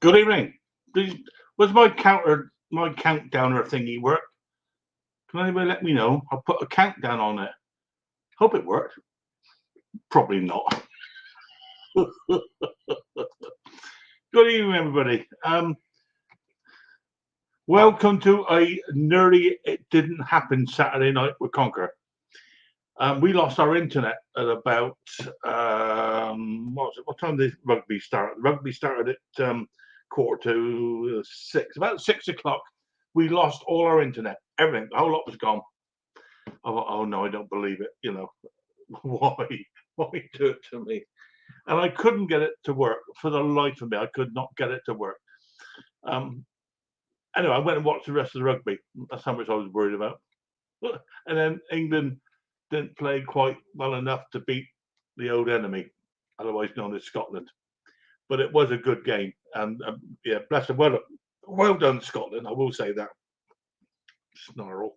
Good evening. Was my countdowner thingy work? Can anybody let me know? I'll put a countdown on it. Hope it worked. Probably not. Good evening, everybody. Welcome to a nearly it didn't happen Saturday night with Conker. We lost our internet at about what time did rugby start? Rugby started at 5:45, about 6 o'clock. We lost all our internet, everything, the whole lot was gone. Oh no, I don't believe it. You know, why do it to me? And I couldn't get it to work for the life of me. I could not get it to work. Anyway, I went and watched the rest of the rugby. That's how much I was worried about. And then England didn't play quite well enough to beat the old enemy, otherwise known as Scotland. But it was a good game, and yeah, bless them. Well done, Scotland. I will say that. Snarl.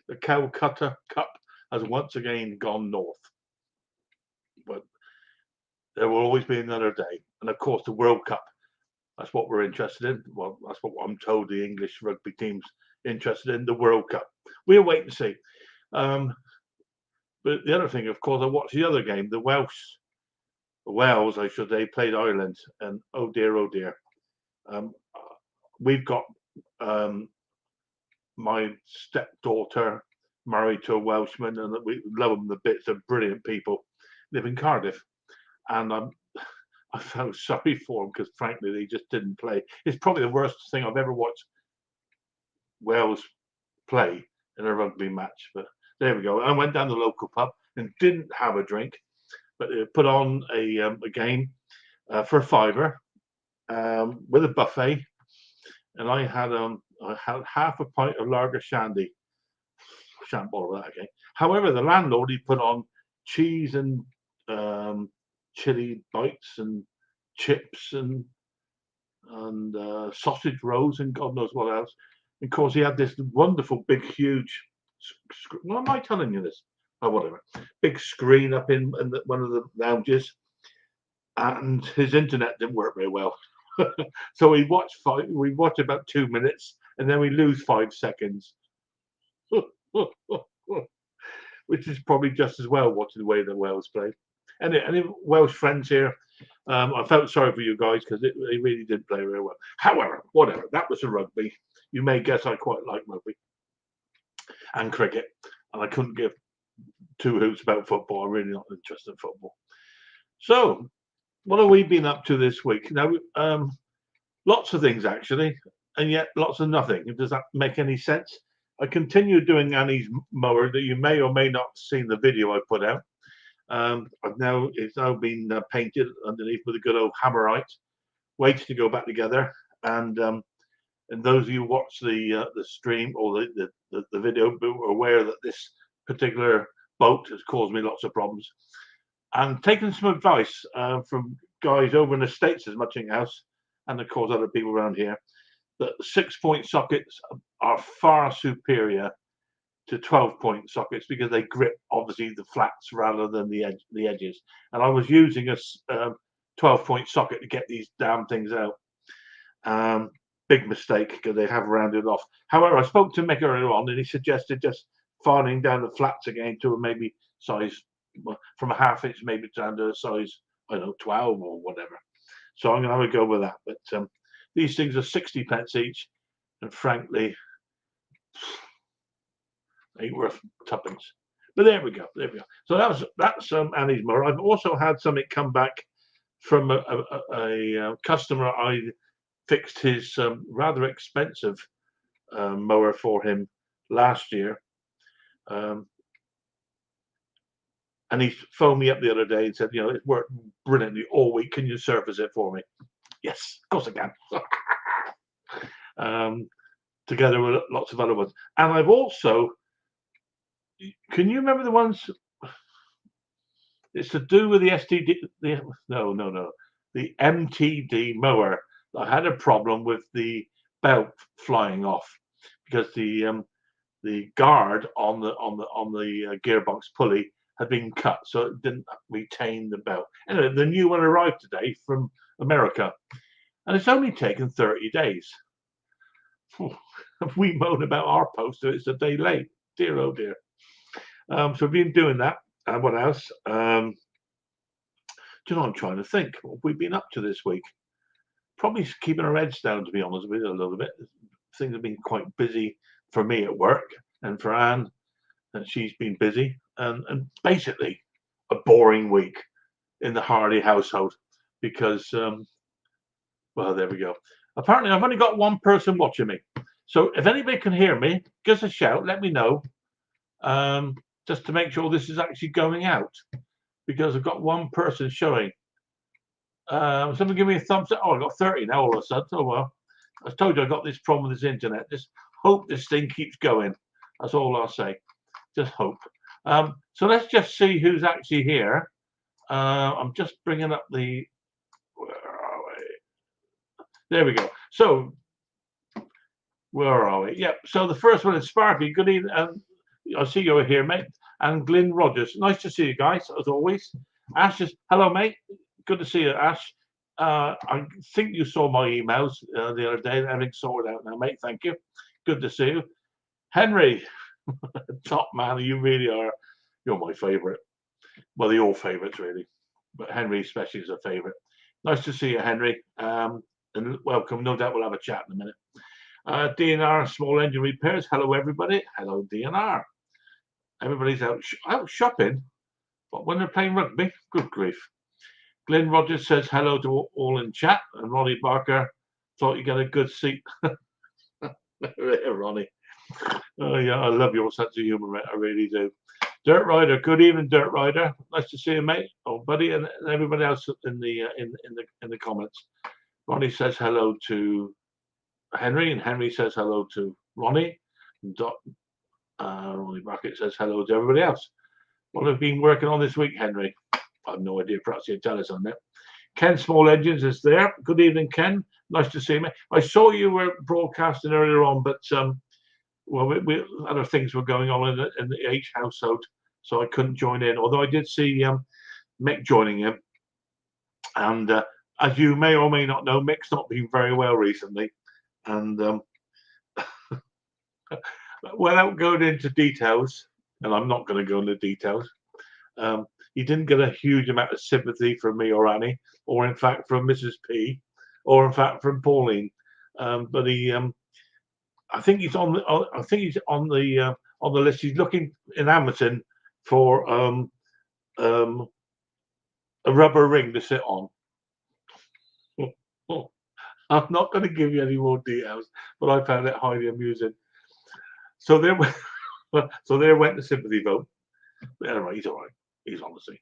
The Calcutta Cup has once again gone north, but there will always be another day. And of course, the World Cup. That's what we're interested in. Well, that's what I'm told the English rugby team's interested in, the World Cup. We'll wait and see. But the other thing, of course, I watched the other game, the Wales, I should say, played Ireland, and oh dear. We've got my stepdaughter married to a Welshman, and we love them to bits. They're brilliant people. Live in Cardiff, and I felt sorry for them because, frankly, they just didn't play. It's probably the worst thing I've ever watched Wales play in a rugby match. But there we go. I went down to the local pub and didn't have a drink, but put on a game for a fiver with a buffet, and I had half a pint of lager shandy. Shan't bother that again. However, the landlord, he put on cheese and chili bites and chips and sausage rolls and God knows what else. And of course, he had this wonderful, big, huge. Why am I telling you this? Oh, whatever. Big screen up in one of the lounges, and his internet didn't work very well. So we watch about 2 minutes, and then we lose 5 seconds, which is probably just as well watching the way the Wales play. Any Welsh friends here? I felt sorry for you guys because they really did play very well. However, whatever. That was a rugby. You may guess I quite like rugby and cricket, and I couldn't give two hoots about football. I'm really not interested in football. So, what have we been up to this week? Now, lots of things actually, and yet lots of nothing. Does that make any sense? I continue doing Annie's mower that you may or may not have seen the video I put out. It's now been painted underneath with a good old hammerite, waiting to go back together. And those of you who watch the stream or the video are aware that this particular boat has caused me lots of problems. And taking some advice from guys over in the States, as much in house, and of course other people around here, that 6-point sockets are far superior to 12-point sockets because they grip obviously the flats rather than the edges. And I was using a 12-point socket to get these damn things out. Big mistake because they have rounded off. However, I spoke to Mick earlier on, and he suggested just filing down the flats again to a maybe size from a half inch maybe down to a size, I don't know, 12 or whatever. So I'm going to have a go with that. But these things are 60 pence each, and frankly, ain't worth tuppence. But there we go. So that's Annie's mower. I've also had something come back from a customer. I fixed his rather expensive mower for him last year. And he phoned me up the other day and said, it worked brilliantly all week. Can you service it for me? Yes, of course I can. Together with lots of other ones. And I've also, can you remember the ones? It's to do with the STD. The MTD mower. I had a problem with the belt flying off because the guard on the gearbox pulley had been cut, so it didn't retain the belt. Anyway, the new one arrived today from America, and it's only taken 30 days. We moan about our poster, it's a day late. Dear, oh dear. So we've been doing that. And what else? Do you know what I'm trying to think? What have we been up to this week? Probably keeping our heads down, to be honest with you, a little bit. Things have been quite busy for me at work, and for Anne, and she's been busy. And basically, a boring week in the Hardy household because, well, there we go. Apparently, I've only got one person watching me. So if anybody can hear me, give us a shout, let me know, just to make sure this is actually going out, because I've got one person showing. Someone give me a thumbs up. Oh, I got 30 now all of a sudden. Oh, well, I told you I got this problem with this internet. Just hope this thing keeps going. That's all I'll say. Just hope. So let's just see who's actually here. I'm just bringing up the. Where are we? There we go. So, where are we? Yep. So the first one is Sparky. Good evening. I see you over here, mate. And Glyn Rogers. Nice to see you guys, as always. Ash is hello, mate. Good to see you, Ash. I think you saw my emails the other day. Everything's sorted out now, mate. Thank you. Good to see you. Henry, top man, you really are. You're my favourite. Well, they're all favourites, really. But Henry especially is a favourite. Nice to see you, Henry. And welcome. No doubt we'll have a chat in a minute. DNR Small Engine Repairs. Hello, everybody. Hello, DNR. Everybody's out shopping. But when they're playing rugby, good grief. Glenn Rogers says hello to all in chat. And Ronnie Barker thought you got a good seat. Ronnie. Oh, yeah, I love your sense of humour, mate. I really do. Dirt Rider, good evening, Dirt Rider. Nice to see you, mate. Oh, buddy, and everybody else in the comments. Ronnie says hello to Henry, and Henry says hello to Ronnie. Ronnie Brackett says hello to everybody else. What have you been working on this week, Henry? I have no idea. Perhaps you'll tell us on that. Ken Small Engines is there. Good evening, Ken. Nice to see you, mate. I saw you were broadcasting earlier on, but well, we other things were going on in the H household, so I couldn't join in. Although I did see Mick joining in, and as you may or may not know, Mick's not been very well recently, and without going into details, and I'm not going to go into details, he didn't get a huge amount of sympathy from me or Annie, or in fact from Mrs. P, or in fact from Pauline, but he. I think he's on the. I think he's on the list. He's looking in Amazon for a rubber ring to sit on. I'm not going to give you any more details, but I found it highly amusing. So there, so there went the sympathy vote. But anyway, he's all right. He's on the scene.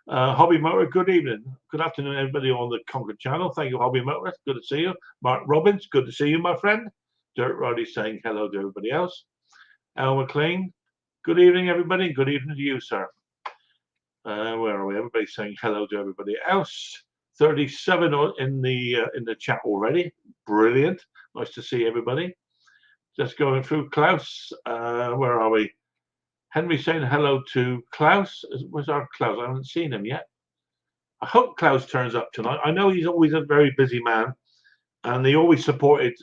Hobby Motor, good evening. Good afternoon, everybody on the Conker channel. Thank you, Hobby Motor. Good to see you. Mark Robbins, good to see you, my friend. Dirt Roddy saying hello to everybody else. Al McLean, good evening, everybody. Good evening to you, sir. Where are we? Everybody's saying hello to everybody else. 37 in the chat already. Brilliant. Nice to see everybody. Just going through Klaus. Where are we? Henry saying hello to Klaus. Where's our Klaus? I haven't seen him yet. I hope Klaus turns up tonight. I know he's always a very busy man, and he always supported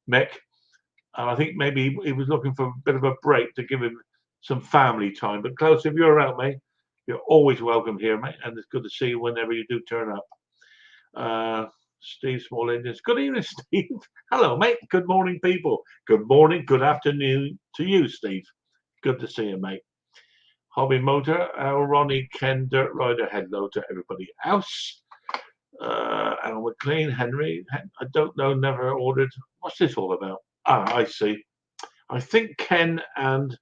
Mick, and I think maybe he was looking for a bit of a break to give him some family time. But Klaus, if you're out, mate, you're always welcome here, mate, and it's good to see you whenever you do turn up. Steve Small Engines. Good evening, Steve. Hello, mate. Good morning, people. Good morning, good afternoon to you, Steve. Good to see you, mate. Hobby Motor, Ronnie, Ken, Dirt Rider, hello to everybody else. Al McLean, Henry, I don't know, never ordered. What's this all about? Ah, I see. I think Ken and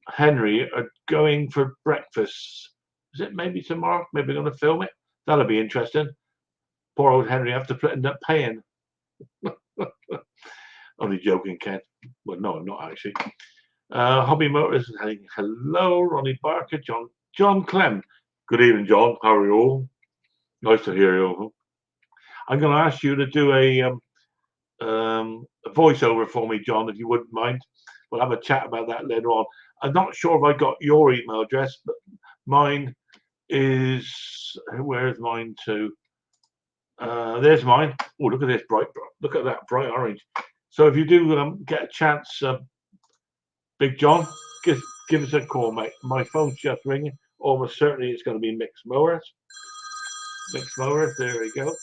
Henry are going for breakfast. Is it maybe tomorrow? Maybe they're going to film it. That'll be interesting. Poor old Henry have to end up paying. Only joking, Ken. Well, no, I'm not actually. Hobby Motors saying hello. Ronnie Barker, John Clem. Good evening, John. How are you all? Nice to hear you. I'm going to ask you to do a voiceover for me, John, if you wouldn't mind. We'll have a chat about that later on. I'm not sure if I got your email address, but mine is, where's mine to? There's mine. Oh, look at this look at that bright orange. So if you do get a chance, Big John, give us a call, mate. My phone's just ringing. Almost certainly it's going to be Mixed Mowers. Mixed Mowers, there we go.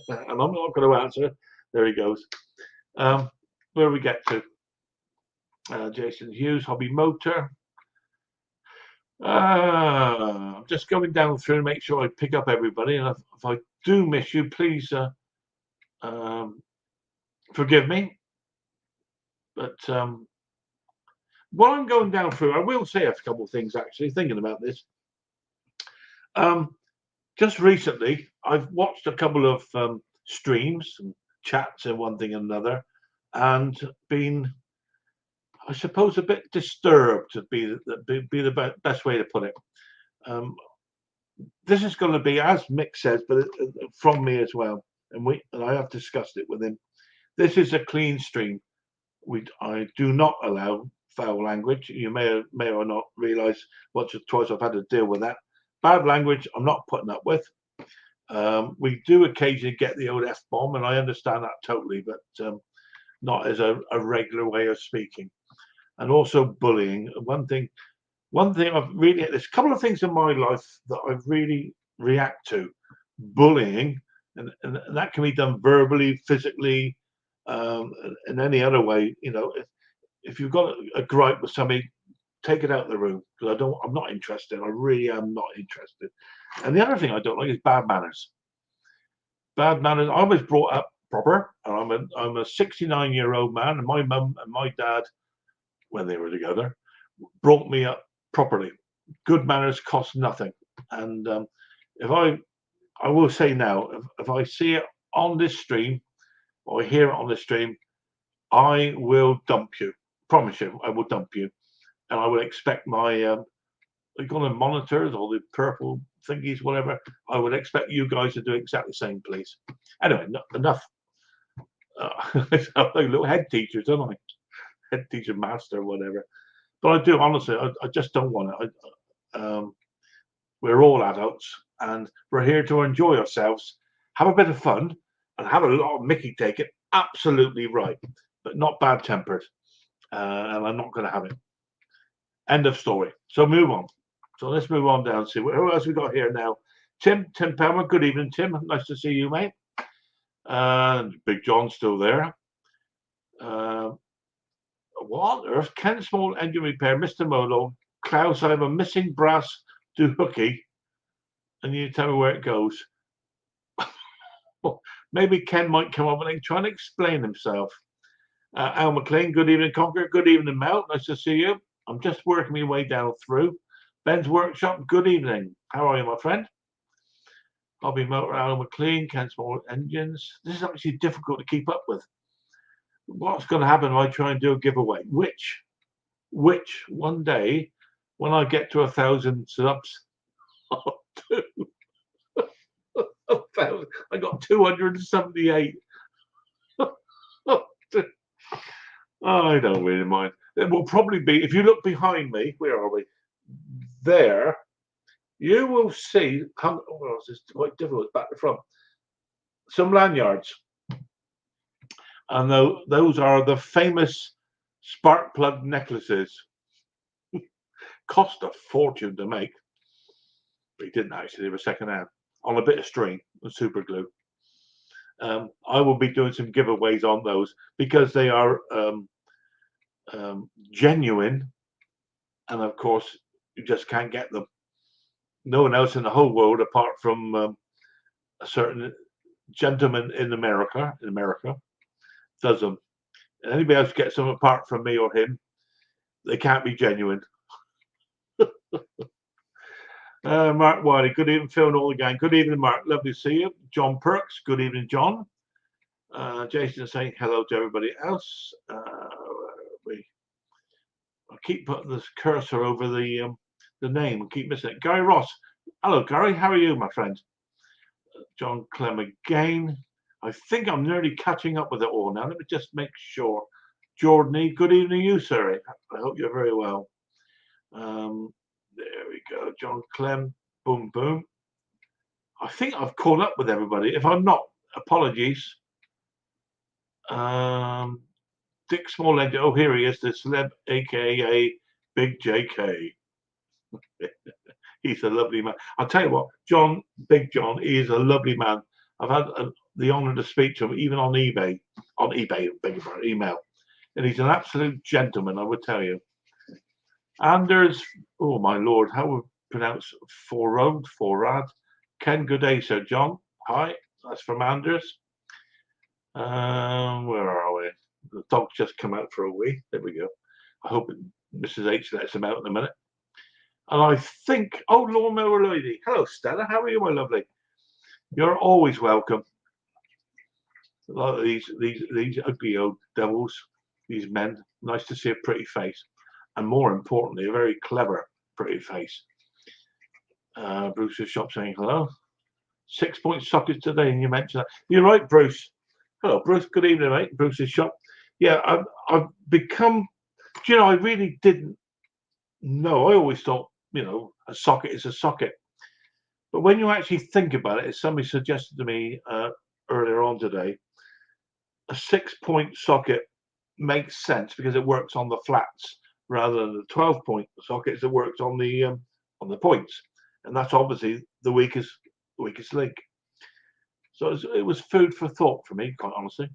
And I'm not going to answer. There he goes. Where we get to? Jason Hughes, Hobby Motor. Just going down through and make sure I pick up everybody. And if I do miss you, please forgive me. But while I'm going down through, I will say a couple of things actually, thinking about this. Just recently, I've watched a couple of streams and chats and one thing and another, and been, I suppose, a bit disturbed to be the best way to put it. This is going to be, as Mick says, but from me as well, and I have discussed it with him. This is a clean stream. I do not allow foul language. You may or not realise once or twice I've had to deal with that. Bad language I'm not putting up with. We do occasionally get the old F-bomb, and I understand that totally, but not as a regular way of speaking. And also bullying. One thing I've really, there's a couple of things in my life that I've really react to. Bullying, and that can be done verbally, physically, in any other way. You know, if you've got a gripe with somebody, take it out of the room, because I'm not interested. I really am not interested. And the other thing I don't like is bad manners. Bad manners. I was brought up proper, and I'm a 69-year-old man, and my mum and my dad, when they were together, brought me up properly. Good manners cost nothing. And if I will say now, if I see it on this stream or hear it on the stream, I will dump you. Promise you, I will dump you. And I would expect my, they call them monitors or the purple thingies, whatever. I would expect you guys to do exactly the same, please. Anyway, enough. I'm like little head teachers, don't I? Head teacher, master, whatever. But I do, honestly, I just don't want it. We're all adults, and we're here to enjoy ourselves, have a bit of fun, and have a lot of Mickey take it. Absolutely right, but not bad-tempered. And I'm not going to have it. End of story. So move on. So let's move on down. See who else we got here now. Tim Palmer. Good evening, Tim. Nice to see you, mate. Big John's still there. What on earth? Ken Small engine repair. Mr. Molo. Klaus, I have a missing brass doohickey, and you tell me where it goes. Maybe Ken might come up and try and explain himself. Al McLean. Good evening, Conker. Good evening, Mel. Nice to see you. I'm just working my way down through. Ben's Workshop, good evening. How are you, my friend? Hobby Motor, Alan McLean, Ken Small Engines. This is actually difficult to keep up with. What's going to happen if I try and do a giveaway? Which one day, when I get to 1,000 subs, I'll do. I got 278. I don't really mind. It will probably be, if you look behind me, where are we? There, you will see, it's quite difficult, it's back to front, some lanyards. And those are the famous spark plug necklaces. Cost a fortune to make. But he didn't actually, they were second hand, on a bit of string and super glue. I will be doing some giveaways on those because they are genuine, and of course you just can't get them. No one else in the whole world, apart from a certain gentleman in America, does them. And anybody else gets them apart from me or him, they can't be genuine. Mark Wiley, good evening, Phil and all the gang. Good evening, Mark. Lovely to see you. John Perks, good evening, John. Jason is saying hello to everybody else. I keep putting this cursor over the name and keep missing it. Gary Ross. Hello, Gary. How are you, my friend? John Clem again. I think I'm nearly catching up with it all now. Let me just make sure. Jordan E. Good evening, you, sir. I hope you're very well. There we go. John Clem. Boom, boom. I think I've caught up with everybody. If I'm not, apologies. Dick Small, oh, here he is, the celeb, aka Big JK. He's a lovely man. I'll tell you what, Big John, he is a lovely man. I've had the honour to speak to him, even on eBay, email. And he's an absolute gentleman, I would tell you. Anders, oh my lord, how we pronounce Forad. Ken, good day, Sir John. Hi, that's from Anders. Where are we? The dog's just come out for a wee. There we go. I hope Mrs. H lets him out in a minute. And I think, oh, Lawnmower Lady. Hello, Stella. How are you, my lovely? You're always welcome. A lot of these ugly old devils, these men. Nice to see a pretty face, and more importantly, a very clever, pretty face. Bruce's shop saying hello. 6 point sockets today, and you mentioned that. You're right, Bruce. Hello, Bruce. Good evening, mate. Bruce's shop. Yeah, I've become. Do you know, I really didn't know. I always thought, you know, a socket is a socket. But when you actually think about it, as somebody suggested to me earlier on today, a 6 point socket makes sense because it works on the flats rather than the 12 point sockets that works on the points, and that's obviously the weakest link. So it was food for thought for me, quite honestly.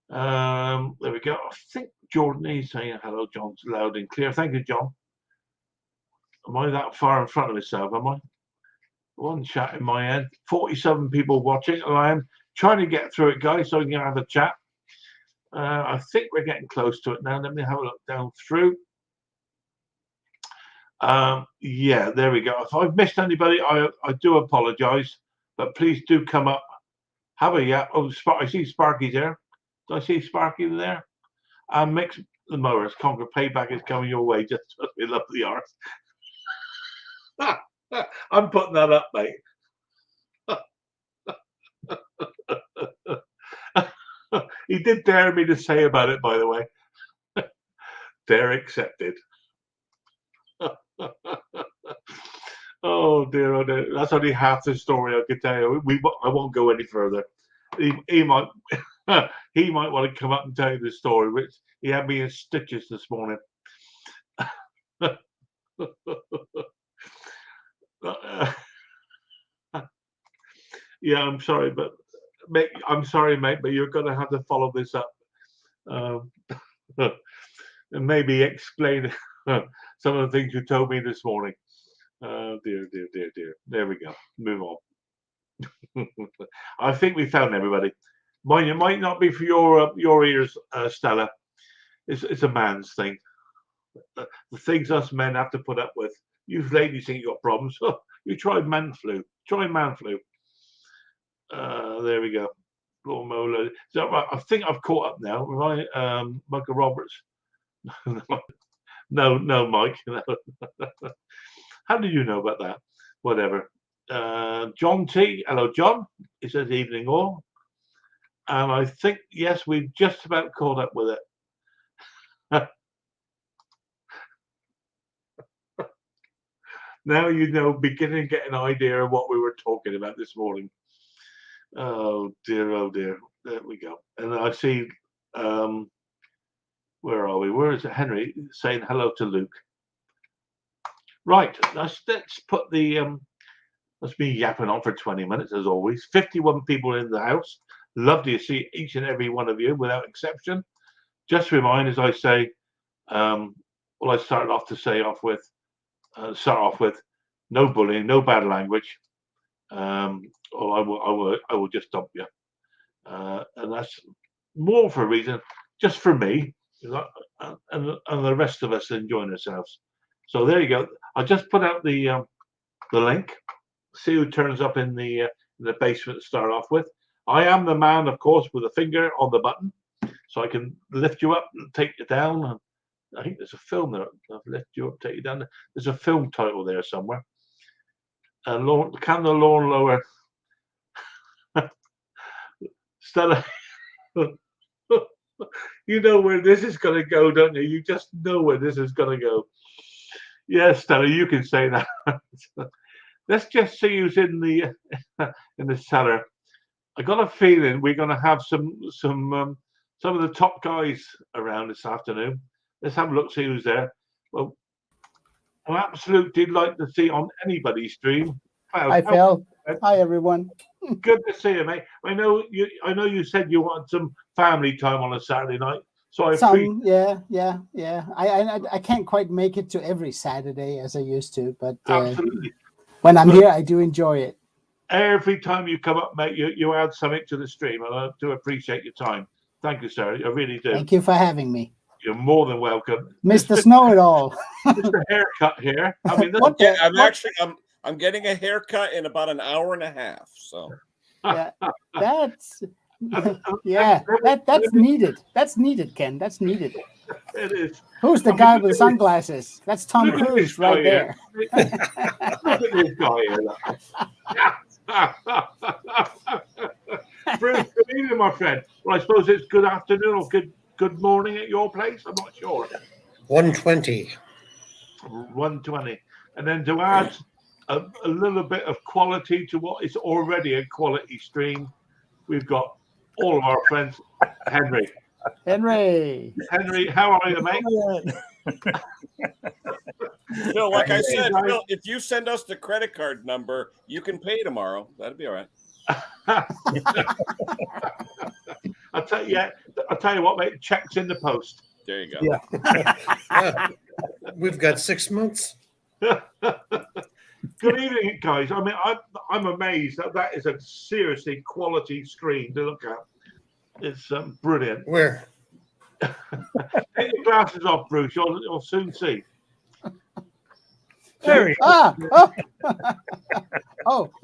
There we go. I think Jordan is saying hello. John's loud and clear. Thank you, John. Am I that far in front of myself? Am I? One chat in my head. 47 people watching, and I am trying to get through it, guys, so we can have a chat. I think we're getting close to it now. Let me have a look down through. Yeah, there we go. If I've missed anybody, I do apologise, but please do come up. Have a yeah. Oh, I see Sparky there. Do I see Sparky there? Mix the mowers. Conker payback is coming your way. Just we love the art. I'm putting that up, mate. He did dare me to say about it, by the way. Dare accepted. Oh dear, that's only half the story I could tell you. I won't go any further. He might he might want to come up and tell you the story, which he had me in stitches this morning. Yeah, I'm sorry, but mate, but you're going to have to follow this up and maybe explain some of the things you told me this morning. Dear. There we go. Move on. I think we found everybody. Mine, it might not be for your ears, Stella. It's a man's thing. The things us men have to put up with. You ladies think you got problems. Oh, you try man flu. Try man flu. There we go. Is that right? I think I've caught up now. Right, Michael Roberts. No, Mike. No. How did you know about that? Whatever. John T. Hello, John. It says evening all. And I think, yes, we've just about caught up with it. Now you know, beginning to get an idea of what we were talking about this morning. Oh dear. There we go. And I see, where are we? Where is it? Henry saying hello to Luke. Right, let's put the, let's be yapping on for 20 minutes as always. 51 people in the house. Lovely to see each and every one of you without exception. Just remind, as I say, well, I started off with no bullying, no bad language. Or I will just dump you. And that's more for a reason, just for me, and the rest of us enjoying ourselves. So there you go. I just put out the link. See who turns up in the basement to start off with. I am the man, of course, with a finger on the button, so I can lift you up and take you down. And I think there's a film there. I've lift you up, take you down. There's a film title there somewhere. Can the lawn lower? Stella, you know where this is going to go, don't you? You just know where this is going to go. Yes, Stella, you can say that. Let's just see who's in the cellar. I got a feeling we're going to have some of the top guys around this afternoon. Let's have a look, see who's there. Well, an absolute delight to see on anybody's stream. Hi, Phil. Hi, everyone. Good to see you, mate. I know you said you want some family time on a Saturday night. So I can't quite make it to every Saturday as I used to, but absolutely. When I'm here, I do enjoy it. Every time you come up, mate, you add something to the stream, and I do appreciate your time. Thank you, sir. I really do. Thank you for having me. You're more than welcome, Mr. Know-it-all. Mr. Haircut here. I mean, I'm getting a haircut in about an hour and a half. So yeah, that's needed. That's needed, Ken. That's needed. It is. Who's the guy with sunglasses? That's Tom Cruise right there. Look at this guy here. Bruce, good evening, my friend. Well, I suppose it's good afternoon or good morning at your place. I'm not sure. 1:20. 1:20, and then to add a little bit of quality to what is already a quality stream, we've got all of our friends. Henry, how are you, mate? Phil, like I said, Phil, if you send us the credit card number, you can pay tomorrow. That'll be all right. I'll tell you what, mate. Checks in the post. There you go. Yeah. We've got 6 months. Good evening, guys. I mean, I'm amazed that is a seriously quality screen to look at. It's brilliant. Where? Take your glasses off, Bruce. You'll soon see. There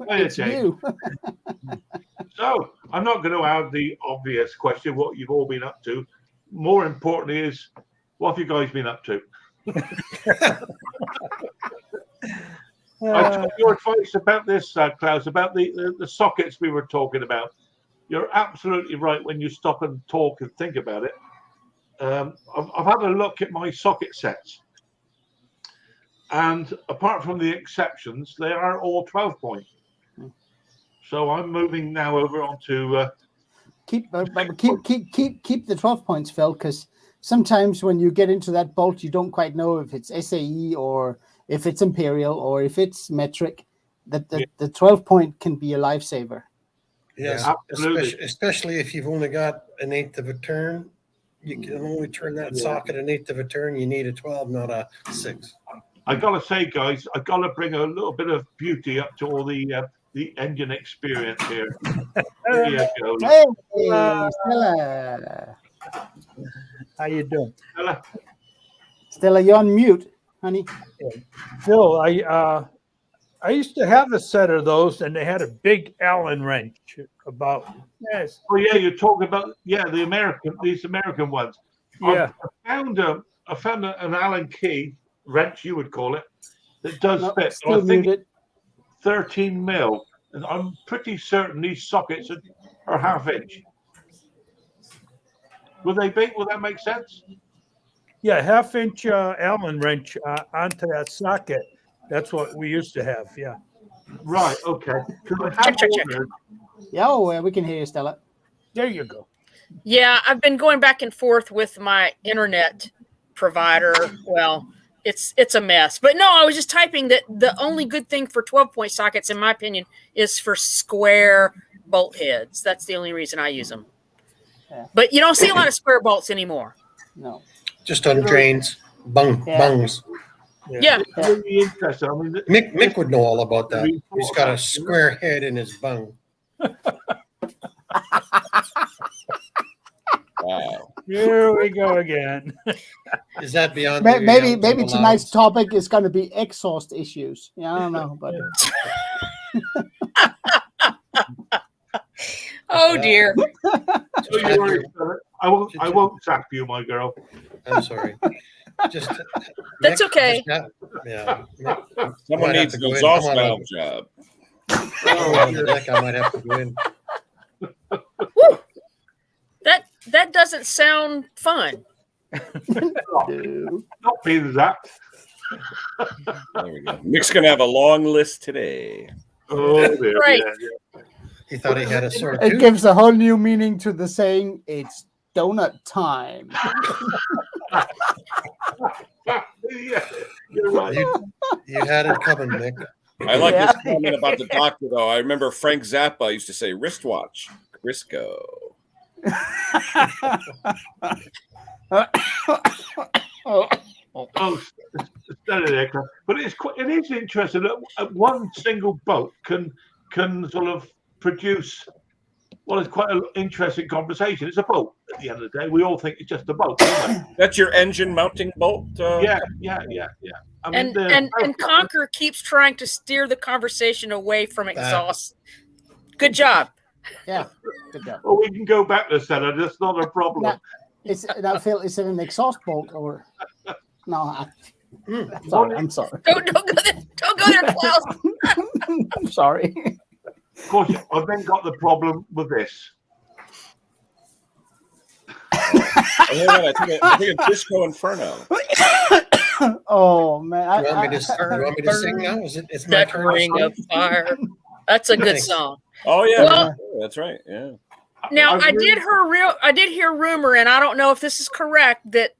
it's you. So I'm not going to add the obvious question, what you've all been up to. More importantly is, what have you guys been up to? I took your advice about this, Klaus, about the sockets we were talking about. You're absolutely right when you stop and talk and think about it. I've had a look at my socket sets. And apart from the exceptions, they are all 12-point. So I'm moving now over onto keep the 12 points, Phil, because sometimes when you get into that bolt, you don't quite know if it's SAE or if it's imperial or if it's metric. The 12-point can be a lifesaver. Yes, absolutely. Especially if you've only got an eighth of a turn. You can only turn that socket an eighth of a turn. You need a 12, not a 6. I gotta say, guys, I gotta bring a little bit of beauty up to all the engine experience here. Here you go. Hey, Stella. How you doing? Stella, you're on mute, honey. Phil, I used to have a set of those, and they had a big Allen wrench. Oh yeah, you're talking about these American ones. Yeah, I found an Allen key wrench, you would call it, that does fit. Still I think muted. 13 mil, and I'm pretty certain these sockets are half-inch. Will that make sense? yeah, half-inch Allen wrench onto that socket. That's what we used to have. Yeah. Right. Okay. Yeah, we can hear you, Stella. There you go. Yeah, I've been going back and forth with my internet provider. Well, it's a mess. But no, I was just typing that the only good thing for 12-point sockets, in my opinion, is for square bolt heads. That's the only reason I use them. Yeah. But you don't see a lot of square bolts anymore. No. Just on drains, bungs. Yeah. It's really interesting. I mean, Mick would know all about that. He's got a square head in his bung. Wow. Here we go again. Is that beyond? Maybe tonight's topic is going to be exhaust issues. Yeah, I don't know, but Oh dear. I won't sack you, my girl. I'm sorry. That's okay. Yeah. Someone needs an exhaust valve job. I might have to go in. Woo. That doesn't sound fun. Not being that. There we go. Mick's gonna have a long list today. Oh dear. Right. Yeah. He thought he had a sore It tooth. gives a whole new meaning to the saying, "It's donut time." Yeah, you're right. You had it coming, Nick. I like Yeah. this comment about the doctor, though. I remember Frank Zappa used to say, wristwatch, Crisco. Oh, steady there, Cliff. But it is interesting that one single boat can sort of produce what is quite an interesting conversation. It's a boat at the end of the day. We all think it's just a boat, isn't it? That's your engine mounting bolt? Yeah. I mean, And Conker keeps trying to steer the conversation away from exhaust. Good job. Yeah, good job. well, we can go back to Stella. That's not a problem. Now, Phil, is it an exhaust bolt or no? I'm sorry. Don't go there. Don't go there, Klaus. I'm sorry. Of course, I've then got the problem with this. I think it's Disco Inferno. Oh man! You want me to sing now? It's my That turn. ring of fire. That's a good Thanks. song. Oh, yeah. Well- That's right. Yeah. Now I did hear rumor, and I don't know if this is correct, that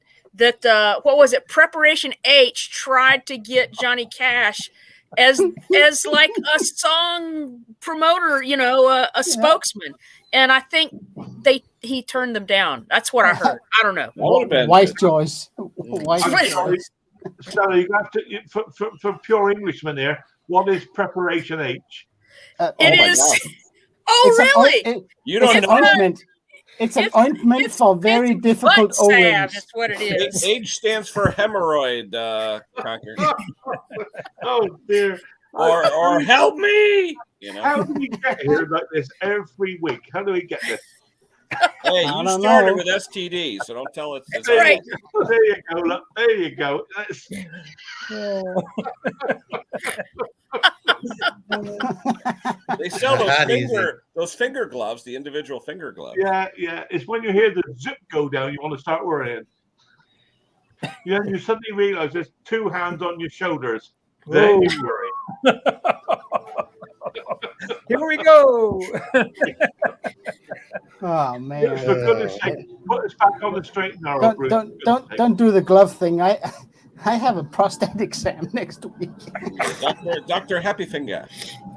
what was it? Preparation H tried to get Johnny Cash as like a song promoter, a spokesman, and I think he turned them down. That's what I heard. I don't know. That would have been. Wise choice. Wise Right. choice. Stella, you have to for pure Englishmen here. What is Preparation H? It my is. God. Oh, It's an really? You It's don't an know. ointment. It's an ointment for very difficult Butt salve. O-rings. That's what it is. H stands for hemorrhoid, Conker. Oh dear. or help me. How do we get here like this every week? How do we get this? Hey, I you don't started know. with STD, so don't tell it. That's right. There you go. Look, there you go. They sell That easy. those finger gloves, the individual finger gloves. Yeah. It's when you hear the zip go down, you want to start worrying. You suddenly realize there's two hands on your shoulders. Then you worry. Here we go. Oh man! For goodness sake, put us back on the straight and narrow. Bruce. Don't do the glove thing. I have a prostate exam next week. Dr. Happy Finger.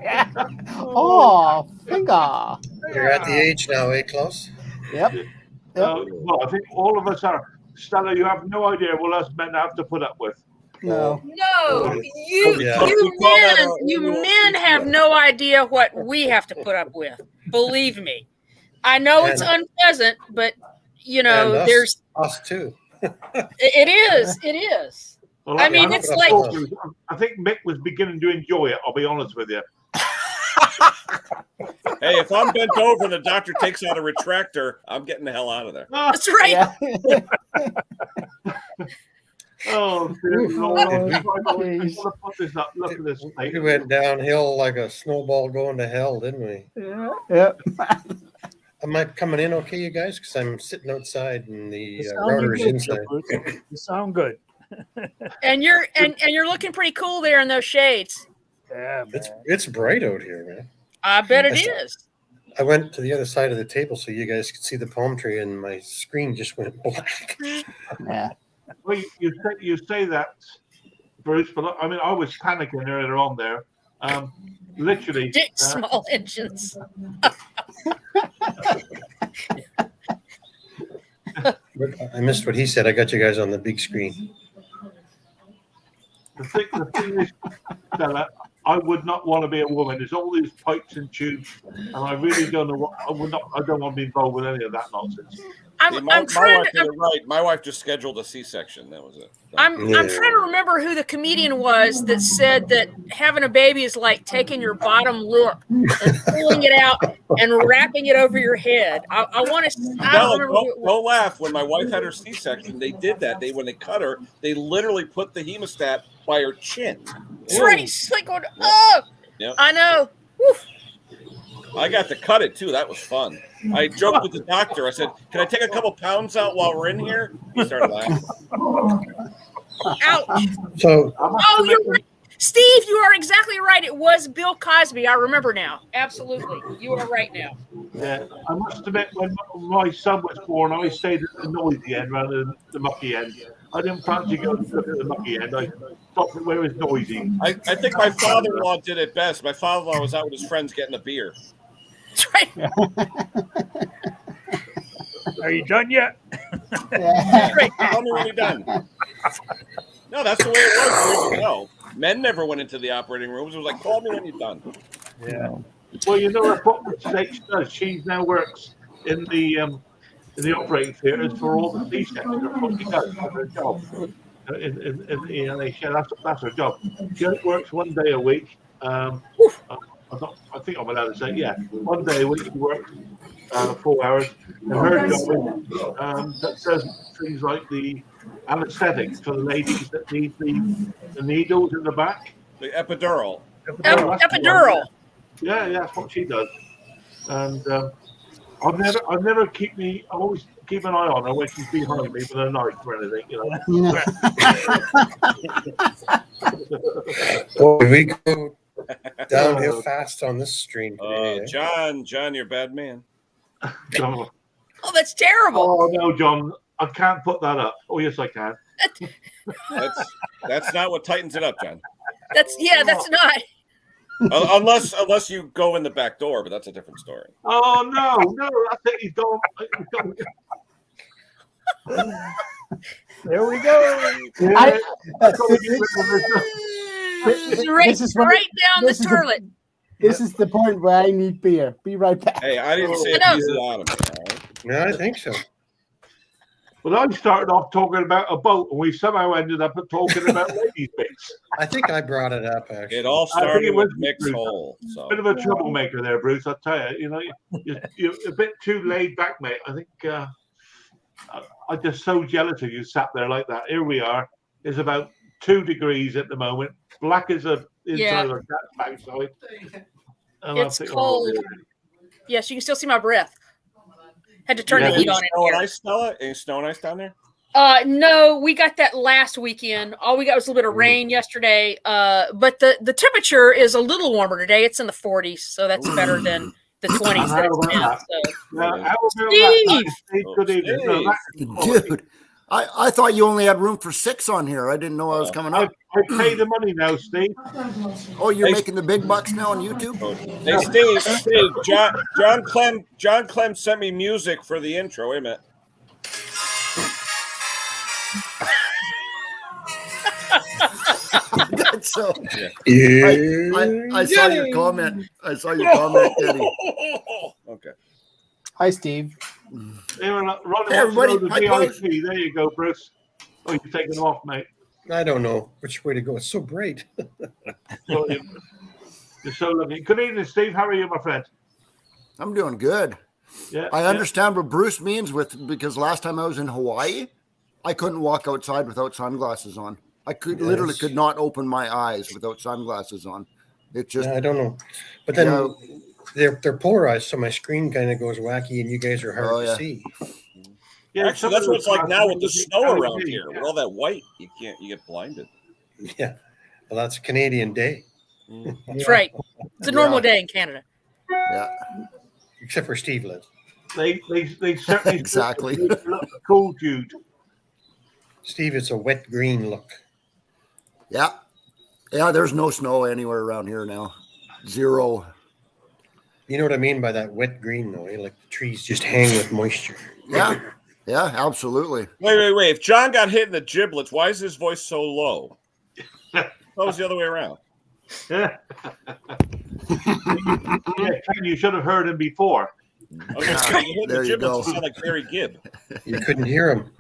Yeah. Oh, finger. You're at the age now, Klaus? Yep. Well, I think all of us are. Stella, you have no idea what us men have to put up with. No. No, Yeah. you men have no idea what we have to put up with. Believe me, I know it's unpleasant, but And us, there's us too. it is. Well, I mean, it's like I think Mick was beginning to enjoy it. I'll be honest with you. Hey, if I'm bent over and the doctor takes out a retractor, I'm getting the hell out of there. that's right. Yeah. Oh, dear Lord. I'm Please. going to put this up. Look at this. Mate. We went downhill like a snowball going to hell, didn't we? Yeah. Am I coming in okay, you guys? Because I'm sitting outside and the You sound router is good, inside. Bruce. You sound good. And you're looking pretty cool there in those shades. Yeah, man. It's bright out here, man. I bet it is. I went to the other side of the table so you guys could see the palm tree, and my screen just went black. Yeah. Well, you say that, Bruce, but I mean, I was panicking earlier on there. Literally. Dick small engines. I missed what he said. I got you guys on the big screen. The thing is, Stella, I would not want to be a woman. There's all these pipes and tubes, and I really don't know what I don't want to be involved with any of that nonsense. See, my wife did it right. My wife just scheduled a C-section. That was it. I'm trying to remember who the comedian was that said that having a baby is like taking your bottom lip and pulling it out and wrapping it over your head. I want to. I don't remember. Don't laugh. When my wife had her C-section, they did that. When they cut her, they literally put the hemostat by her chin. That's right. She's like going, oh, Yep. I know. Woof. I got to cut it too. That was fun. I joked with the doctor. I said, "Can I take a couple pounds out while we're in here?" He started laughing. Ouch. So Steve, you are exactly right. It was Bill Cosby. I remember now. Absolutely. You are right now. Yeah, I must admit, when my son was born, I stayed at the noisy end rather than the mucky end. I didn't fancy going to look at the mucky end. I stopped it where it was noisy. I think my father-in-law did it best. My father-in-law was out with his friends getting a beer. That's right. Are you done yet? Right. Tell me when you're done. No, that's the way it was years ago. Men never went into the operating rooms. It was like, call me when you're done. Yeah. Well, you know, that's what H does. She now works in the operating theatres for all the police sectors. That's what she does. That's her job. In the NHS, that's her job. She only works 1 day a week. I think I'm allowed to say, yeah, 1 day a week she works 4 hours. And her job is that does things like the anaesthetics for the ladies that need the needles in the back. The epidural. Epidural. Yeah, that's what she does. And I've never I always keep an eye on her when she's behind me with a knife or anything, you know. Boy, we go downhill fast on this stream today. John, you're a bad man. Oh that's terrible. no, John, I can't put that up. Oh yes, I can. That's not what tightens it up, John. That's not. Unless you go in the back door, but that's a different story. Oh no, that's it. He's gone. There we go. Yeah. Right down the toilet. This is the point where I need beer. Be right back. Hey, I didn't say I a piece of autumn. Yeah, I think so. Well, I started off talking about a boat, and we somehow ended up talking about ladies' bits. I think I brought it up, actually. It all started it with was Mick's Bruce. hole. So. Bit of a troublemaker there, Bruce. I tell you, you're a bit too laid back, mate. I think I'm just so jealous of you sat there like that. Here we are. It's about 2 degrees at the moment. Black as a inside of a cat's backside. And It's cold. Yes, you can still see my breath. Had to turn the heat on Snow in and here. ice, Stella? Any snow and ice down there? No, we got that last weekend. All we got was a little bit of rain yesterday. But the temperature is a little warmer today. It's in the 40s, so that's better than the 20s that it's been. So. Steve, good evening. No, Dude, I thought you only had room for 6 on here. I didn't know I was coming up. I pay the money now, Steve. Oh, you're making the big bucks now on YouTube? Hey, Steve, John Clem sent me music for the intro. Wait a minute. So, Yeah. I saw your comment. I saw your comment, Eddie. Okay. Hi, Steve. Hey, everybody. Hi, VIP. There you go, Bruce. Oh, you're taking them off, mate. I don't know which way to go. It's so bright. You're so lovely. Good evening, Steve. How are you, my friend? I'm doing good. Yeah, I understand what Bruce means because last time I was in Hawaii, I couldn't walk outside without sunglasses on. I literally could not open my eyes without sunglasses on. It just I don't know, but then they're polarized, so my screen kind of goes wacky, and you guys are hard to see. Yeah, actually, that's what it's like now with the snow around here. With all that white, you get blinded. Yeah, well, that's a Canadian day. That's right. It's a normal day in Canada. Yeah, except for Steve lives. They certainly exactly. Cool, Jude. Steve, it's a wet green look. Yeah. There's no snow anywhere around here now. 0. You know what I mean by that wet green, though? Like the trees just hang with moisture. Yeah, absolutely. Wait. If John got hit in the giblets, why is his voice so low? That was the other way around. Yeah, you should have heard him before. Okay, you hit There the you giblets, go. you sound like Barry Gibb. You couldn't hear him.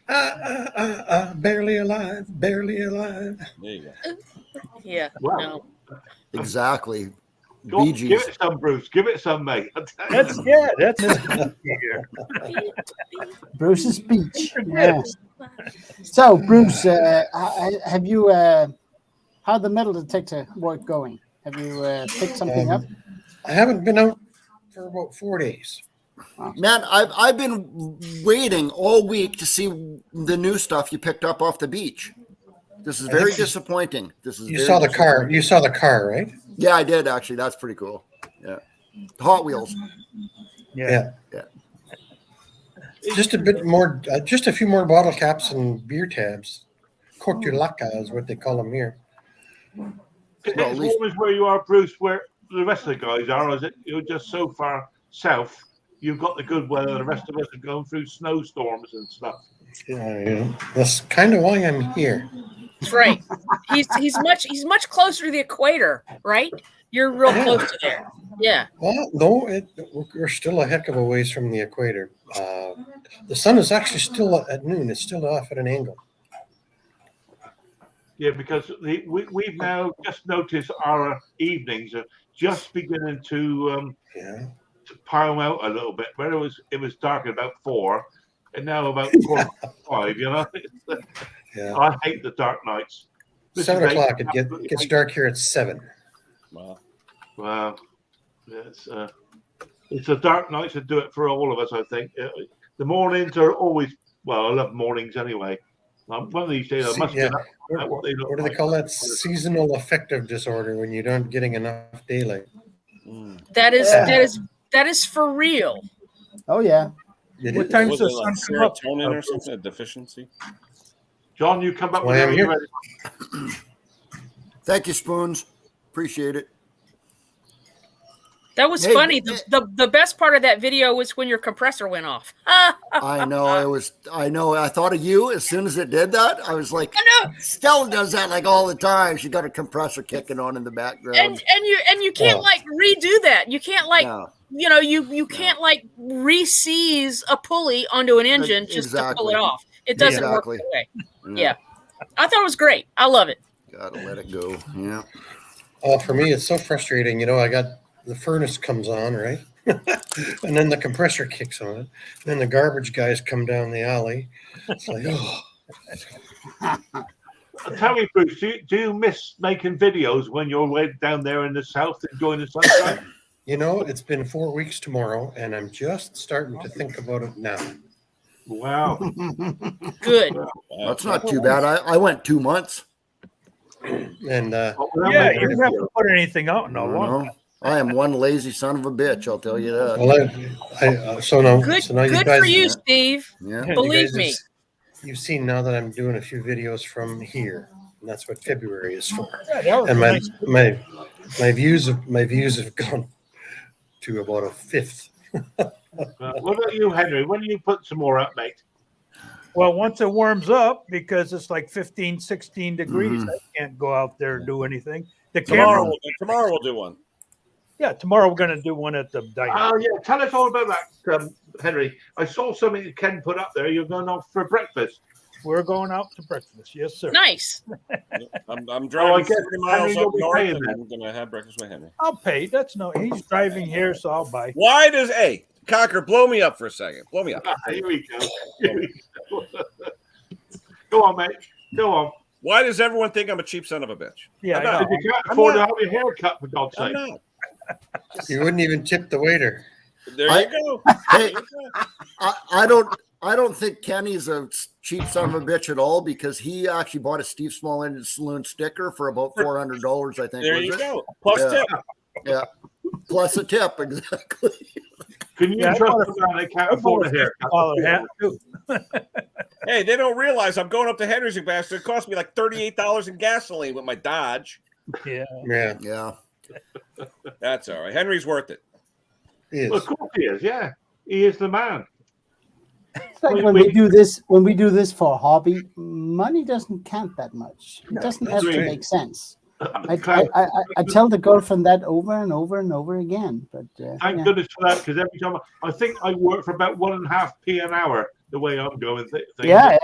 Barely alive, barely alive. There you go. Yeah. Wow. No. Exactly. Go on, Bee Gees. give it some, Bruce. Give it some, mate. That's Bruce's speech. Yeah. So, Bruce, have you how'd the metal detector work going? Have you picked something up? I haven't been out for about 4 days. Man, I've been waiting all week to see the new stuff you picked up off the beach. This is very disappointing. This is. You very saw the car. disappointing. You saw the car, right? Yeah, I did actually. That's pretty cool. Yeah, Hot Wheels. Yeah. Yeah. Just a bit more, just a few more bottle caps and beer tabs. Cortulaca is what they call them here. Is it Well, at as least- warm as where you are, Bruce, where the rest of the guys are, or is it you're just so far south? You've got the good weather. The rest of us are going through snowstorms and stuff. Yeah, that's kind of why I'm here. That's right. He's much closer to the equator, right? You're real close to there. Yeah. Well, no, we're still a heck of a ways from the equator. The sun is actually still at noon. It's still off at an angle. Yeah, because we've now just noticed our evenings are just beginning to pile out a little bit. Where it was dark at about 4, and now about 4:05. You know, Yeah. I hate the dark nights. This 7 is o'clock. It absolutely gets hate- dark here at 7. Wow. Wow, it's the dark nights that do it for all of us. I think the mornings are always I love mornings anyway. One of these days I must get up. What do they call that? Seasonal affective disorder when you don't getting enough daylight. That is for real. Oh yeah. What time's Was the it like sun come up? serotonin or something? A deficiency? John, you come up Why I'm whenever you're here. ready. Thank you, Spoons. Appreciate it. That was Hey, funny. The best part of that video was when your compressor went off. I know it was. I know. I thought of you as soon as it did that. I was like, I know. Stella does that like all the time. She got a compressor kicking on in the background. And you can't like redo that. You can't like No. you can't like re-seize a pulley onto an engine just to pull Exactly. it off. It doesn't Exactly. work that way. Yeah. I thought it was great. I love it. Gotta let it go. Yeah. Oh, for me, it's so frustrating. I got the furnace comes on, right? And then the compressor kicks on. And then the garbage guys come down the alley. It's like, Tell me, Bruce, do you miss making videos when you're way down there in the south enjoying the sunshine? it's been 4 weeks tomorrow, and I'm just starting to think about it now. Wow. Good. That's not too bad. I went 2 months. And Yeah, you didn't have to put anything out in a long time. I am one lazy son of a bitch. I'll tell you that. well, so now you Good guys, for you, Steve. Yeah. you Believe guys me. You've seen now that I'm doing a few videos from here, and that's what February is for. Yeah, that was And nice. my views have gone to about a fifth. What about you, Henry? When do you put some more up, mate? Well, once it warms up, because it's like 15, 16 degrees, I can't go out there and do anything. The camera, Tomorrow we'll do one. tomorrow we're going to do one at the diner. Oh, yeah. Tell us all about that, Henry. I saw something that Ken put up there. You're going off for breakfast. We're going out to breakfast. Yes, sir. Nice. I'm driving guess 30 miles Henry, up you'll be north, paying and then. I'm going to have breakfast with Henry. I'll pay. He's driving here, so I'll buy. Why does Conker, blow me up for a second. Blow me up. Here we go. Here we go. Go on, mate. Go on. Why does everyone think I'm a cheap son of a bitch? Yeah, I'm I not. know. If you can't I'm afford to not. have your hair cut, for God's I'm sake. not. You wouldn't even tip the waiter. There I- you go. Hey, I don't think Kenny's a cheap son of a bitch at all because he actually bought a Steve Small Engine Saloon sticker for about $400. I think. There was you it? go. Plus Yeah. tip. Yeah. Plus a tip, exactly. Can you Yeah, I trust bought a man that can't afford a haircut? $50 hat, too. Hey, they don't realize I'm going up to Henry's, you bastard. It cost me like $38 in gasoline with my Dodge. Yeah. Yeah, Yeah. That's all right. Henry's worth it. it Well, is. of course he is. Yeah, he is the man. It's like when we do this for a hobby, money doesn't count that much. It doesn't have to right. make sense. I Thank tell the girlfriend that over and over and over again. But yeah. goodness for that, because every time I think I work for about 1.5p an hour. The way I'm going, things. Yeah.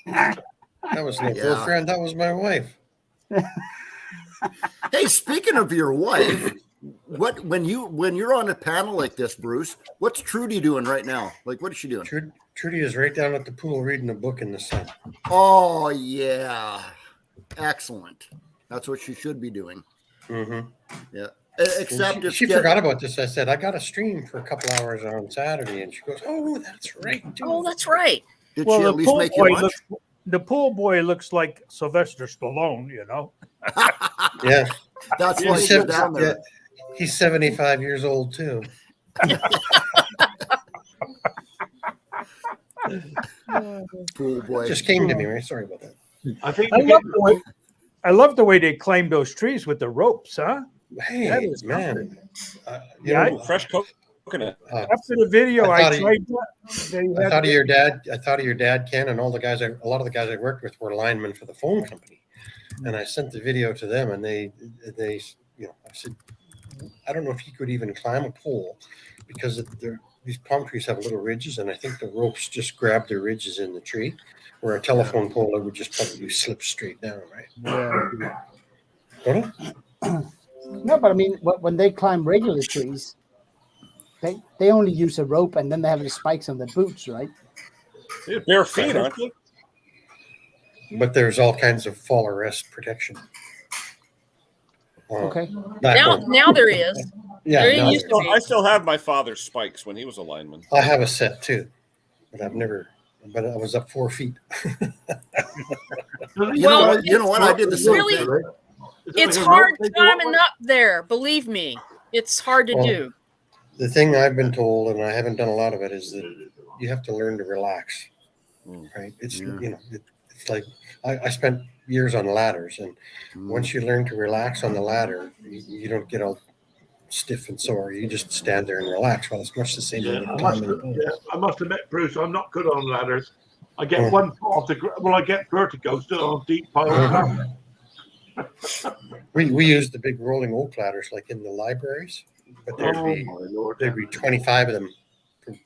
That was no Yeah. girlfriend. That was my wife. Hey, speaking of your wife, when you're on a panel like this, Bruce, what's Trudy doing right now? Like, what is she doing? Trudy is right down at the pool reading a book in the sun. Oh yeah, excellent. That's what she should be doing. Mm-hmm. Yeah. And Except if she forgot about this. I said, I got a stream for a couple hours on Saturday. And she goes, oh, that's right. Too. Oh, that's right. Did Well, she the at least pool make you boy lunch? the pool boy looks like Sylvester Stallone, you know. Yeah. That's why He's, you're down there. he's 75 years old too. Pool boy. Just came to me, right? Sorry about that. I think I love the way they climb those trees with the ropes, huh? Hey, That is man. Yeah, Ooh, fresh coconut. After the video, I I thought he- tried that. They I had- thought of your dad. I thought of your dad, Ken, and a lot of the guys I worked with were linemen for the phone company. And I sent the video to them, and they, I said, I don't know if you could even climb a pole because these palm trees have little ridges, and I think the ropes just grab the ridges in the tree. Where a telephone pole, it would just probably slip straight down, right? Yeah. Don't it? No, but I mean, when they climb regular trees, they only use a rope, and then they have the spikes on their boots, right? They have bare feet, aren't they? But there's all kinds of fall arrest protection. Okay. Now there is. Yeah, There now used there- to be. I still have my father's spikes when he was a lineman. I have a set too, but but I was up 4 feet. You know what? I did the same really- thing. It's hard climbing up there. Believe me, it's hard to Well, do. The thing I've been told, and I haven't done a lot of it, is that you have to learn to relax. Right? It's it's like I spent years on ladders, and once you learn to relax on the ladder, you don't get all stiff and sore. You just stand there and relax. Well, it's much the same. Yeah, with I climbing a pole. must admit, Bruce, I'm not good on ladders. I get one part off the well, I get vertigo still on deep piles. We use the big rolling oak ladders like in the libraries, but there'd be 25 of them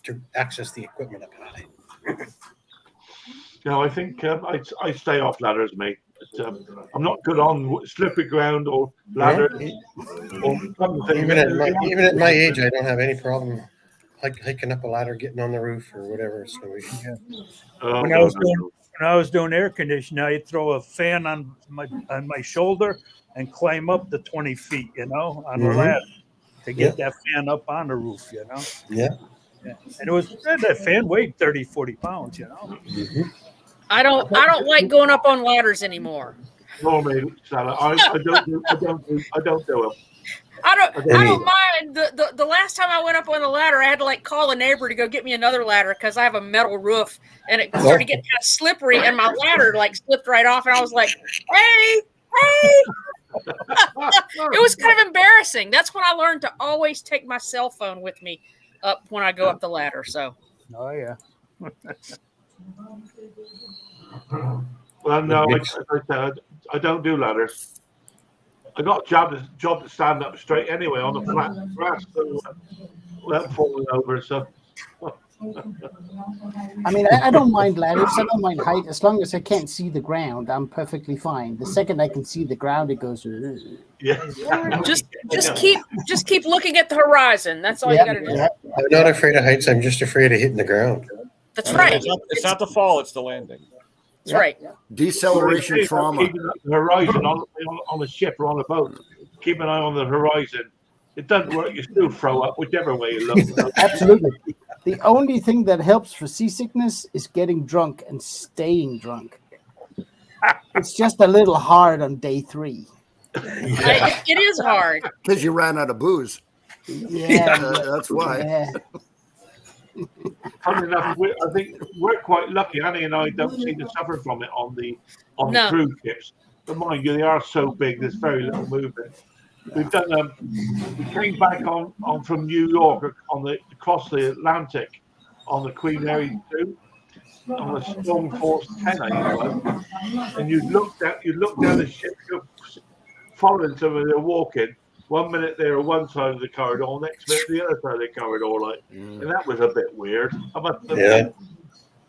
to access the equipment up high. No, I think I stay off ladders, mate. I'm not good on slippery ground or ladders. Or something. Even at my age, I don't have any problem hiking up a ladder, getting on the roof or whatever. So When I was doing air conditioning, I'd throw a fan on my shoulder and climb up the 20 feet, you know, on the ladder to get that fan up on the roof, you know. Yeah. And that fan weighed 30, 40 pounds, you know. I don't like going up on ladders anymore. No, mate, I don't do them. I don't mind. The last time I went up on a ladder, I had to like call a neighbor to go get me another ladder because I have a metal roof, and it started getting kind of slippery, and my ladder like slipped right off, and I was like, hey. It was kind of embarrassing. That's when I learned to always take my cell phone with me up when I go up the ladder. So. Oh yeah. Well, no, I don't do ladders. I got a job to stand up straight anyway on the flat grass, so without falling over. So, I mean, I don't mind ladders. I don't mind height as long as I can't see the ground. I'm perfectly fine. The second I can see the ground, it goes. yeah. Just keep looking at the horizon. That's all you got to do. I'm not afraid of heights. I'm just afraid of hitting the ground. That's right. It's not the fall; it's the landing. That's right. Deceleration trauma. Keeping the horizon on a ship or on a boat. Keep an eye on the horizon. It doesn't work. You still throw up, whichever way you look. Absolutely. The only thing that helps for seasickness is getting drunk and staying drunk. It's just a little hard on day 3. It is hard. Because you ran out of booze. Yeah, That's why. yeah. Funny enough, I think we're quite lucky. Annie and I don't seem to suffer from it on the No. cruise ships. But mind you, they are so big. There's very little movement. We've done. We came back on from New York across the Atlantic on the Queen Mary 2 on the Storm Force 10, I think it was. And you look down the ship, you're following somebody, they're walking. 1 minute they're on one side of the corridor, next minute the other side of the corridor, and that was a bit weird. Yeah.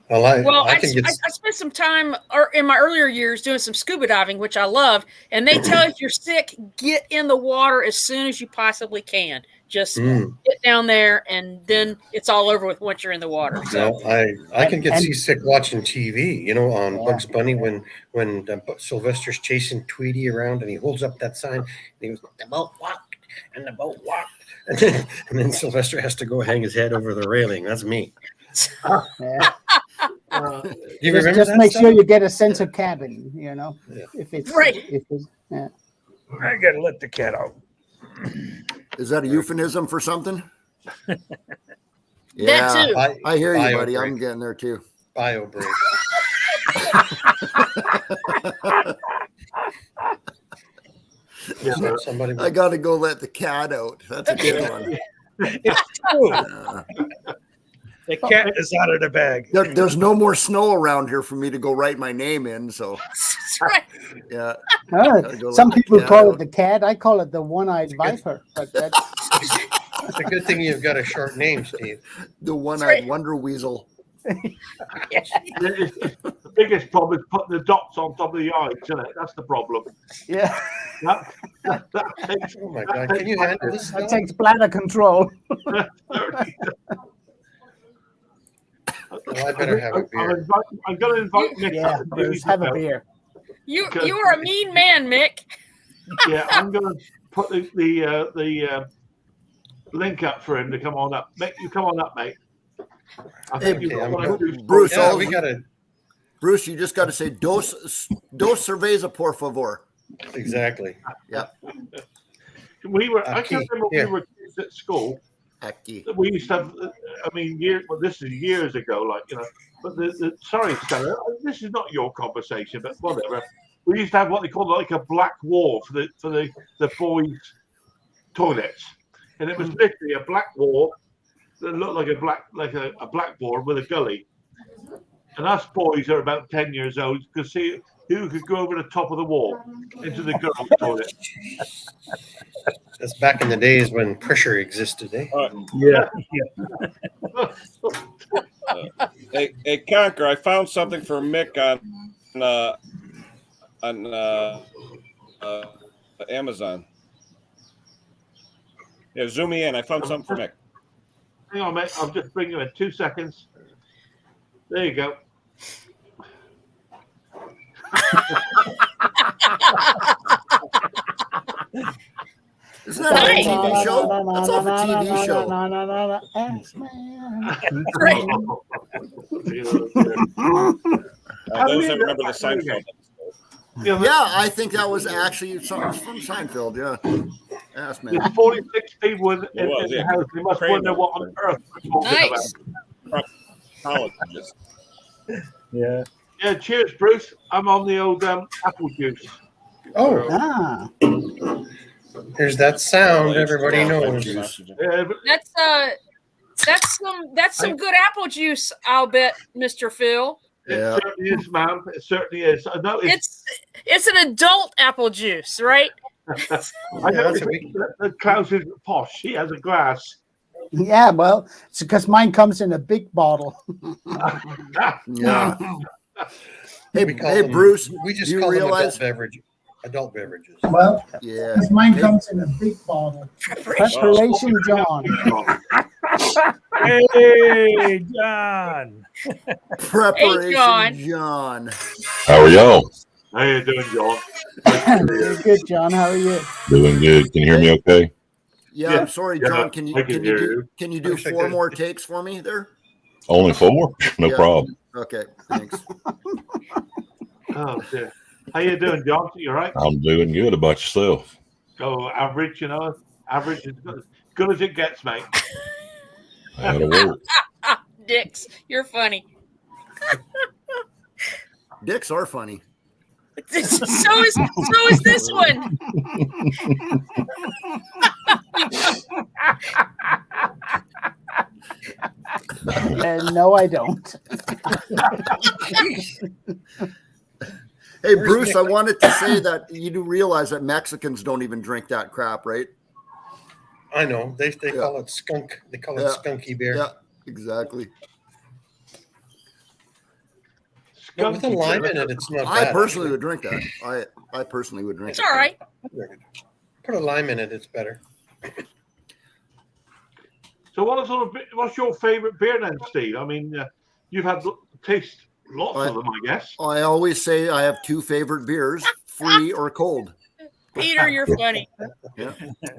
Well, I spent some time in my earlier years doing some scuba diving, which I loved. And they tell you if you're sick, get in the water as soon as you possibly can. Just get down there, and then it's all over with once you're in the water. So I can get seasick watching TV. You know, on Bugs Bunny when Sylvester's chasing Tweety around, and he holds up that sign, and he goes, "The boat walked, and the boat walked," and then Sylvester has to go hang his head over the railing. That's me. Do you remember Just that make stuff? sure you get a sense of cabin, you know, Yeah. if it's Right. If it's, yeah. I gotta let the cat out. Is that a euphemism for something? That Yeah, too. I hear you, Bio buddy. I'm break. getting there too. Bio break. Yeah, Somebody. I got to go let the cat out. That's a good one. It's true. Yeah. The cat is out of the bag. There's no more snow around here for me to go write my name in. So, That's right. yeah. Ah, Gotta go some let the people cat call out. it the cat. I call it the one-eyed viper. But that's It's a good thing you've got a short name, Steve. The one-eyed right. wonder weasel. the biggest problem is putting the dots on top of the eyes, isn't it? That's the problem. yeah. That takes, Oh my God! Can you handle this? That Scott? takes bladder control. Well, I better have a beer. I'm going to invite Mick. Yeah, up to Bruce, have a beer. You are a mean man, Mick. Yeah, I'm going to put the link up for him to come on up. Mick, you come on up, mate. I think you've got one or two Bruce, stories. Yeah, we gotta Bruce, you just got to say dos cerveza, por favor. exactly. Yeah. I can't remember when we were kids at school. Aquí. We used to have, I mean, this is years ago, like, you know, but sorry, Stella, this is not your conversation, but whatever. We used to have what they called like a black wall for the boys' toilets. And it was literally a black wall that looked like a blackboard with a gully. And us boys are about 10 years old could see who could go over the top of the wall into the girls' toilet. That's back in the days when pressure existed, eh? Yeah. Hey, Conker, I found something for Mick on Amazon. Yeah, zoom me in. I found something for Mick. Hang on, mate. I'll just bring you in 2 seconds. There you go. Isn't that a TV show? That's off a TV show. Right. Those that remember the Seinfeld. Yeah, I think that was actually something from Seinfeld. Yeah. Yes, man. There's 46 people in was, the yeah. house. They must wonder what on earth we're talking Nice. about. Colleges. Yeah. Yeah, cheers, Bruce. I'm on the old apple juice. Oh, Ah, there's that sound everybody knows. Yeah, but That's some good apple juice, I'll bet, Mr. Phil. it Yeah. certainly is, ma'am. It certainly is. I know It's an adult apple juice, right? I Yeah, know that's a big- that Klaus is posh. He has a glass. yeah. Well, it's because mine comes in a big bottle. Yeah. We call Hey, them- Bruce, We just do you call realize- them adult beverages. Well, Yeah. mine comes in a big bottle. Preparation John. Hey, John. Preparation John. How are y'all? How you doing, John? Very good, John. How are you? Doing good. Can you hear me okay? Yeah, Yeah. I'm sorry, Yeah, John. Can you I can hear you. can you do Wish I 4 could. more takes for me there? Only 4? No Yeah. problem. Okay, thanks. Oh, dear. How you doing, John? You all right? I'm doing good. About yourself? Oh, average, you know. Average is good as it gets, mate. That'll work. Dix, you're funny. Dicks are funny. So is this one. And no, I don't. Hey, Bruce, I wanted to say that you do realize that Mexicans don't even drink that crap, right? I know. They call it skunk. They call it Yeah. skunky beer. Yeah, exactly. But with a lime in it, it's not I bad. personally would drink that. I personally would drink It's it. all right. Put a lime in it, it's better. So, what's your favourite beer then, Steve? I mean, you've had taste lots of them, I guess. I always say I have 2 favorite beers, free or cold. Peter, you're funny.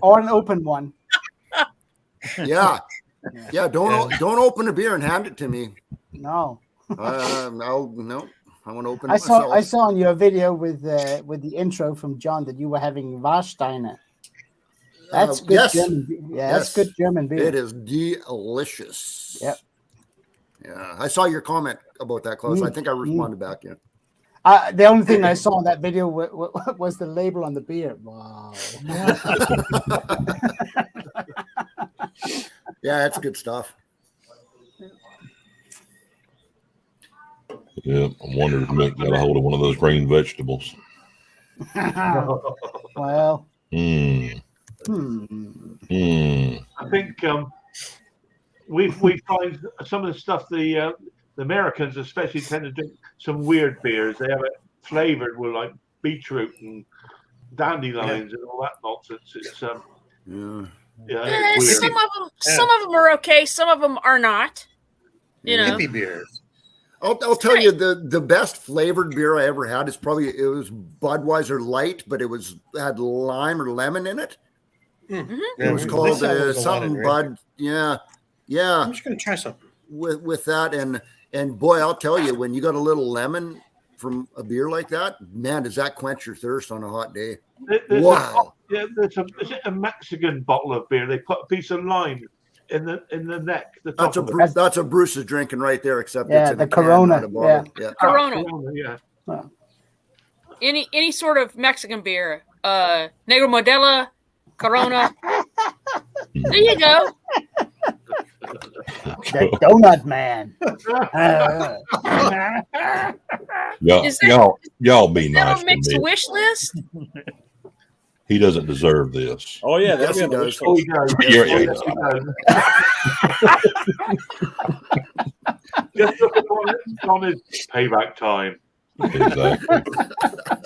Or an open one. Yeah. Yeah, don't open a beer and hand it to me. No. No, I want to open it I myself. saw on your video with the intro from John that you were having Warsteiner. That's good yes. German. Yeah, that's good German beer. It is delicious. Yep. Yeah, I saw your comment about that, Klaus. I think I responded back. Yeah. The only thing I saw in that video was the label on the beer. Wow. Yeah, that's good stuff. Yeah, I wonder if Mick got a hold of one of those green vegetables. Well. Mm. I think we find some of the stuff the Americans especially tend to drink some weird beers. They have it flavored with like beetroot and dandelions and all that nonsense. It's it's weird. Some of them are okay. Some of them are not. You know, hippie beers. I'll tell you the best flavored beer I ever had is it was Budweiser Light, but it had lime or lemon in it. Mm-hmm. It was called something Bud. Yeah. I'm just gonna try something with that, and boy, I'll tell you, when you got a little lemon from a beer like that, man, does that quench your thirst on a hot day? Wow. There's a Mexican bottle of beer. They put a piece of lime in the neck. That's a Bruce is drinking right there, except it's in the a Corona. Yeah. Corona. Yeah. Any sort of Mexican beer, Negro Modelo, Corona. There you go. The donut man. Y'all be Is that nice on to Mick's me. wish list? He doesn't deserve this. Oh yeah, Yes, that'll he be on the does. wish list. Just look upon it on his payback time. Exactly.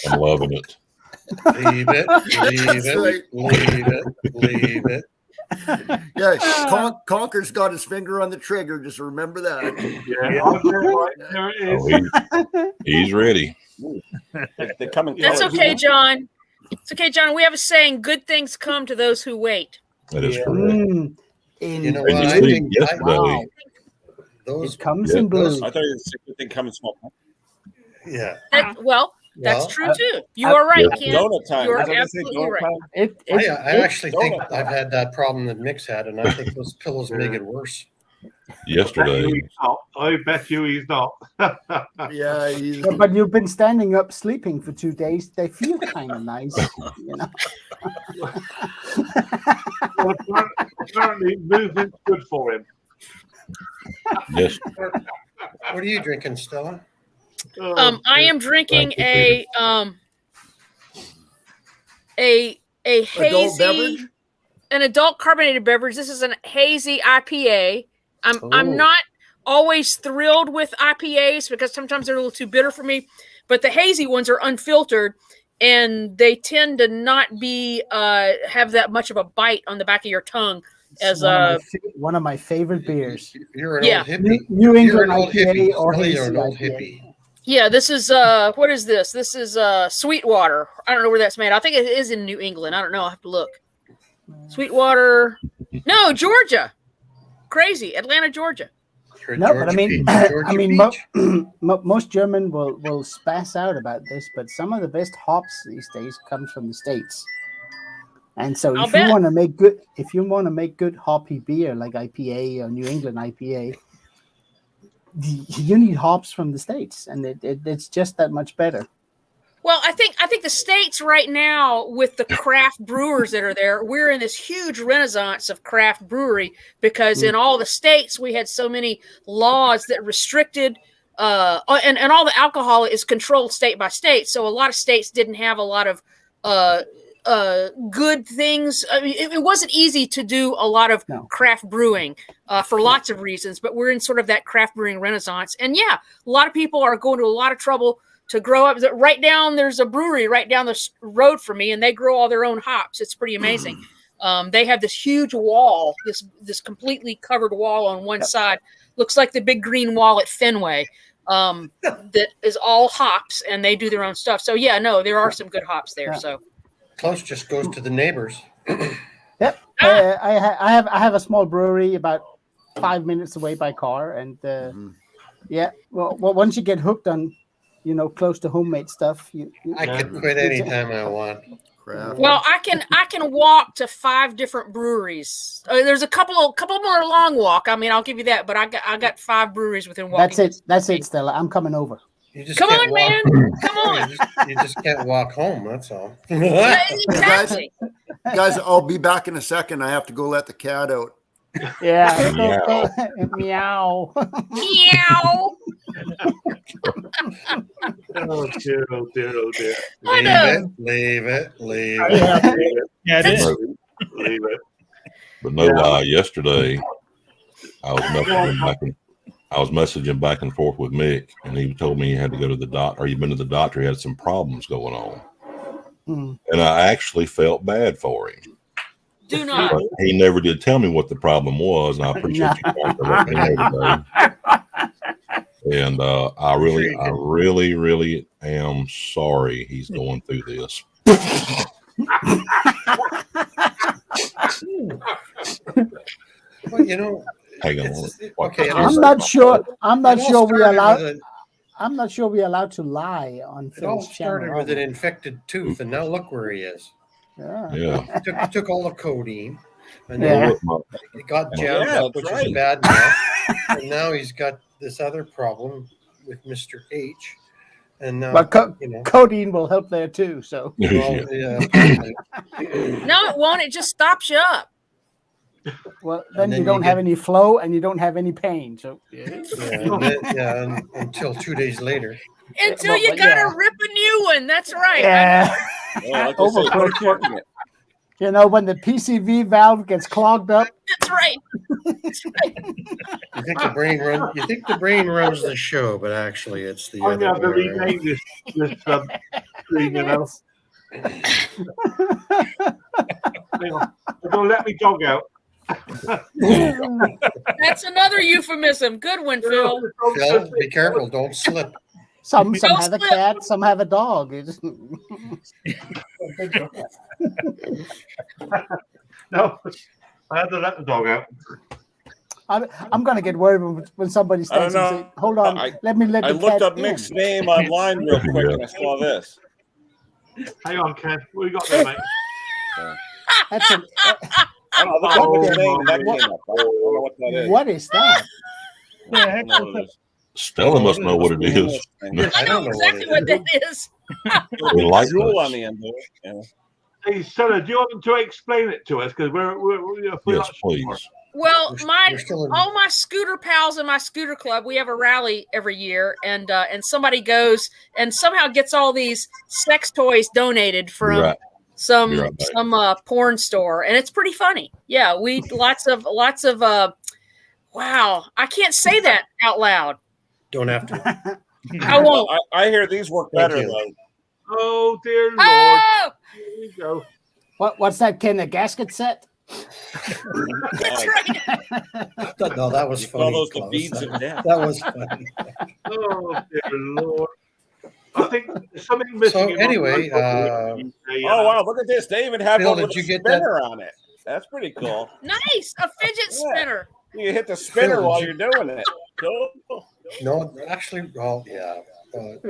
I'm loving it. leave it. Yeah, Conker's got his finger on the trigger. Just remember that. There it is. He's ready. They come in That's colors. okay, John. It's okay, John. We have a saying: "Good things come to those who wait." That is correct. You know And what? you I see, think yesterday, those It comes in blue. I thought you said good thing come in small. yeah. That's true too. You are right, Ken. Donut time. You are Is that what they say, absolutely donut right. time? I actually think I've had that problem that Mick's had, and I think those pillows make it worse. yesterday, I bet you he's not. Yeah, But you've been standing up sleeping for 2 days. They feel kind of nice, you know. Well, apparently, movement's good for him. yes, What are you drinking, Stella? I am drinking a adult hazy, beverage. an adult carbonated beverage. This is an hazy IPA. I'm not always thrilled with IPAs because sometimes they're a little too bitter for me, but the hazy ones are unfiltered and they tend to not be have that much of a bite on the back of your tongue. As one of my favorite beers. You're an old hippie. New England You're an old IPA hippie. or Stella, hazy you're an old IPA. hippie. Yeah, this is what is this? This is Sweetwater. I don't know where that's made. I think it is in New England. I don't know. I have to look. Sweetwater. No, Georgia. Crazy. Atlanta, Georgia. No, but I mean, most German will spass out about this, but some of the best hops these days comes from the States. And so if you want to make good hoppy beer like IPA or New England IPA, you need hops from the States, and it's just that much better. Well, I think the States right now, with the craft brewers that are there, we're in this huge renaissance of craft brewery because in all the states we had so many laws that restricted and all the alcohol is controlled state by state. So a lot of states didn't have a lot of good things. I mean, it wasn't easy to do a lot of craft brewing for lots of reasons, but we're in sort of that craft brewing renaissance. And yeah, a lot of people are going to a lot of trouble to grow up. There's a brewery right down the road from me, and they grow all their own hops. It's pretty amazing. They have this huge wall, this completely covered wall on one side. Looks like the big green wall at Fenway. That is all hops, and they do their own stuff. So yeah, no, there are some good hops there. So Close just goes to the neighbors. Yep. I have a small brewery about 5 minutes away by car, and Yeah. Well, once you get hooked on, close to homemade stuff, I could quit anytime I want. Crap. Well, I can walk to 5 different breweries. There's a couple more long walk. I mean, I'll give you that, but I got 5 breweries within walking. That's it, Stella. I'm coming over. You just Come can't on, walk. man. Come on. You just can't walk home. That's all. Yeah, exactly. Guys, I'll be back in a second. I have to go let the cat out. Yeah. Meow. Meow. Meow. Oh dear, oh dear, oh dear. I know. Leave it. Yeah, it is. Leave it. But no lie, yesterday I was messaging back and forth with Mick, and he told me he had to go to the doctor. He'd been to the doctor. He had some problems going on, and I actually felt bad for him. Do not. But he never did tell me what the problem was, and I appreciate you letting me know today. And I really am sorry he's going through this. Well, Hang on. okay. I'm not sure we're allowed to lie on It all Phil's channel. started with an infected tooth, and now look where he is. Yeah. Took all the codeine, and Yeah. then he got jammed up, which is bad now. And now he's got this other problem with Mr. H. And now, But codeine will help there too. So well, Yeah. No, it won't. It just stops you up. then then you don't you have get- any flow and you don't have any pain. So until 2 days later. Until you gotta rip a new one. That's right. Yeah. Yeah, like I say, put a cork in it. When the PCV valve gets clogged up. That's right. You think the brain runs the show, but actually it's the I'm going to have to other way around. rename this thing, Hang on. They're going to let me dog out. That's another euphemism. Good one, Phil. Phil, be careful, don't slip. Some have a cat, some have a dog. No, I had to let the dog out. I'm going to get worried when somebody stands and says, "Hold on, let me let I the looked cat up in." Mick's name online real quick, and I saw this. Hang on, Ken. What you got there, mate? That's a, I don't know, look up Mick's name, and that came up. I don't know what that is. what is that? I don't know what it is. Stella must know what it is. I know exactly what that is. We like Jewel this. on the end of it. Yeah. Hey, Stella, do you want them to explain it to us? Because we're Yes, not sure. please. Well, We're still in- all my scooter pals in my scooter club, we have a rally every year, and somebody goes and somehow gets all these sex toys donated from You're right. some You're right, babe. some porn store, and it's pretty funny. Yeah, we lots of wow, I can't say that out loud. Don't have to. I won't. Well, I hear these work better, you. though. Oh, dear Lord. Oh, Here we go. What's that, Ken? A gasket set? that's right. No, that was You funny. call those the Klaus. beads of death. That was funny. Oh, dear Lord. I think there's something missing. So in my anyway, phone. Oh, wow, look at this. They even have Phil, one with did a you get that? spinner on it. That's pretty cool. Nice, a fidget spinner. You hit the spinner Phil, while did you're doing it. Cool. No, actually, well, yeah.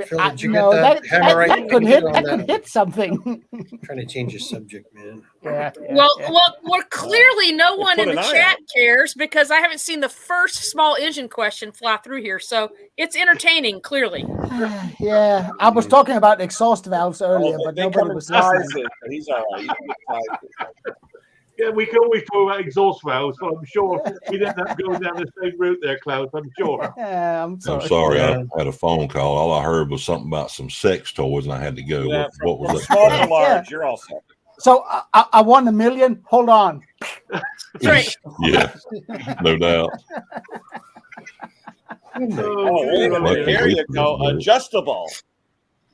Phil, I- did you no, get that hammerite? that could hit. That could hit something. Trying to change the subject, man. Yeah. Well, clearly no one put in the an eye chat on cares because I haven't seen the first small engine question fly through here. So it's entertaining, clearly. Yeah, I was talking about exhaust valves earlier, but they nobody come in was listening. sizes, but he's all right. You can get sizes. Yeah, we can always talk about exhaust valves, but I'm sure we didn't have to go down the same route there, Klaus. I'm sure. Yeah, I'm sorry. I'm sorry. Yeah. I had a phone call. All I heard was something about some sex toys, and I had to go. Yeah, What from was it? small to large, you're all set. So I won $1 million. Hold on. That's right. Yeah, no doubt. Oh, wait a minute. Here you go. Adjustable.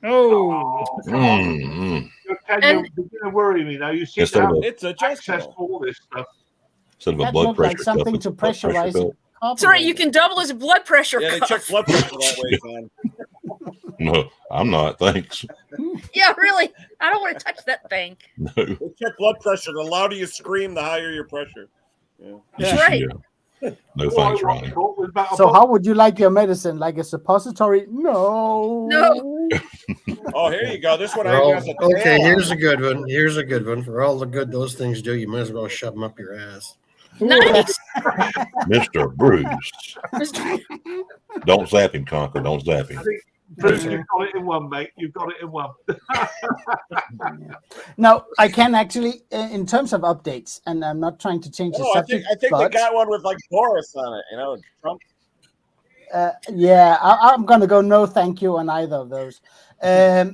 Oh, You're beginning to worry me now. You seem Instead to of have a- It's access to adjustable. all this stuff. Instead of a That blood looked pressure like something cuff, to it's a blood pressure pressurize belt. That's right. You can double his blood pressure. Yeah, they cuff. check blood pressure that way, man. No, I'm not. Thanks. Yeah, really. I don't want to touch that thing. No. They check blood pressure. The louder you scream, the higher your pressure. Yeah. That's right. Yeah. No thanks, Ronnie. So how would you like your medicine? Like a suppository? No. No. Oh, here you go. This one For I all- has a okay, tail on here's it. a good one. Here's a good one. For all the good those things do, you might as well shove them up your ass. Nice. Mr. Bruce. Don't zap him, Conker. Don't zap him. Bruce, you've got it in one, mate. You've got it in one. No, I can actually, in terms of updates, and I'm not trying to change the Oh, I subject. think they but, got one with like Boris on it. You know, Trump. yeah, I'm gonna go no, thank you on either of those. I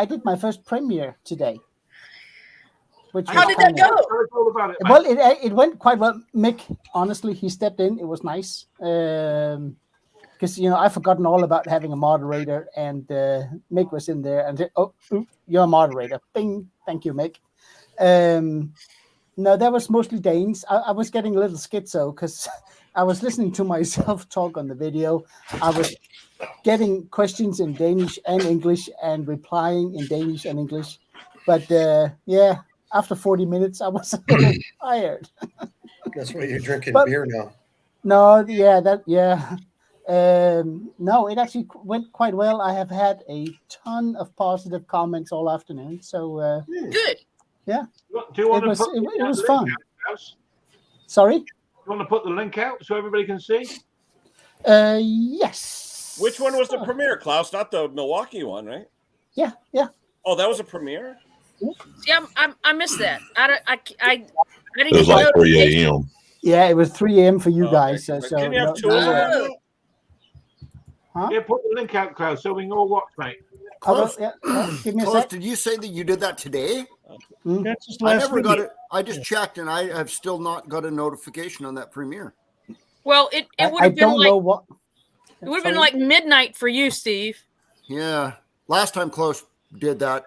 did my first premiere today. Which How was did that kinda- go? Tell us all about it, mate. Well, it went quite well. Mick, honestly, he stepped in. It was nice because I've forgotten all about having a moderator, and Mick was in there and said, "Oh, you're a moderator." Bing, thank you, Mick. No, that was mostly Danes. I was getting a little schizo because I was listening to myself talk on the video. I was getting questions in Danish and English and replying in Danish and English, but yeah. After 40 minutes, I was a little tired. That's why you're drinking But- beer now. No, no, it actually went quite well. I have had a ton of positive comments all afternoon. So Good. Do you want it was to put it was link fun. out, Klaus? Sorry. You want to put the link out so everybody can see? Yes. Which one was the premiere, Klaus? Not the Milwaukee one, right? Yeah. Oh, that was a premiere. See, I missed that. I didn't It was get like 3 notification. a.m. Yeah, it was 3 a.m. for you Oh, guys. okay. So Can you have two no of them? worries. on Huh? Yeah, put the link out, Klaus, so we can all watch, mate. Close. Yeah, give me a Close. sec. Did you say that you did that today? That's just I last never week. got it. I just checked, and I have still not got a notification on that premiere. Well, it would I have been don't know like what. it would have been like midnight for you, Steve. Yeah, last time Close did that.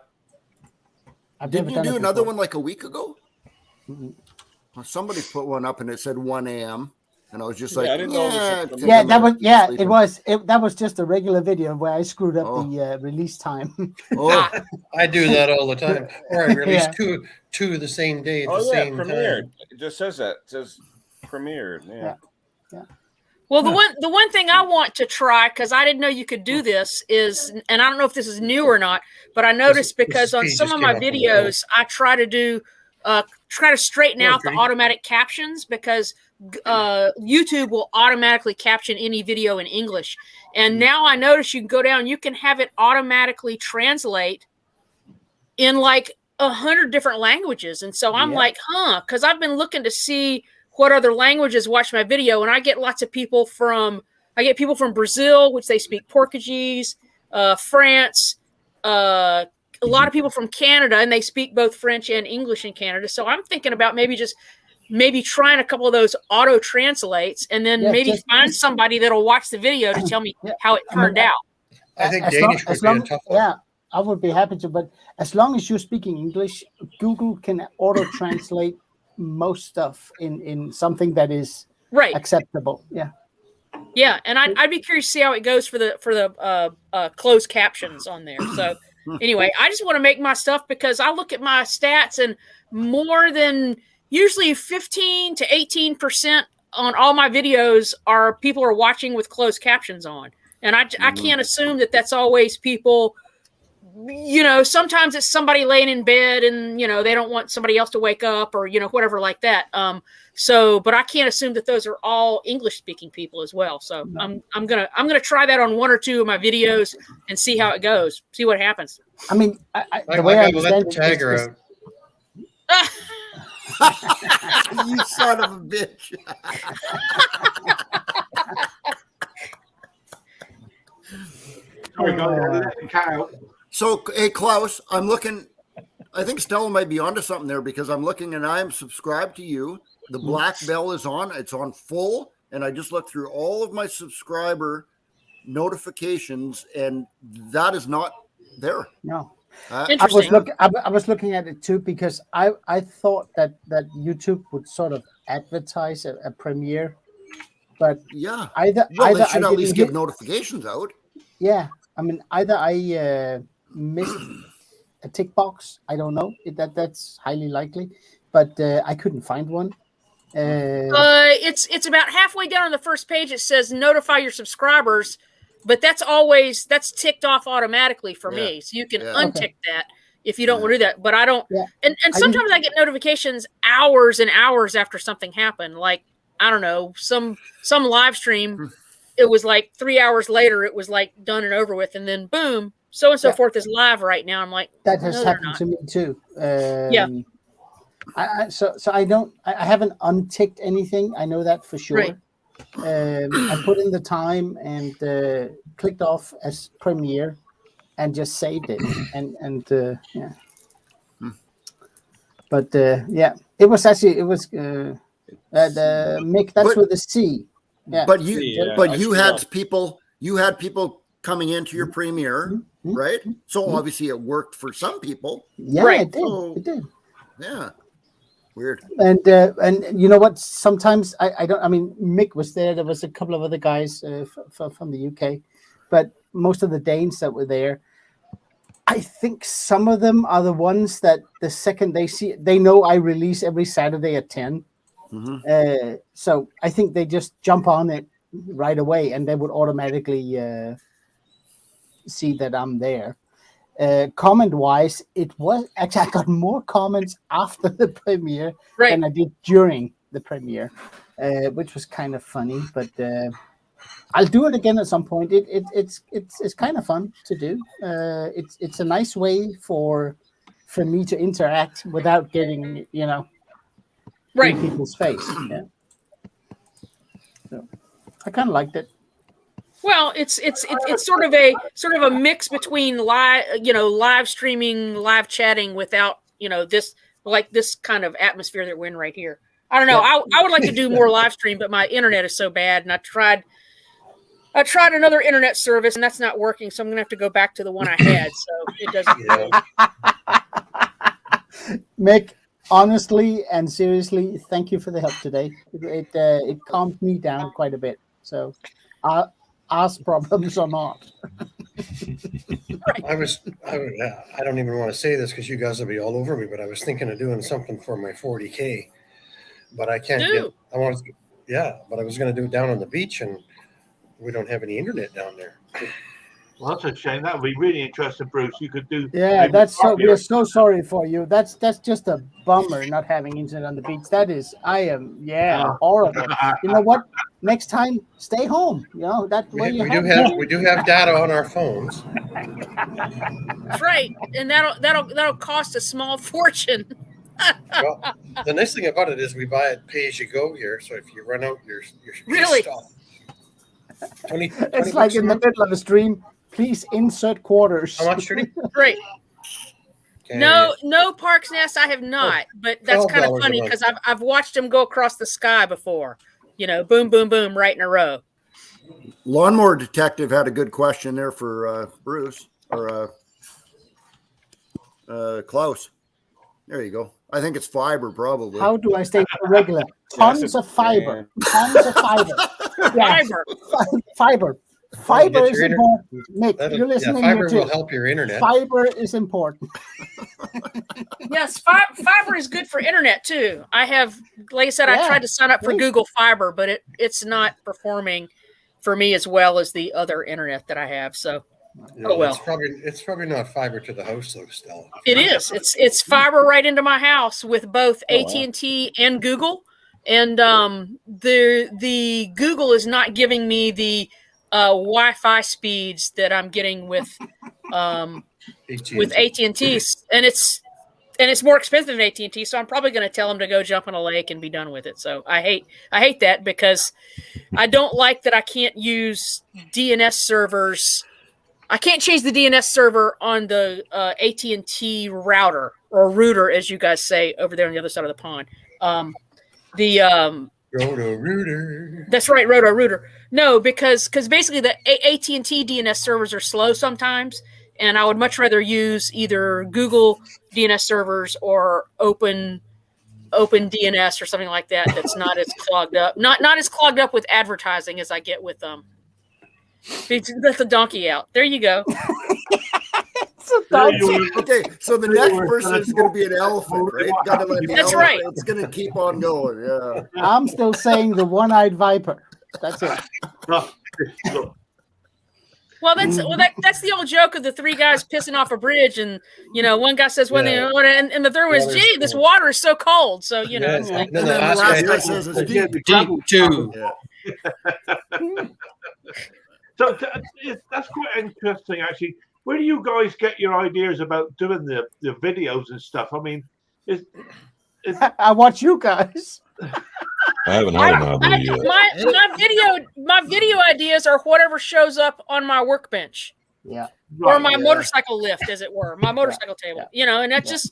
I've never Didn't you done do it another before. one like a week ago? Well, somebody put one up and it said 1 a.m. and I was just like, I didn't know it was a yeah, premiere. Yeah, that was sleeping. that was just a regular video where I screwed up Oh. the release time. Oh, I do that all the time. Or I release Yeah. two the same day at Oh the yeah, same premiered. time. It just says that. It says premiered. Yeah. Well, the one thing I want to try, because I didn't know you could do this, is, and I don't know if this is new or not, but I noticed because on Steve some just of my came up with it. videos, I try to straighten out the Okay. automatic captions because YouTube will automatically caption any video in English. And now I notice you can go down, you can have it automatically translate in like 100 different languages. And so I'm Yeah. like, because I've been looking to see what other languages watch my video, and I get lots of people from Brazil, which they speak Portuguese, France, a lot of people from Canada, and they speak both French and English in Canada. So I'm thinking about maybe trying a couple of those auto translates, and then Yeah, maybe just- find somebody that'll watch the video to tell me Yeah. how it turned out. I think As Danish as would be a long- tough one. Yeah, I would be happy to, but as long as you're speaking English, Google can auto translate most stuff in something that is Right. acceptable. Yeah. Yeah, and I'd be curious to see how it goes for the closed captions on there. So anyway, I just want to make my stuff because I look at my stats and more than usually 15 to 18% on all my videos are people are watching with closed captions on, and I can't assume that that's always people. Sometimes it's somebody laying in bed and they don't want somebody else to wake up or whatever like that. But I can't assume that those are all English speaking people as well. So No. I'm gonna try that on one or two of my videos and see how it goes. See what happens. I mean, I the way I gotta let the understand it tagger is- out. you son of a bitch. Sorry, guys, let the cat out. So, hey, Klaus, I'm looking. I think Stella might be onto something there because I'm looking and I am subscribed to you. The black bell is on. It's on full. And I just looked through all of my subscriber notifications and that is not there. No. Interesting. I was looking at it too because I thought that YouTube would sort of advertise a premiere, but Yeah. either Well, they I should at didn't least hear- give notifications out. Yeah, I mean, either I missed a tick box. I don't know. That's highly likely. but I couldn't find one. It's about halfway down on the first page. It says notify your subscribers, but that's ticked off automatically for me. So you can untick that if you don't want to do that. But I don't. Yeah. And sometimes I get notifications hours and hours after something happened. Like, I don't know, some live stream. It was like 3 hours later. It was like done and over with, and then boom, so and so forth is live right now. I'm like, that has happened to me too. So I haven't unticked anything. I know that for sure. Right. I put in the time and clicked off as Premiere and just saved it. But it was Mick. That's with the C. Yeah. But you had people coming into your Premiere, right? So obviously it worked for some people. Yeah, right. It did. So, it did. Yeah. Weird. And you know what? Sometimes I don't. I mean, Mick was there. There was a couple of other guys from the UK, but most of the Danes that were there, I think some of them are the ones that the second they know I release every Saturday at 10. So I think they just jump on it right away, and they would automatically see that I'm there. Comment-wise, it was actually I got more comments after the premiere than I did during the premiere, which was kind of funny. But I'll do it again at some point. It's kind of fun to do. It's a nice way for me to interact without getting in people's face. Yeah. So I kind of liked it. Well, it's sort of a mix between live streaming, live chatting without this kind of atmosphere that we're in right here. I don't know. I would like to do more live stream, but my internet is so bad, and I tried another internet service, and that's not working. So I'm gonna have to go back to the one I had. So it doesn't. Mick, honestly and seriously, thank you for the help today. It calmed me down quite a bit. So, ask problems or not. I don't even want to say this because you guys will be all over me, but I was thinking of doing something for my 40K, but I can't but I was going to do it down on the beach, and we don't have any internet down there. Well, that's a shame. That would be really interesting, Bruce. You could do. Yeah, we're so sorry for you. That's just a bummer not having internet on the beach. That is, horrible. You know what? Next time, stay home. That way we do have data on our phones. That's right, and that'll cost a small fortune. Well, the nice thing about it is we buy it pay as you go here. So if you run out, your really. Stuff. 20 it's like in the middle of a stream. Please insert quarters. How much, Trudy? Great. Okay. No Park's Nest. I have not, but that's kind of funny because I've watched them go across the sky before. Boom, boom, boom, right in a row. Lawnmower Detective had a good question there for Bruce or Klaus. There you go. I think it's fiber, probably. How do I stay regular? Tons of fiber. Tons of fiber. Fiber. Fiber is important. Nick, you're listening. Fiber will help your internet. Fiber is important. Yes, fiber is good for internet too. I have, like I said, I tried to sign up for Google Fiber, but it's not performing for me as well as the other internet that I have. So, well. It's probably not fiber to the house though, Stella. It is. It's fiber right into my house with both AT&T and Google, and the Google is not giving me the Wi-Fi speeds that I'm getting with AT&T, and it's more expensive than AT&T. So I'm probably going to tell them to go jump in a lake and be done with it. So I hate that because I don't like that I can't use DNS servers. I can't change the DNS server on the AT&T router or router, as you guys say over there on the other side of the pond. Roto-Rooter. That's right, Roto-Rooter. No, because basically the AT&T DNS servers are slow sometimes, and I would much rather use either Google DNS servers or Open DNS or something like that. That's not as clogged up, not as clogged up with advertising as I get with let the donkey out. There you go. Okay, so the next person is going to be an elephant, right? Got to let the That's elephant, right. It's going to keep on going. Yeah. I'm still saying the one-eyed viper. That's it. Well, that's the old joke of the three guys pissing off a bridge, and one guy says one thing, and the third one is, "Gee, this water is so cold." So it's like, And then the last guy says it's deep. Deep too. So that's quite interesting, actually. Where do you guys get your ideas about doing the videos and stuff? I mean, I watch you guys. I haven't had an idea yet. my video ideas are whatever shows up on my workbench. Yeah. Or my motorcycle lift, as it were, my motorcycle table. And that's just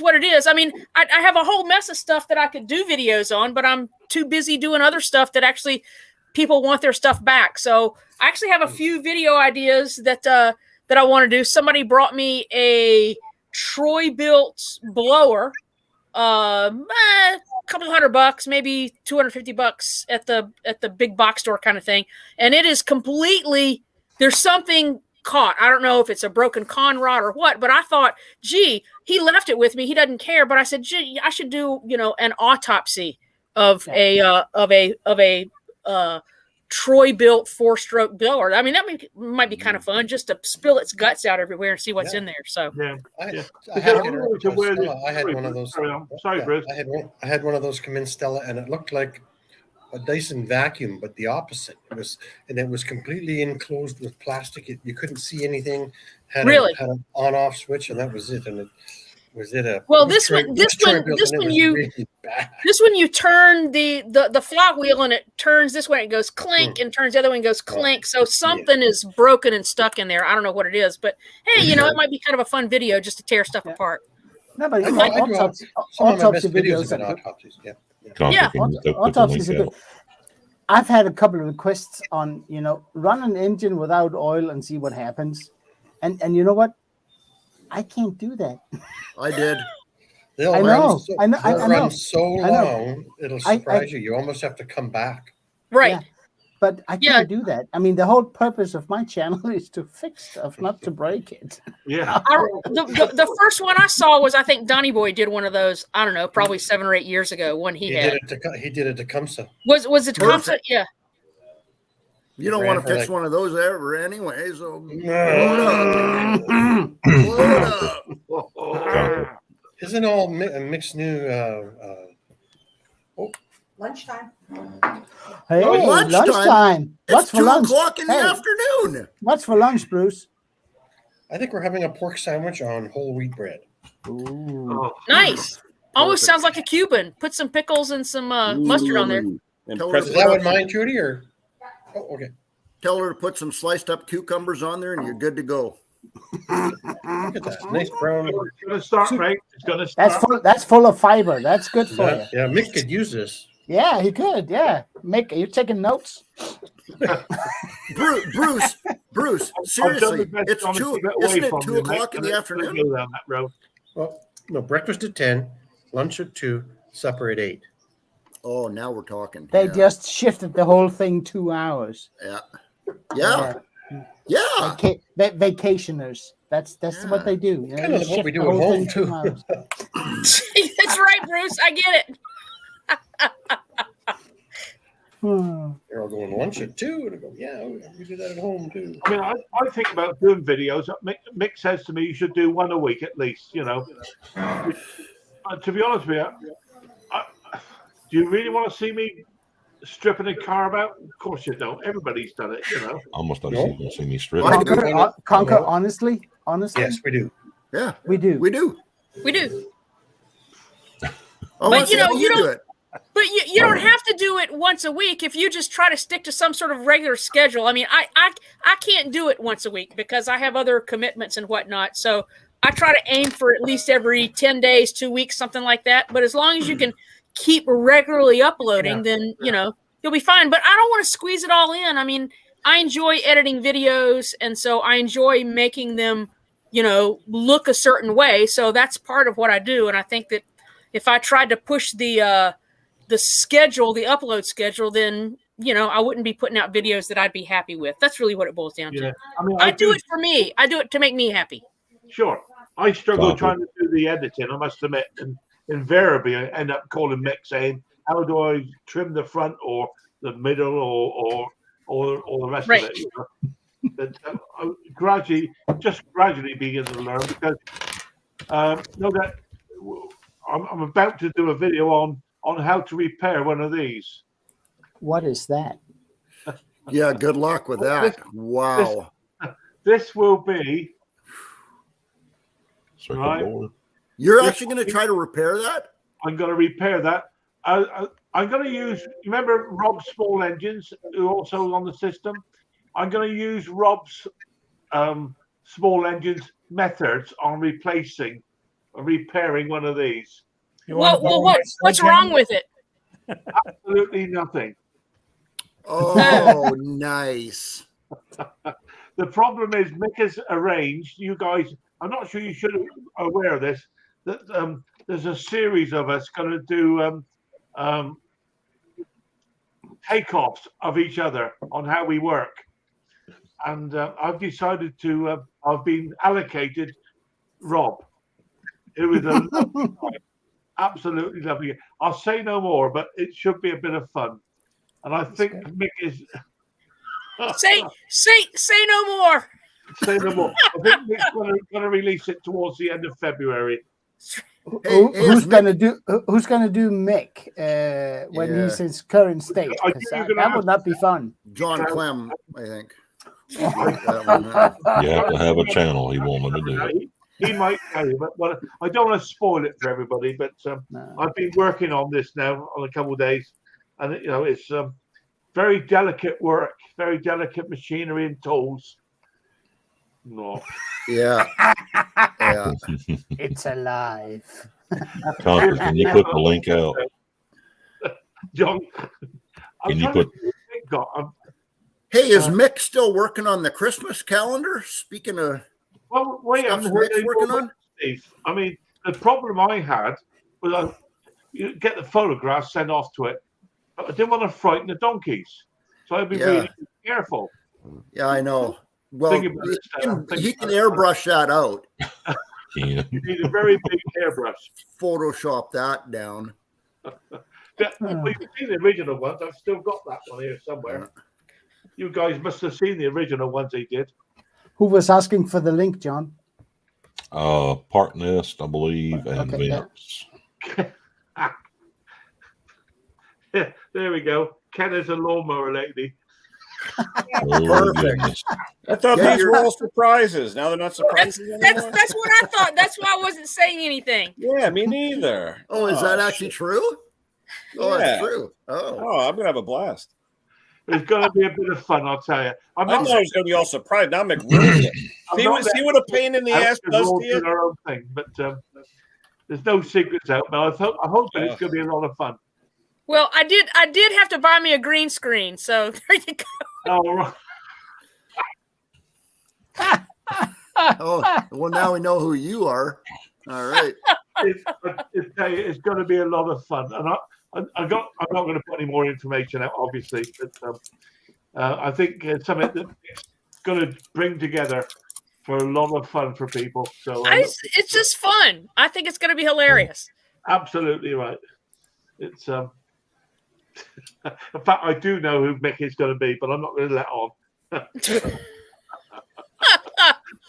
what it is. I mean, I have a whole mess of stuff that I could do videos on, but I'm too busy doing other stuff that actually people want their stuff back. So I actually have a few video ideas that I want to do. Somebody brought me a Troy built blower, a couple $100, maybe $250 at the big box store kind of thing. And it is completely, there's something caught. I don't know if it's a broken con rod or what, but I thought, gee, he left it with me. He doesn't care. But I said, gee, I should do, an autopsy of a Troy built 4-stroke blower. I mean, that might be kind of fun, just to spill its guts out everywhere and see what's in there. So I had one of those. Sorry, Bruce. I had one of those come in, Stella, and it looked like a Dyson vacuum, but the opposite. It was completely enclosed with plastic. You couldn't see anything. Had an on-off switch, and that was it. And this one you turn the flywheel and it turns this way, it goes clink, and turns the other way and goes clink. So something is broken and stuck in there. I don't know what it is, but hey, it might be kind of a fun video just to tear stuff apart. No, but autopsy videos are autopsies. Autopsies are good. I've had a couple of requests on, run an engine without oil and see what happens. And you know what? I can't do that. I did. They'll run so long, it'll surprise you. You almost have to come back. Right. Yeah. But I can't do that. I mean, the whole purpose of my channel is to fix stuff, not to break it. Yeah. The first one I saw was, I think Donnie Boy did one of those, I don't know, probably 7 or 8 years ago when he did it to Tecumseh. Was it Tecumseh? Yeah. You don't want to fix one of those ever anyway, so blow it up. Isn't all mixed new lunchtime? Hey, lunchtime. What's for lunch? 2:00 in the afternoon. What's for lunch, Bruce? I think we're having a pork sandwich on whole wheat bread. Ooh. Nice. Almost sounds like a Cuban. Put some pickles and some mustard on there. Is that what mine, Judy, or? Oh, okay. Tell her to put some sliced up cucumbers on there, and you're good to go. Look at that nice brown. It's going to start, right? It's going to start. That's full of fiber. That's good for you. Yeah, Mick could use this. Yeah, he could. Yeah, Mick, you taking notes? Bruce. Seriously, isn't it 2 o'clock in the afternoon? Well, no, breakfast at 10, lunch at 2, supper at 8. Oh, now we're talking. They just shifted the whole thing 2 hours. Yeah. Vacationers. That's what they do. Kind of what we do at home too. That's right, Bruce. I get it. They're all going lunch at 2, and I go, yeah, we do that at home too. I mean, I think about doing videos. Mick says to me, you should do one a week at least. To be honest with you, do you really want to see me stripping a car about? Of course you don't. Everybody's done it, Almost don't see me stripping. Conker, honestly. Yes, we do. Yeah, we do. But you don't. But you don't have to do it once a week if you just try to stick to some sort of regular schedule. I mean, I can't do it once a week because I have other commitments and whatnot. So I try to aim for at least every 10 days, 2 weeks, something like that. But as long as you can keep regularly uploading, then you'll be fine. But I don't want to squeeze it all in. I mean, I enjoy editing videos, and so I enjoy making them, look a certain way. So that's part of what I do. And I think that if I tried to push the schedule, the upload schedule, then I wouldn't be putting out videos that I'd be happy with. That's really what it boils down to. I mean, I do it for me. I do it to make me happy. Sure. I struggle Conker. trying to do the editing, I must admit, and invariably I end up calling Mick saying, "How do I trim the front or the middle or the rest Right. of it?" You know? But I gradually begin to learn because no, that I'm about to do a video on how to repair one of these. What is that? Yeah, good luck with that. Wow. This will be Circuit Right. board. You're actually going to try to repair that? I'm going to repair that. I'm going to use, remember Rob's small engines, who also on the system? I'm going to use Rob's small engines methods on replacing or repairing one of these. You wanna Well, borrow my what's sledgehammer? wrong with it? Absolutely nothing. Oh, nice. The problem is Mick has arranged, you guys, I'm not sure you should be aware of this, that there's a series of us going to do takeoffs of each other on how we work. And I've decided to, I've been allocated Rob, who is a lovely guy, absolutely lovely. I'll say no more, but it should be a bit of fun. And I think Mick is... Say no more. Say no more. I think Mick's going to release it towards the end of February. Who's going to do Mick when he's in his current state? I 'Cause knew you were that gonna would not be fun. John Clem, I think. You have to have a channel. He won't let me do it. He might tell you, but well, I don't want to spoil it for everybody. But No. I've been working on this now on a couple of days, and it's very delicate work, very delicate machinery and tools. No, Yeah. Yeah. It's alive. Conker, can you put the link out? John. Can you put? Hey, is Mick still working on the Christmas calendar? Speaking of Well, wait, stuff I'm heard Mick's working on? Steve. I mean, the problem I had was you get the photographs sent off to it, but I didn't want to frighten the donkeys, so I'd be really careful. Yeah, I know. Well, Think about it, Stella. he can airbrush that out. Yeah. You need a very big hairbrush. Photoshop that down. We've seen the original ones. I've still got that one here somewhere. You guys must have seen the original ones he did. Who was asking for the link, John? Part Nest, I believe, and Okay, yeah. Vince. Yeah, there we go. Ken is a lawnmower lady. Oh, Perfect. goodness. I thought Yeah, these were all surprises. Now they're not surprises anymore. That's what I thought. That's why I wasn't saying anything. Yeah, me neither. Oh, is that actually true? Oh, Yeah. that's true. Oh. Oh, I'm gonna have a blast. It's going to be a bit of fun, I'll tell you. I thought I was gonna be all surprised. Now I'm ruining it. See what a pain in the ass does to you? Our own thing, but there's no secrets out. But I hope that it's going to be a lot of fun. Well, I did have to buy me a green screen, so there you go. Oh, right. Oh, well, now we know who you are. All right. It's going to be a lot of fun, and I'm not going to put any more information out, obviously, but I think it's something that's going to bring together for a lot of fun for people. So It's just fun. I think it's going to be hilarious. absolutely right. It's in fact, I do know who Mick is going to be, but I'm not going to let on.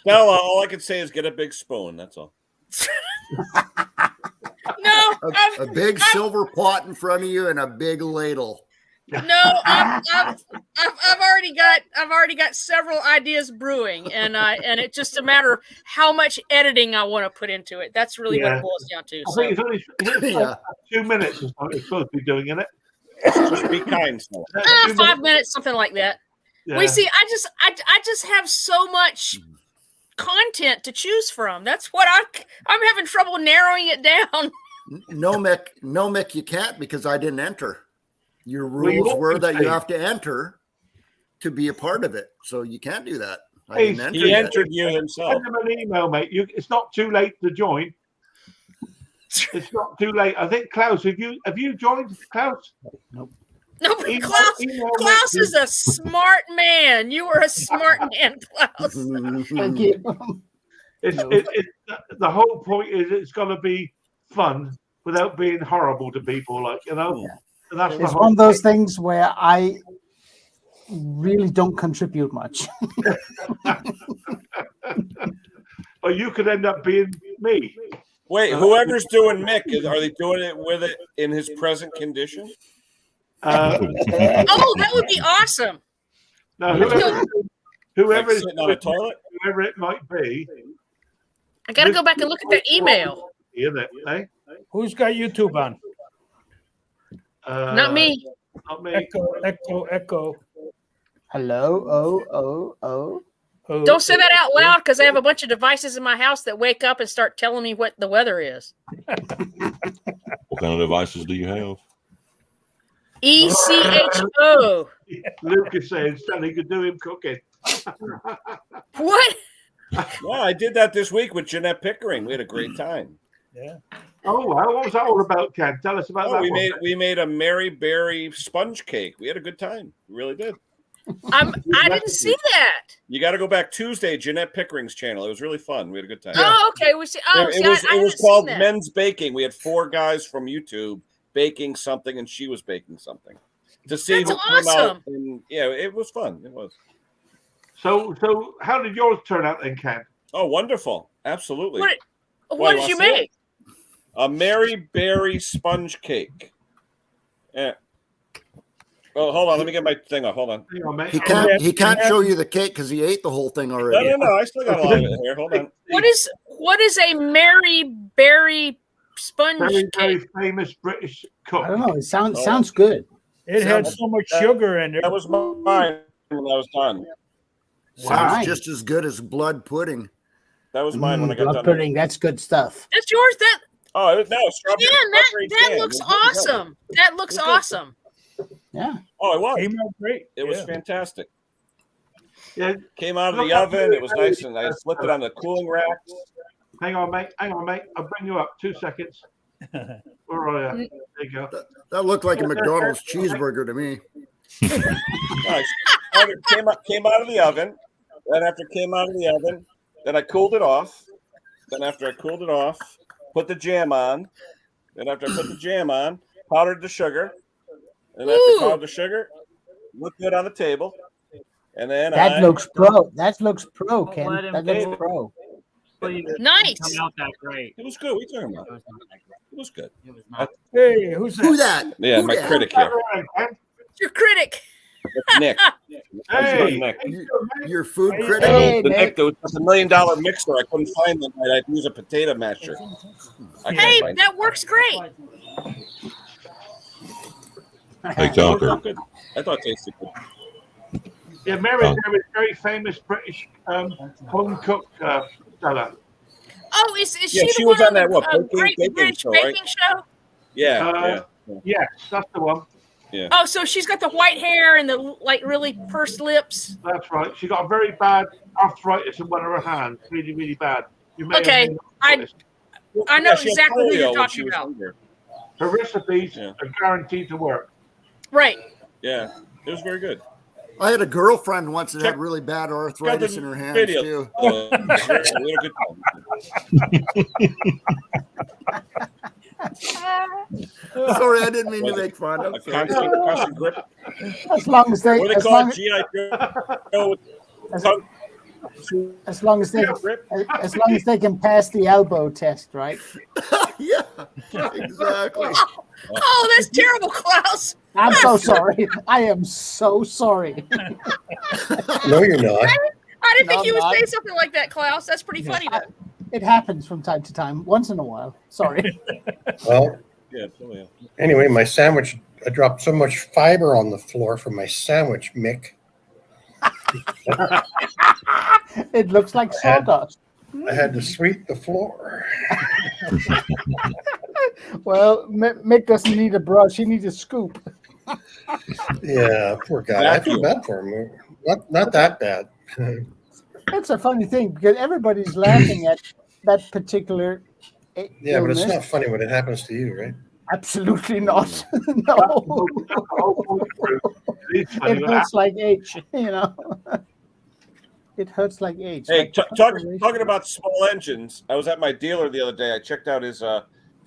Stella, all I can say is get a big spoon. That's all. No, A big silver pot in front of you and a big ladle. no, I've already got several ideas brewing, and it's just a matter of how much editing I want to put into it. That's really what it boils down to. I So. think it's only Yeah. 2 minutes or something. It's supposed to be doing, isn't it? Just be kind, Stella. 5 minutes, something like that. Yeah. We see. I just have so much content to choose from. That's what I'm having trouble narrowing it down. No, Mick, you can't because I didn't enter. Your Well, you rules won't were be that you paid. have to enter to be a part of it. So you can't do that. I Hey, didn't enter He yet. entered you himself. Send them an email, mate. It's not too late to join. It's not too late. I think Klaus, have you joined, Klaus? No, but Email Klaus Mick. is a smart man. You are a smart man, Klaus. Thank you. The whole point is it's got to be fun without being horrible to people, like, you know. Yeah. And that's the It's whole one of those things where I really don't contribute much. But you could end up being me. Wait, whoever's doing Mick, are they doing it with it in his present condition? Oh, that would be awesome. Now, whoever Like sitting on a toilet? whoever it might be, I got to go back and look at that email. isn't it? Eh? Who's got YouTube on? Not me. Not me. Echo. Hello, oh. Don't say that out loud because I have a bunch of devices in my house that wake up and start telling me what the weather is. What kind of devices do you have? ECHO. Luke is saying Sally could do him cooking. What? Well, I did that this week with Jeanette Pickering. We had a great time. Yeah. Oh, wow. What was that all about, Ken? Tell us about that. We made a Mary Berry sponge cake. We had a good time. We really did. I didn't see that. You got to go back Tuesday, Jeanette Pickering's channel. It was really fun. We had a good time. Oh, okay. We see. Oh, It was called Men's Baking. We had 4 guys from YouTube baking something, and she was baking something to see That's who came out. awesome. And yeah, it was fun. It was. So how did yours turn out then, Ken? Oh, wonderful! Absolutely. What did you make? A Mary Berry sponge cake. Yeah. Oh, hold on. Let me get my thing off. Hold on. Hang on, mate. He can't show you the cake because he ate the whole thing already. No. I still got a lot of it here. Hold on. What is a Mary Berry sponge Very, cake? very famous British cook. I don't know. It sounds good. It had so much sugar in it. That was mine when I was done. Sounds Wow. just as good as blood pudding. That was mine when I got blood done. pudding. That's good stuff. That's yours. That Oh, no, strawberry. that jam. looks It was really good. awesome. That looks awesome. Yeah. Oh, it was. Came out great. It was Yeah. fantastic. Yeah. Came out of the oven. It was nice, and I flipped it on the cooling rack. Hang on, mate. I'll bring you up. 2 seconds. Where are you? There you go. That looked like a McDonald's cheeseburger to me. Nice. Came out of the oven. Then after it came out of the oven, then I cooled it off. Then after I cooled it off, put the jam on. Then after I put the jam on, powdered the sugar. And after I powdered the sugar, looked good on the table. And then That looks pro. That looks pro, Don't Ken. let him That get looks it. pro. Nice. Come out that great. It was good. What are you talking It about? was not that great. It was good. It was not. Hey, who's Who that? that? Yeah, Who my that? critic here. Your critic. That's Nick. Hey, Nick. Your food Hey, critic? Hey, The Nick. Nick, there was just $1 million mixer. I couldn't find that night. I'd use a potato masher. I can't Hey, find that works great. Hey, Conker. Good. I thought it tasted good. yeah, Mary Berry, very famous British home cook fella. Oh, is Yeah, she she the was one on that, what, Great baking British show, right? Baking Show? Yeah. Yes, that's the one. Oh, so she's got the white hair and the like really pursed lips. That's right. She got a very bad arthritis in one of her hands. Really, really bad. You may Okay, have noticed. I know Yeah, she had exactly who polio you're when talking she was about. younger. Her recipes Yeah. are guaranteed to work. Right. Yeah, it was very good. I had a girlfriend once that Check- had really bad Got arthritis the in her hands video. too. We had a good time. Sorry, I didn't mean to make fun. A I'm sorry. constant grip. As long as they, What do they as call long it? as, G.I. Joe with tongue- as long as they, as long as they can pass the elbow test, right? Yeah, exactly. Oh, that's terrible, Klaus. I'm so sorry. I am so sorry. No, you're not. I didn't think No, you would not. say something like that, Klaus. That's pretty funny. Though. It happens from time to time, once in a while. Sorry. Well, Yeah, totally. anyway, my sandwich, I dropped so much fiber on the floor from my sandwich, Mick. It looks like sawdust. I had to sweep the floor. Well, Mick doesn't need a brush. He needs a scoop. Yeah, poor guy. I feel bad for him. Not that bad. That's a funny thing because everybody's laughing at that particular Yeah, but it's illness. not funny when it happens to you, right? Absolutely not. No. It's funny, It looks like H, you know. It hurts like age. Hey, Like talking about small engines, I was at my dealer the other day. I checked out his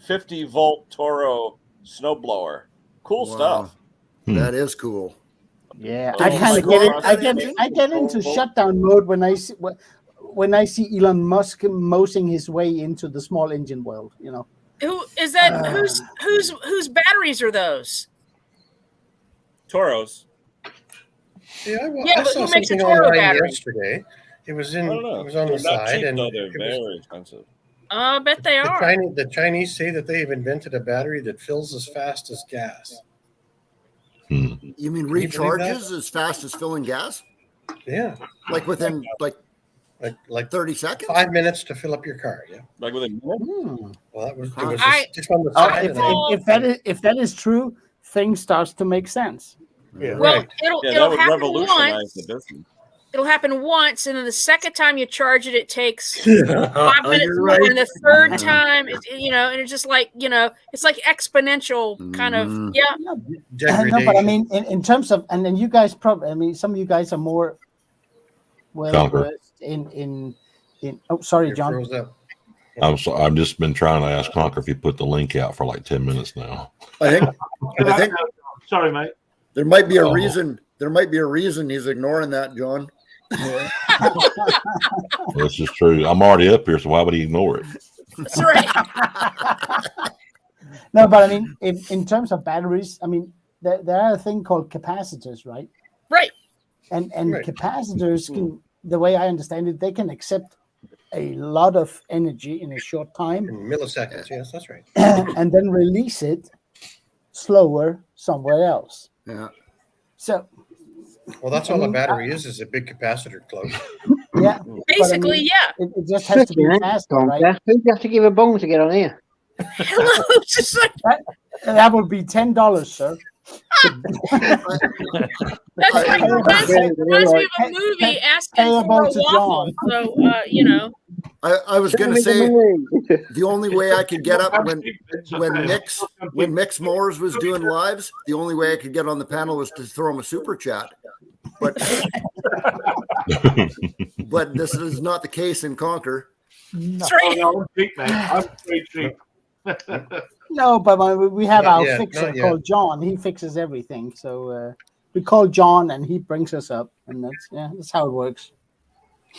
50-volt Toro snowblower. Cool stuff. That is cool. Yeah, Oh, I kind of get it. I get into Oh. shutdown mode when I see Elon Musk mosing his way into the small engine world. You know. Who is that? Whose batteries are those? Toros. Yeah, Yeah, I but saw who makes a something Toro online battery? yesterday. It was I in. don't know. It was on They're the not side, cheap, and though. They're it was, very expensive. I bet they are. the Chinese say that they have invented a battery that fills as fast as gas. You mean you believe recharges as fast as filling gas? Yeah, Like within like 30 seconds? 5 minutes to fill up your car. Yeah. Like with a minute? Well, that was, Huh. it was I- just on the side. If that is true, things starts to make sense. Yeah. Well, Right. it'll Yeah, that it'll would happen revolutionize once. the business. It'll happen once, and then the second time you charge it, it takes 5 Oh, minutes you're more, right. and the third time, and it's just like it's like exponential kind of. Mhm. Yeah, No, Degradation. but I mean, in terms of, and then you guys probably, I mean, some of you guys are more well Conker. versed in. Oh, sorry, You're John. froze up. I've just been trying to ask Conker if he put the link out for like 10 minutes now. I think Sorry, mate. there might be a Oh. reason. There might be a reason he's ignoring that, John. This is true. I'm already up here, so why would he ignore it? that's right. No, but I mean, in terms of batteries, I mean, there are a thing called capacitors, right? Right. And Right. capacitors can, the way I understand it, they can accept a lot of energy in a short time In milliseconds. Yes, that's right. and then release it slower somewhere else. Yeah. So Well, that's all a battery is a big capacitor close. yeah, Basically, yeah. it just has to be faster, right? Who do you have to give a bong to get on here? Hello, it's just like That would be $10, sir. that's like reminds me of a movie asking for Payable a to waffle. John. So I was going to say the only way I could get up when When Mix Mowers was doing lives, the only way I could get on the panel was to throw him a super chat. But this is not the case in Conker. that's right. I'm cheap, mate. I'm very cheap. No, but we have Not our yet, fixer not yet. called John. He fixes everything. So we call John and he brings us up, and that's how it works.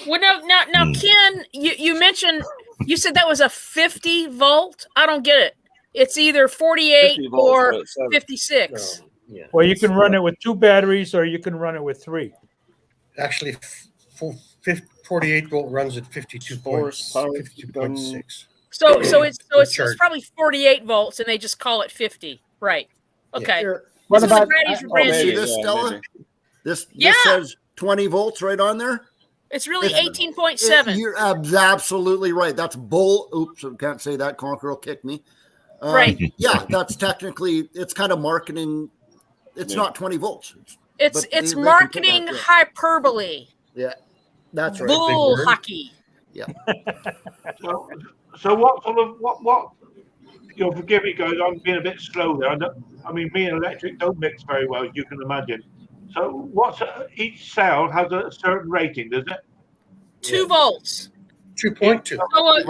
Well, now, Ken, you mentioned, you said that was a 50 volt. I don't get it. It's either 48 50 volts, or but it's 56. Yeah. Well, you can run it with 2 batteries, or you can run it with 3. Actually, 48 volt runs at 52.6. So it's Charge. probably 48 volts, and they just call it 50, right? Okay. Here, What This is about Brady's see brand. this, Stella? maybe. This Yeah. says 20 volts right on there. It's really It's- 18.7. You're absolutely right. That's bull. Oops, I can't say that. Conker will kick me. Right. Yeah, that's technically, it's kind of marketing. It's Yeah. not 20 volts. It's But they can put marketing that, yeah. hyperbole. Yeah, that's right. Bull word. hockey. So what sort of what? You'll forgive me, guys. I'm being a bit slow there. I mean, me and electric don't mix very well, as you can imagine. So what's each cell has a certain rating, does it? 2 volts. 2.2.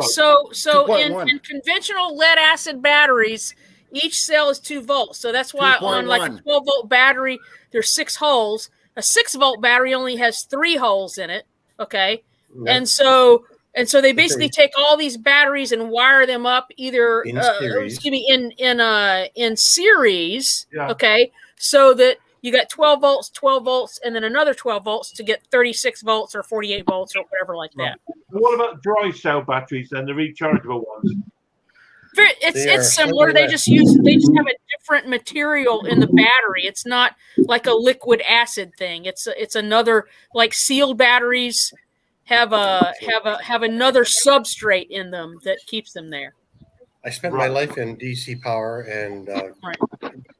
So in 2.1. conventional lead acid batteries, each cell is 2 volts. So that's why on like a 2.1. 12-volt battery, there's 6 holes. A 6-volt battery only has 3 holes in it. Okay. And so they basically take all these batteries and wire them up either In series. in series. Yeah. Okay. So that you got 12 volts, and then another 12 volts to get 36 volts or 48 volts or whatever like that. And what about dry cell batteries then, the rechargeable ones? It's They are similar. slightly They just have a different material in the battery. It's not like a liquid acid thing. It's another, like sealed batteries have another substrate in them that keeps them there. I spent my life in DC power, and Right.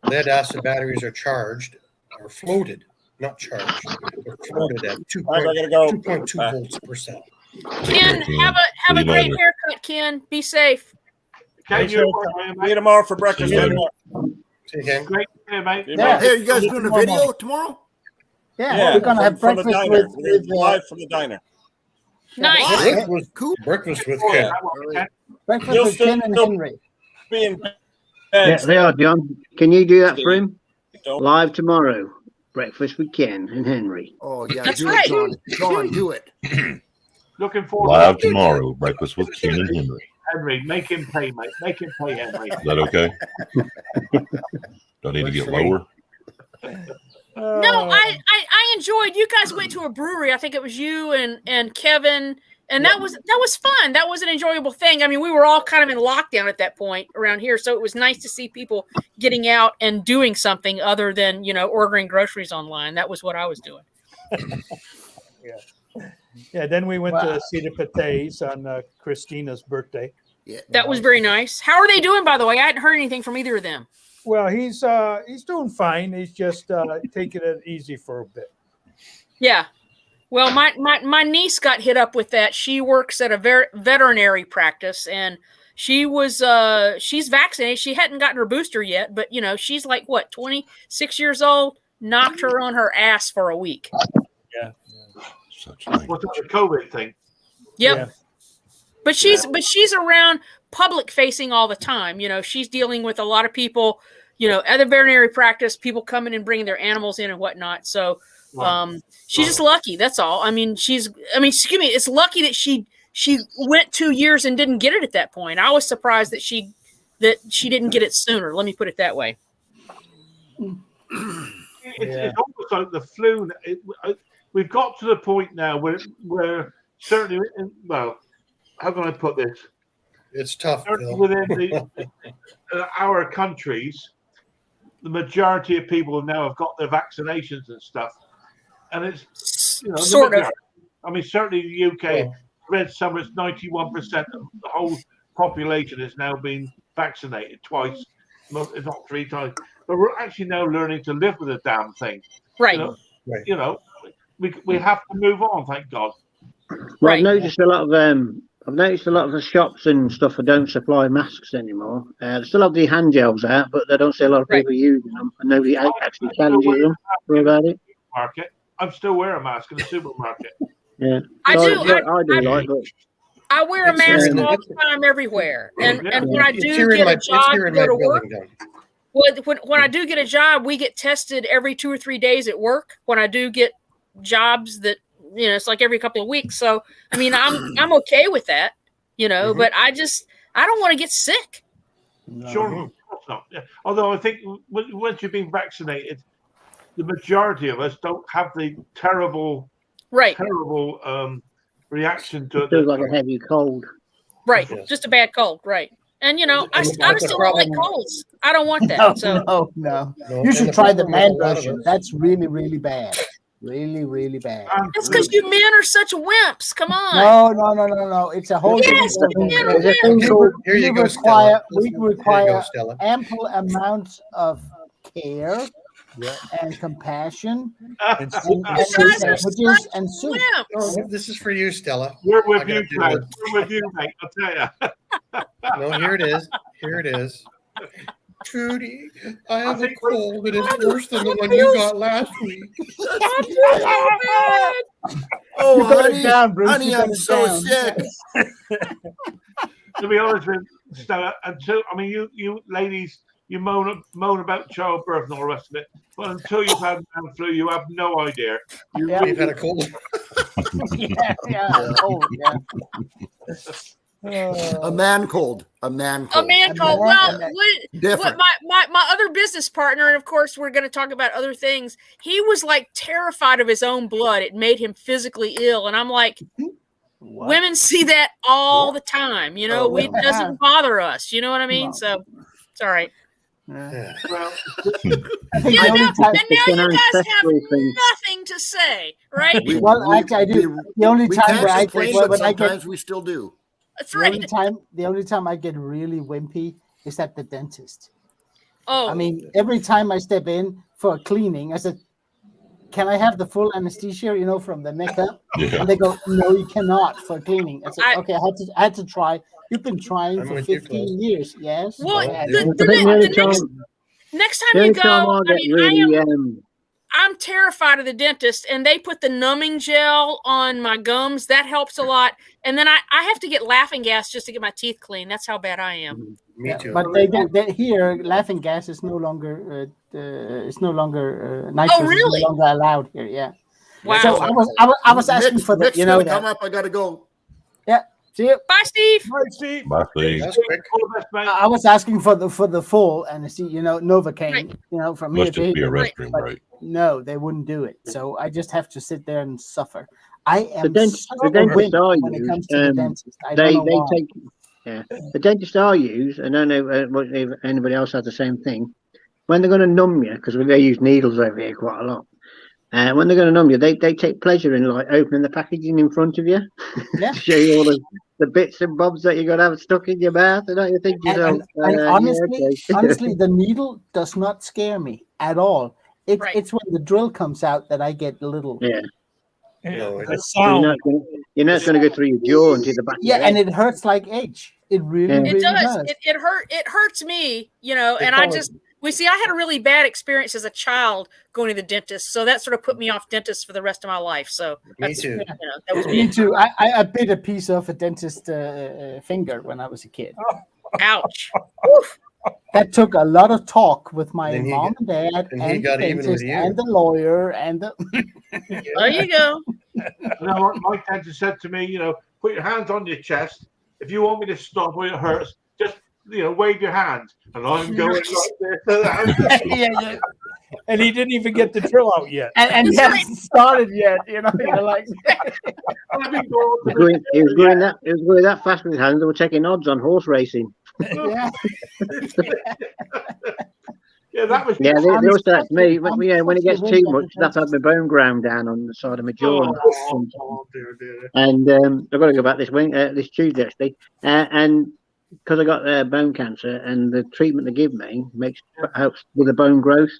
lead acid batteries are charged or floated, not charged. They're floated at I gotta go. 2.2 volts per cell. Ken, have a See you great later. haircut, Ken. Be safe. Okay, Nice you haircut. See you tomorrow for breakfast. See you later. Say again. great here, mate. See you Yeah. tomorrow. Hey, are you guys doing a video tomorrow? Yeah, we're gonna have from the breakfast diner. with We're gonna be live from the diner. Nice. Cool. Breakfast with Oh, Ken. yeah. Breakfast You'll with still- Ken and you'll- Henry. Being Yeah, they are, John. Can you do that for him? Don't. Live tomorrow. Breakfast with Ken and Henry. Oh yeah, That's do right. it, John. John, do it. Looking forward Live to tomorrow. Breakfast with Ken and Henry. Henry. Make him pay, mate. Make him pay, Henry. Is that okay? Do I need to get lower? No, I enjoyed. You guys went to a brewery. I think it was you and Kevin, and that was fun. That was an enjoyable thing. I mean, we were all kind of in lockdown at that point around here, so it was nice to see people getting out and doing something other than ordering groceries online. That was what I was doing. Yeah, then we went to see the Pates on Christina's birthday. Yeah. That was very nice. How are they doing, by the way? I hadn't heard anything from either of them. Well, he's doing fine. He's just taking it easy for a bit. Yeah. Well, my niece got hit up with that. She works at a veterinary practice, and she's vaccinated. She hadn't gotten her booster yet, but she's like 26 years old. Knocked her on her ass for a week. Yeah. Such a thing. What's the COVID thing? Yep. Yeah. But she's around public facing all the time. She's dealing with a lot of people, at the veterinary practice, people coming and bringing their animals in and whatnot. So she's just lucky. That's all. Excuse me. It's lucky that she went 2 years and didn't get it at that point. I was surprised that she didn't get it sooner. Let me put it that way. It's almost like the flu. We've got to the point now where certainly, how can I put this? It's tough, Certainly Phil. within our countries, the majority of people now have got their vaccinations and stuff, and it's Sort of. certainly the UK. Read somewhere it's 91% of the whole population is now being vaccinated twice, if not 3 times. But we're actually now learning to live with the damn thing. Right. We have to move on. Thank God. Well, Right. I've noticed a lot of the shops and stuff that don't supply masks anymore. They still have the hand gels out, but they don't see a lot of people using them, and nobody actually challenges them about it. Market. I'm still wearing a mask in the supermarket. Yeah, I So do. I do like, but I wear a It's mask here in all the time, everywhere. And when I It's do here in get my, a it's job here to in go my to work, building, John. well, when I do get a job, we get tested every 2 or 3 days at work. When I do get jobs that it's like every couple of weeks. So I'm okay with that, but I don't want to get sick. Sure, of course not. Yeah. Although I think once you've been vaccinated, the majority of us don't have the terrible Right. reaction to it. feels like a heavy cold. Right. Yes. Just a bad cold. Right. And I And just the don't like problem- colds. I don't want that. No, So no. No, You and should the try the problem with man a lot of version. us- That's really, really bad. Really, really bad. it's because you men are such wimps. Come on. No. It's a whole Yes, different the thing. men are There's a thing wimps. called Here you go, require- Stella. we Here you require go, Stella. ample amounts of care and compassion And and You guys are sandwiches and soup. Wimps. Oh, this is for you, Stella. We're I with gotta you, do Craig. this. We're with you, mate. I'll tell you. No, here it is. Here it is. Trudy, I have a think- cold and it's worse than the one you got last week. Oh, You got it honey, down, Bruce. honey, You got I'm it so down. sick. To be honest with you, Stella, until you ladies, you moan about childbirth and all the rest of it, but until you've had man flu, you have no idea. Yeah. You've had a cold. Oh, yeah. A man cold. A man A cold. man A called. man- Well, a man- what Different. my other business partner, and of course we're going to talk about other things. He was like terrified of his own blood. It made him physically ill, and I'm like, women see that all the time. Oh, It yeah. doesn't bother us. You know what I mean? No. So it's all right. Yeah. Well, I think Yeah, the only now, time, and now you guys have ancestral thing. nothing to say, right? well, actually, I do. The only We time can't where I complain, get, but when I get sometimes we still do. That's the only right. time I get really wimpy is at the dentist. Oh, I mean, every time I step in for a cleaning, I said, "Can I have the full anesthesia? From the neck up?" Yeah. And they go, "No, you cannot for cleaning." I said, I- "Okay, I had to try. You've been trying I'm for with you, 15 years, yes." well, I had the, to. the, I think the next time the only you go, time I I get mean, I am. really I'm terrified of the dentist, and they put the numbing gel on my gums. That helps a lot. And then I have to get laughing gas just to get my teeth clean. That's how bad I am. Me too. But they here laughing gas is no longer nitrous really? is no longer allowed here. Yeah. Wow. So I was asking Nick's- for the Nick's you know gonna that. come up. I gotta go. Yeah. See you. Bye, Steve. Bye, Steve. Bye, Steve. That's quick. All the best, mate. I was asking for the full and see Novocaine, Right. from here Must to just be a here. restroom But break. no, they wouldn't do it. So I just have to sit there and suffer. I am the such a dentist wimp I when it use, comes to the dentist. I they don't know why. take the dentist I use. I don't know if anybody else has the same thing. When they're going to numb you, because they use needles over here quite a lot. When they're going to numb you, they take pleasure in like opening the packaging in front of you, Yeah. to show you all the bits and bobs that you're going to have stuck in your mouth. And don't you think to yourself, And honestly, yeah, okay. honestly, the needle does not scare me at all. Right. It's when the drill comes out that I get a little. Yeah. No, The So you're not sound. going to go through your jaw into the back. Yeah, of your and head. it hurts like edge. It really, Yeah. It really does. does. It hurts me, They and I call it- just I had a really bad experience as a child going to the dentist, so that sort of put me off dentists for the rest of my life. So Me that's, too. that was Me me. too. I bit a piece off a dentist finger when I was a kid. Ouch. That took a lot of talk with my Then he mom got- and dad and he and the got even with dentist you. and the lawyer and the. There you go. My dentist said to me, put your hands on your chest. If you want me to stop when it hurts, just wave your hand. And I'm going like this. yeah. And he didn't even get the drill out yet. And he hasn't started yet. You're like. I've been going He to was going that fast with his hands. They were taking odds on horse racing. Yeah. Yeah, that was. Yeah, they always say that to me. I'm When it gets such a too wimp much, at that's have my bone ground down on the side of my jaw. Dear, dear. And I've got to go back this Tuesday actually. And because I got bone cancer, and the treatment they give me helps with the bone growth,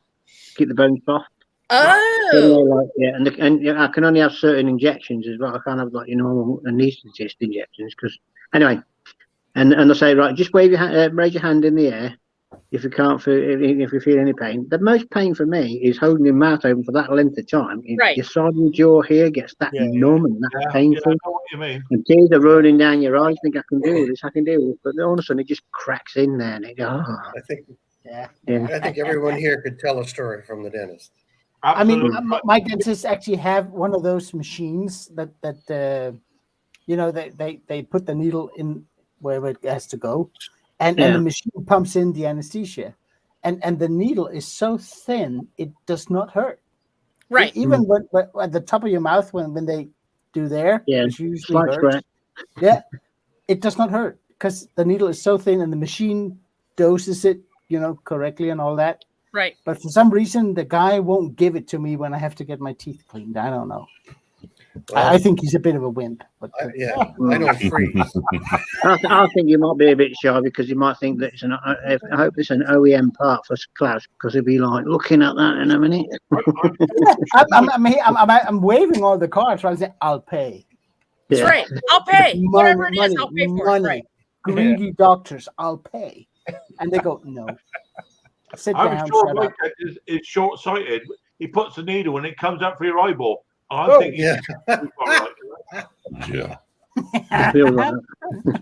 keep the bone soft. Oh. And I can only have certain injections as well. I can't have normal anaesthetist injections because anyway. And they say, right, just raise your hand in the air if you can't feel, if you feel any pain. The most pain for me is holding your mouth open for that length of time. Right. Your side of your jaw here gets that numb and that's Yeah, painful. I know what you mean. And tears are rolling down your eyes. Think I can do this, but then all of a sudden it just cracks in there, and it goes, I think Yeah. I think everyone here could tell a story from the dentist. I mean, Absolutely. my dentists actually have one of those machines that they put the needle in wherever it has to go, and the machine pumps in the anesthesia, and the needle is so thin it does not hurt. Right. Even when at the top of your mouth when they do there, which usually slight hurts. scratch. Yeah, it does not hurt because the needle is so thin and the machine doses it, correctly and all that. Right. But for some reason, the guy won't give it to me when I have to get my teeth cleaned. I don't know. I think he's a bit of a wimp. But I don't freeze. I think you might be a bit shy because you might think that I hope it's an OEM part for Klaus because he'll be like looking at that in a minute. I'm waving all the cards. Trying to say, I'll pay. That's right. I'll pay. Whatever it is, I'll pay for it. Right. Greedy doctors, I'll pay. And they go, no. Sit I'm down, sure shut my up. dentist is short-sighted. He puts the needle and it comes out for your eyeball. I'm thinking, yeah. Yeah. I feel like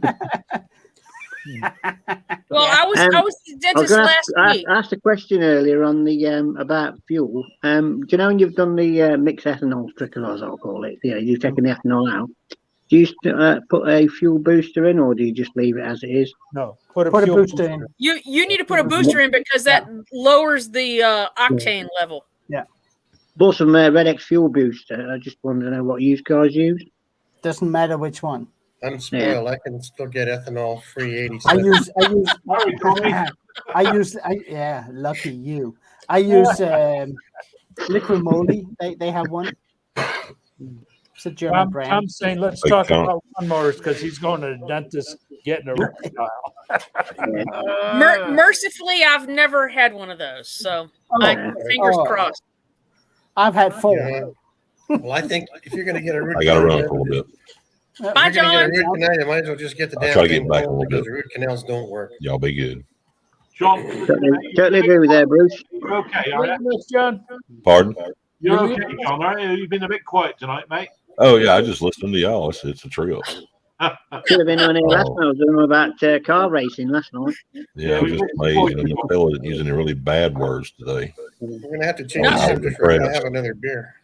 that. Well, I was at the I was dentist gonna last week. I asked a question earlier on the about fuel. Do you know when you've done the mixed ethanol trickles, I'll call it? Yeah, you've taken the ethanol out. Do you put a fuel booster in, or do you just leave it as it is? No, put a Put a fuel booster in. You need to put a booster in because that lowers the octane level. Bought some Red X fuel booster. I just wanted to know what you guys use. Doesn't matter which one. I'm spoiled. I can still get ethanol free 80 I cents. lucky you. I use Liquid Moly. They have one. It's a German brand. I'm saying let's Hey, talk Tom. about lawnmowers because he's going to the dentist getting a reptile. Mercifully, I've never had one of those, so fingers crossed. I've had 4. Yeah. Well, I think if you're going to get a root I got to canal, run for a little bit. Bye, if you're going to get a John. root canal, you might as well just get the I'll damn try to get thing back a going little because bit. root canals don't work. Y'all be good. John, Totally agree with there, Bruce. you're okay, are you? Yes, John. Pardon? You're okay, John, aren't you? You've been a bit quiet tonight, mate. Oh yeah, I just listened to y'all. It's a trip. Should have been on here last night. I was doing about car racing last night. Yeah, I'm just amazed. And the fellow isn't using any really bad words today. We're going to have to change No. the subject. We're going to have another beer.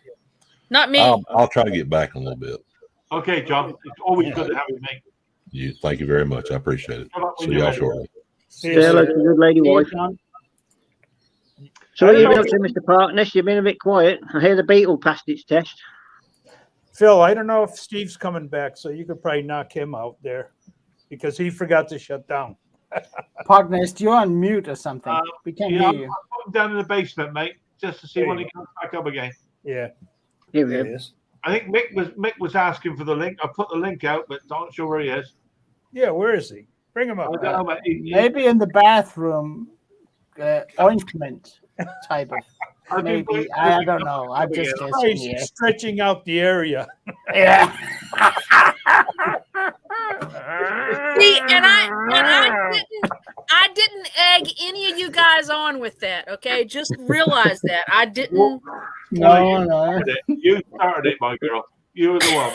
Not me. I'll try to get back in a little bit. Okay, John. It's always good to have you, mate. Thank you very much. I appreciate it. Good luck with See you, y'all mate. shortly. Say hello to the good lady wife. John. So what have you been up to, Mr. Parkness? You've been a bit quiet. I hear the Beetle passed its test. Phil, I don't know if Steve's coming back, so you could probably knock him out there because he forgot to shut down. Parkness, you're on mute or something. We can't Yeah, hear you. I'll put him down in the basement, mate, just to see when he comes back up again. Yeah. Here we There go. it is. I think Mick was asking for the link. I put the link out, but not sure where he is. Yeah, where is he? Bring him I up. don't know, mate. Maybe in the bathroom, ointment type of. I've been Maybe waiting- I don't know. I'm just Probably guessing here. stretching out the area. Yeah. See, and I didn't egg any of you guys on with that. Okay, just realize that I didn't. No. You started it, my girl. You were the one.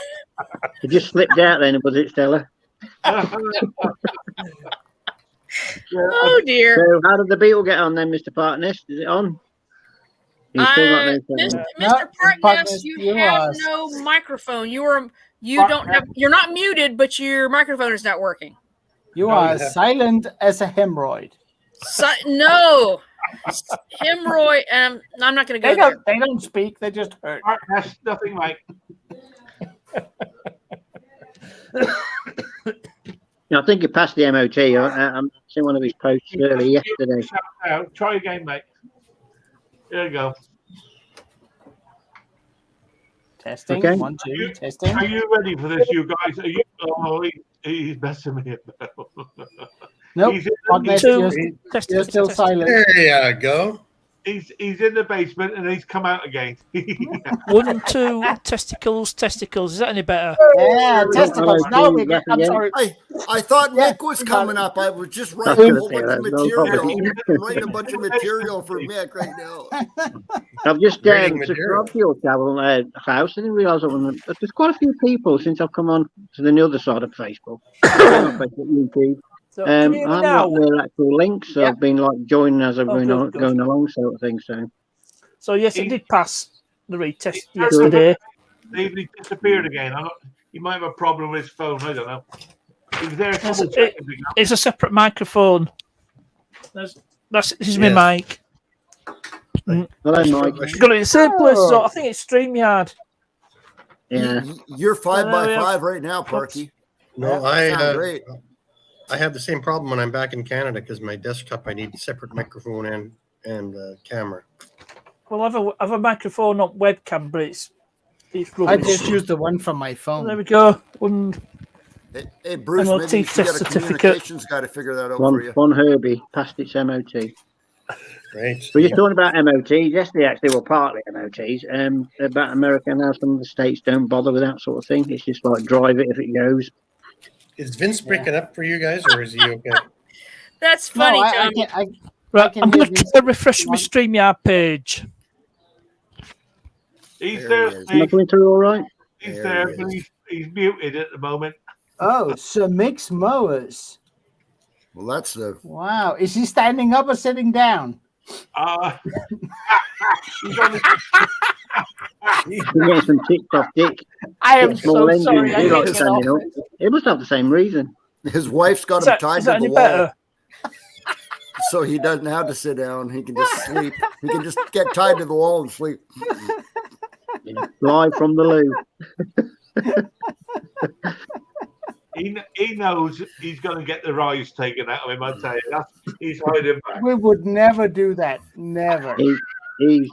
It just slipped out then, was it, Stella? Oh dear. So how did the Beetle get on then, Mr. Parkness? Is it on? You've still not made sense. Mr. Parkness, Parkness, you you have are- no microphone. You're not muted, but your microphone is not working. You No, are you have- silent as a hemorrhoid. No, hemorrhoid. I'm not going to go there. They don't speak. They just hurt. That's nothing, mate. I think he passed the MOT. I'm seeing one of his posts early yesterday. Shout out. Try again, mate. There you go. Testing. Okay. 1, 2. Testing. Are you ready for this, you guys? Are you? Oh, he's messing me up. Nope. He's in Parkness, you're still silent. There you go. He's in the basement and he's come out again. 1, 2, testicles. Is that any better? Yeah, testicles. Now we get. I'm sorry. I thought Yeah, Mick was we got coming it. up. I was just That's writing a good, whole yeah, bunch of that's no material. problem. I'm writing a bunch of material for Mick right now. I've just Reading material. subscribed to your channel, house. I didn't realise there's quite a few people since I've come on to the other side of Facebook. Facebook, YouTube. So, I can you hear me haven't now? got the actual links, so Yeah. I've been like joining as I've been good, good. going along, sort of thing. So Yes, it did pass the retest yesterday. He disappeared again. He might have a problem with his phone. I don't know. He was there a couple of It- seconds ago. It's a separate microphone. This is my Yes. mic. hello, Mike. Got it in the same place. So I think it's StreamYard. Yeah, You're 5x5 yeah. right now, Parky. No, Sound great. I have the same problem when I'm back in Canada because my desktop I need separate microphone and camera. Well, I have a microphone on webcam, but it's I rubbish. just used the one from my There phone. we go. One, Hey, Bruce, MOT maybe you should get test a certificate. communications guy to figure that out for you. one Herbie passed its MOT. Right. But you're talking about MOTs. Yes, they actually were partly MOTs. About America now, some of the states don't bother with that sort of thing. It's just like drive it if it goes. Is Vince breaking up for you guys, or is he okay? That's No, funny, I Tommy. can't. right, can I'm hear going these- to refresh my StreamYard page. He's There there. he is. Am I Steve. coming through all right? He's There there, he but is. he's muted at the moment. Oh, Sir Mix Mowers. Well, that's the. Wow. Is he standing up or sitting down? He's on You're getting some ticked off dick. I am Small so engines, sorry. I he can't likes get standing off up. it. It must have the same reason. His wife's got Is him that, tied is to that the any wall, better? so he doesn't have to sit down. He can just sleep. He can just get tied to the wall and sleep. Live from the loo. he knows he's going to get the rise taken out of him. I tell you, he's hiding back. We would never do that. Never. He's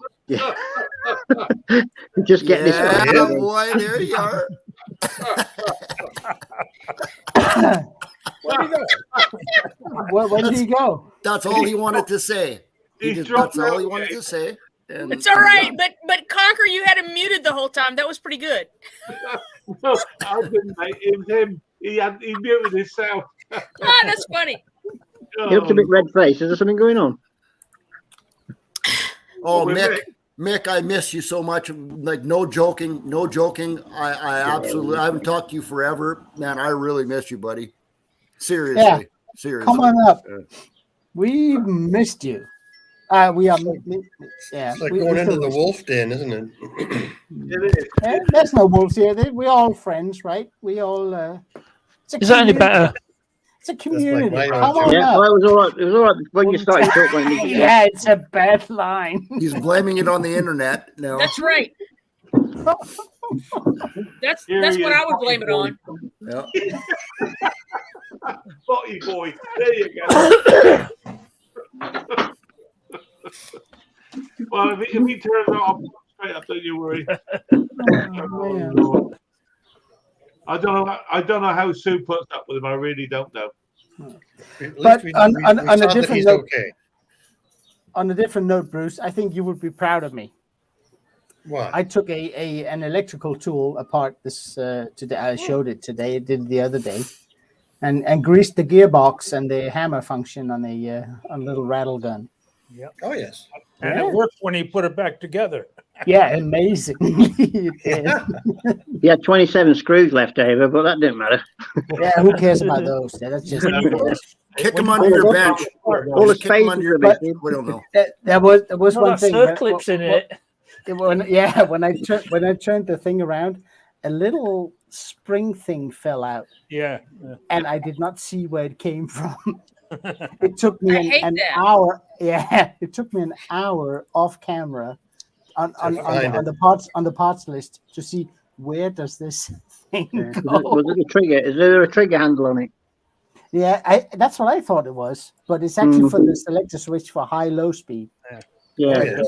just get this. Yeah, boy, there you are. Where did he go? That's all he wanted to say. He's That's dropped all he out, wanted okay. to say. And It's all right, but Conker, you had him muted the whole time. That was pretty good. No, I didn't, mate. It was him. He muted himself. Ah, that's funny. You looked a bit red faced. Is there something going on? Oh, Well, Mick, I miss you so much. Like, no joking. I absolutely, I haven't talked to you forever, man. I really miss you, buddy. Seriously. Come on up. We missed you. We are. Yeah. It's like we going into still the miss you. wolf den, isn't it? It is. There's no wolves here. We're all friends, right? We all. It's a Is that any community. better? It's a community. my Come own on Yeah, up. well, it was all right. It was all right when you started talking. Yeah, it's a bad line. He's blaming it on the internet. No. That's right. That's Here that's he what is, I would blame it on. Yeah. Botty boy. There you go. Well, if he turns out, I'll put him straight up. Don't you worry. I don't know how Sue puts up with him. I really don't know. At But least on a saw that different he's note- okay. On a different note, Bruce, I think you would be proud of me. What? I took an electrical tool apart this today. I showed it today. I did it the other day, and greased the gearbox and the hammer function on a little rattle gun. Oh yes. And it worked when he put it back together. Yeah, amazing. Yeah, He had 27 screws left over, but that didn't matter. who cares about those? That's just. Kick him under your bench. All the Just kick him spaces under your are bench. big. We don't know. There was Well, one that thing. circlips in it. When I turned the thing around, a little spring thing fell out, Yeah. and I did not see where it came from. It took me I hate an that. hour. Yeah, it took me an hour off camera on the parts list to see where does this thing go. Was it a trigger? Is there a trigger handle on it? Yeah, that's what I thought it was, but it's actually for the selector switch for high-low speed. Yeah. Oh, yes.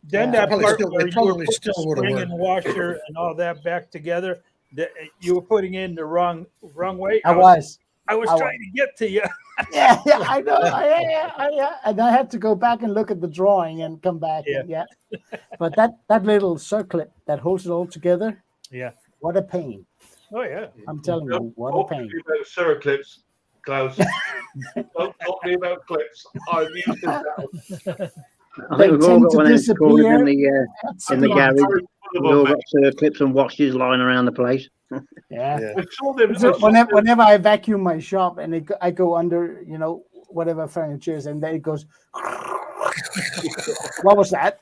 Then Yeah. that Probably part still- where it you were probably putting the still would've spring worked. and washer and all that back together, you were putting in the wrong way. I was. trying to get to you. Yeah, I know. And I had to go back and look at the drawing and come back. Yeah. But that little circlet that holds it all together, Yeah. what a pain. Oh yeah. I'm telling you, what a Talk to pain. me about Sir clips, Klaus. Don't talk to me about clips. I've used them. I think we've all tend got to one of those corners in disappear. the garage. We've all got clips and washes lying around the place. Yeah. Yeah. I saw them. So whenever I vacuum my shop and I go under, whatever furniture is, and then it goes, what was that?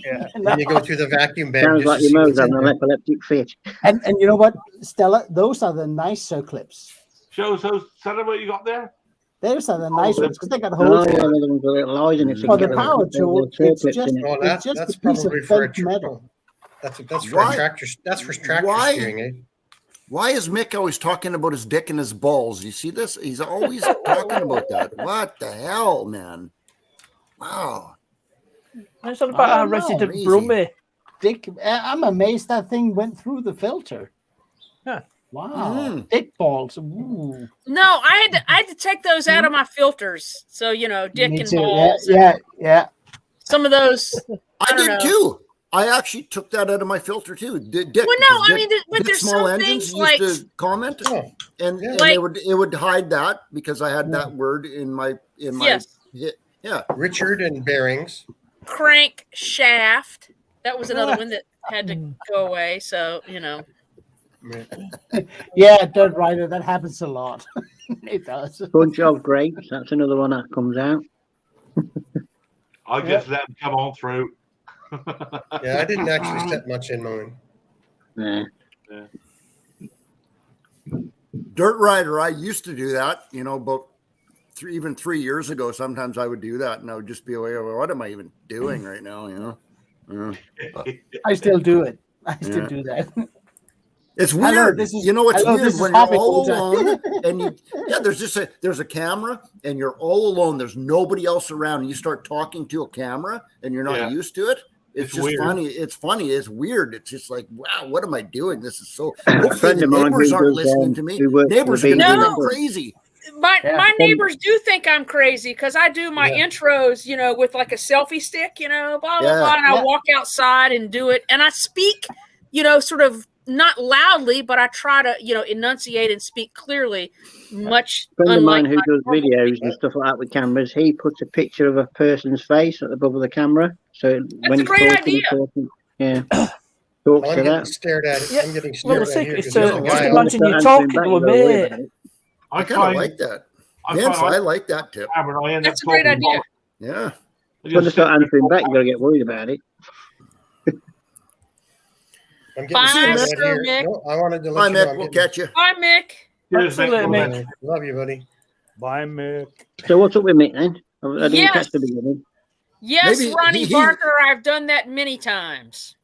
Yeah. Then you go through the vacuum bag. Sounds just like to your see mother's what's in having an there. epileptic fit. And you know what, Stella? Those are the nicer clips. Show us what you got there. Those are the nice ones because they got Oh, holes. yeah, the other one's got little eyes in it. so For you the get power the tool, it's clips just in it. Well, it's just that's a piece of probably for a bent metal. That's for Why- a tractor. That's for tractor why- steering, eh? Why is Mick always talking about his dick and his balls? You see this? He's always talking about that. What the hell, man? Wow. It's all about I our don't know, resident easy. Brummie. Dick, I'm amazed that thing went through the filter. Huh. Wow, dick balls. Ooh. No, I had to take those out of my filters. So dick Me and too. balls. Yeah. Some of those. I don't did know. too. I actually took that out of my filter too. Dick, Well, no, I Dick- mean, but Dick there's small some engines things like used to comment, Oh, and Like- it would hide that because I had that word in my yes, yeah. Richard and bearings. crank shaft. That was another one that had to go away. So Yeah, Dirt Rider. That happens a lot. It does. Bunch of grapes. That's another one that comes out. I just let them come on through. Yeah, I didn't actually set much in mine. Yeah. Dirt Rider. I used to do that. About even 3 years ago. Sometimes I would do that, and I would just be away. What am I even doing right now? Yeah. I still do it. I still Yeah. do that. It's I know, weird. this is- It's I know weird this is when you're hobby all full time. alone and there's a camera and you're all alone. There's nobody else around. And you start talking to a camera and you're not Yeah. used to it. It's just weird. funny. It's funny. It's weird. It's just like, wow, what am I doing? This is so. A Hopefully friend the of mine neighbors who aren't does, listening to me. who works Neighbors for are going to think No. I'm crazy. my neighbors do think I'm crazy because I do my Yeah. intros, with like a selfie stick, blah blah Yeah. blah, and I Yeah. walk outside and do it, and I speak, sort of not loudly, but I try to, enunciate and speak clearly. Much A friend of unlike mine who my does normal videos speaking. and stuff like that with cameras, he puts a picture of a person's face at the above of the camera. So when a he's great talking, idea. yeah, talks Well, I'm to getting that. stared at. Yeah. I'm getting Well, stared the at here. secret's because there's a just guy imagine you're Answering talking back, to you a gotta worry mate. about it. I kind of like that. Vince, I like that tip. Camera, I end That's up a great talking idea. Yeah. When they start answering back, you gotta get worried about it. I'm getting Bye, stared at Sir here. Mick. No, I wanted to let Hi, you know Mick. I'm We'll getting. catch you. Bye, Mick. Cheers, Absolutely, mate. Mick. Love you, buddy. Bye, Mick. So what's up with Mick then? I didn't Yes. catch the beginning. Yes, Maybe Ronnie he- Barker. I've done that many times.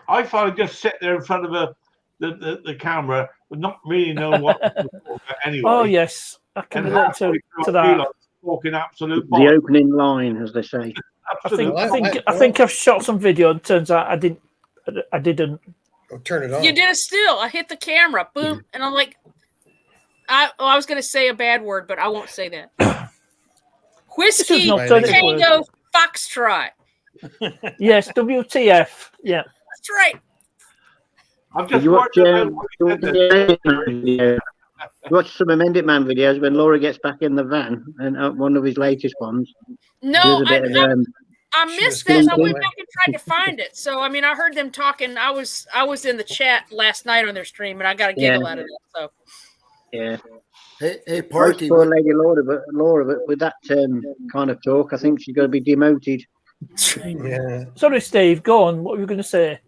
I thought I'd just sit there in front of the camera, but not really knowing what to talk about anyway. Oh yes, I can And relate halfway to through, I that. realised talking absolute The bollocks. opening line, as they say. Absolute I think I've shot some video and turns out I didn't. Oh, turn it on. You did a still. I hit the camera, boom, and I'm like, I was going to say a bad word, but I won't say that. Whiskey, This is not turning Tango, Foxtrot. Yes, WTF. Yeah. That's right. I'm Did just you watch, working you watch some Amended Man videos when Laura gets back in the van and one of his latest ones. No, There's a bit of, I She missed was that. I good. went back and tried to find it. So I mean, I heard them talking. I was in the chat last night on their stream, and I got a giggle out of that. So yeah. Hey, Most Parky. poor lady Laura, but with that kind of talk, I think she's going to be demoted. Yeah. Sorry, Steve. Go on. What were you going to say?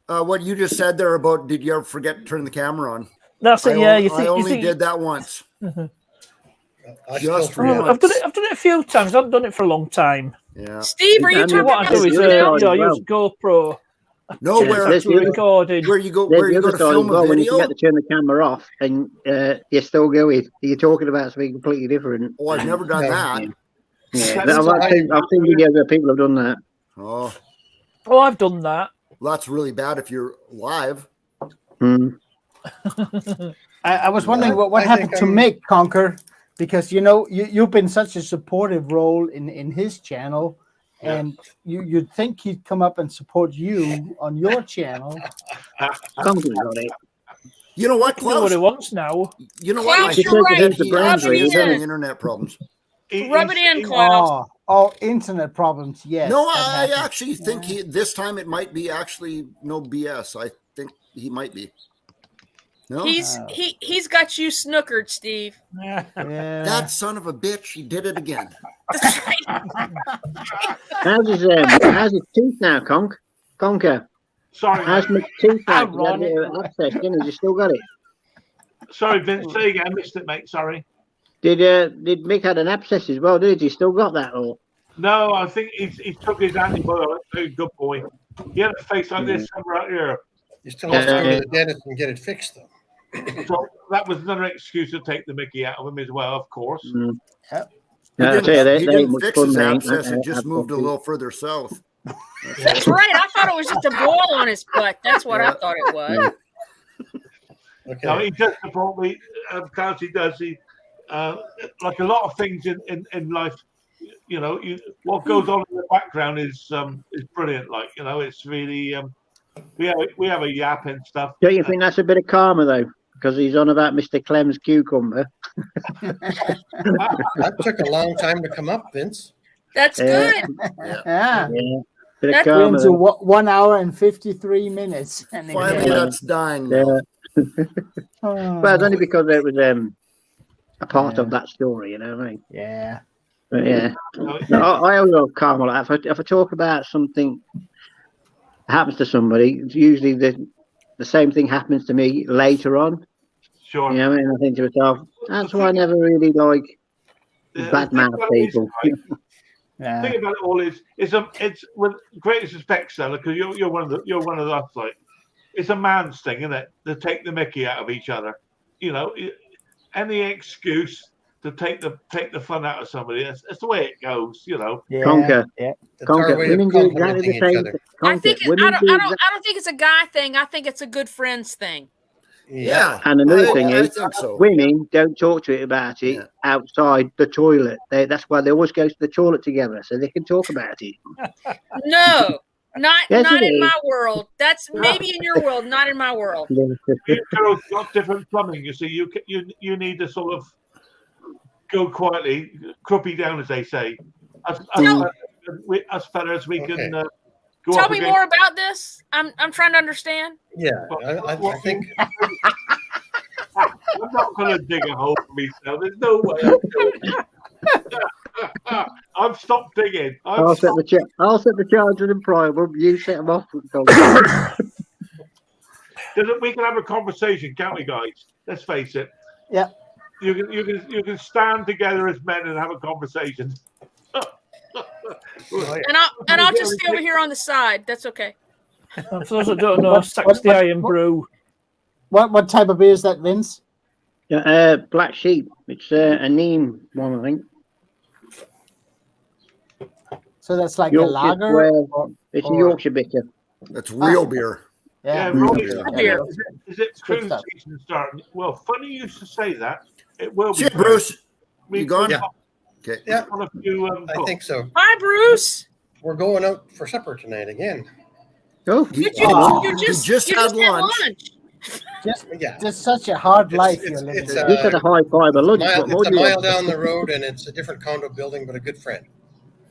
What you just said there about did you ever forget to turn the camera on? That's it. Yeah, I only did that once. I still Just forget. I've done it a few times. I've done it for a long time. Yeah. Steve, are you And talking What I about do is the other still? side as I use GoPro. No, Yeah, where there's the other- Recorded. where you go There's where you the go other to side film as well, a when you video. forget to turn the camera off and you're still going. You're talking about something completely different. Oh, I've never done No. that. Yeah, That's I've seen videos where people have done that. Oh, Oh, I've done that. well, that's really bad if you're live. Hmm. I was wondering what I happened think to I'm- Mick Conker, because you've been such a supportive role in his channel, and you'd think he'd come up and support you on your channel. Conker's got it. You know what, He can do what he Klaus? wants now. You know what? Klaus, I you're think right. that He's the he brains actually is really, having isn't it? internet problems. Rub it in, Klaus. Oh, internet problems. Yes. No, that I happens. actually think this time it might be actually no BS. I think he might be. No, He's got you snookered, Steve. Yeah. that son of a bitch, he did it again. That's right. How's his tooth now, Conker? Sorry, How's mate. my tooth now? How He had a bit of access, didn't he? You still got it. Sorry, Vince. Say again. I missed it, mate. Sorry. Did Mick had an abscess as well? Did he? Still got that? Or No, I think he took his antibiotics. Very good boy. He had a face like this somewhere out here. You still have to go to the dentist and get it fixed, though. So that was another excuse to take the Mickey out of him as well, of course. I He tell you, didn't, he they ain't didn't much fix fun, his mate. abscess. It just moved a little further south. That's right. I thought it was just a ball on his butt. That's what I thought it was. Okay. No, he does support me, because he does. He like a lot of things in life. You know, what goes on in the background is brilliant. Like, you know, it's really we have a yap and stuff. Don't you think that's a bit of karma though? Because he's on about Mr. Clem's cucumber. That took a long time to come up, Vince. That's good. Yeah. Yeah, bit of That's karma. Into 1 hour and 53 minutes. And Finally, that's dying. Yeah. now. Well, it's only because it was a part of that story, you know what I mean? Yeah. But yeah. No, No, I always love karma. Like if I talk about something that happens to somebody, it's usually the same thing happens to me later on. sure. You know what I mean? I think to myself, that's why I never really like The bad thing mouth about it is, people. right, Yeah. The thing about it all is it's with greatest respect, Stella, because you're one of us. Like, it's a man's thing, isn't it? To take the Mickey out of each other. You know, any excuse to take the fun out of somebody. That's the way it goes. You know. Yeah. Conker. Yeah. That's our Conker. way of Women do exactly complimenting the each same. other. I think I Women don't do I don't think it's a guy thing. I think it's a good friends thing. Yeah. And another thing I is, think so. women don't talk to it about it Yeah. outside the toilet. That's why they always go to the toilet together, so they can talk about it. No. Not Yes, not it in is. my world. That's maybe in your world, not in my world. You girls got different plumbing. You see, you need to sort of go quietly, cruppy down, as they say. Us fellas, we can Okay. go Tell up me against. more about this. I'm trying to understand. Yeah, I think I'm not going to dig a hole for myself. There's no way I'm doing it. I've stopped digging. I'll set the charger in private. You set them off. We can have a conversation, can't we, guys? Let's face it. Yeah. You can stand together as men and have a conversation. And I'll just stay over here on the side. That's okay. And for those that don't know, Sax the Iron Brew. What type of beer is that, Vince? Black Sheep. It's a neem one, I think. So that's like Yorkshire a lager. Square. It's a Yorkshire bitter. That's real beer. Yeah, real Ronnie, beer. beer. is it Good cruise stuff. season starting? Well, funny you should say that. It will be. Shit, Bruce. We've You gone? Yeah. Okay. Yeah. got a few, I think so. Bye, Bruce. We're going out for supper tonight again. Oh, You just had lunch. Yeah. Just such a hard life It's- you're living. it's, with. you got a high fiber lunch. What more It's a do you mile want? down the road, and it's a different condo building, but a good friend.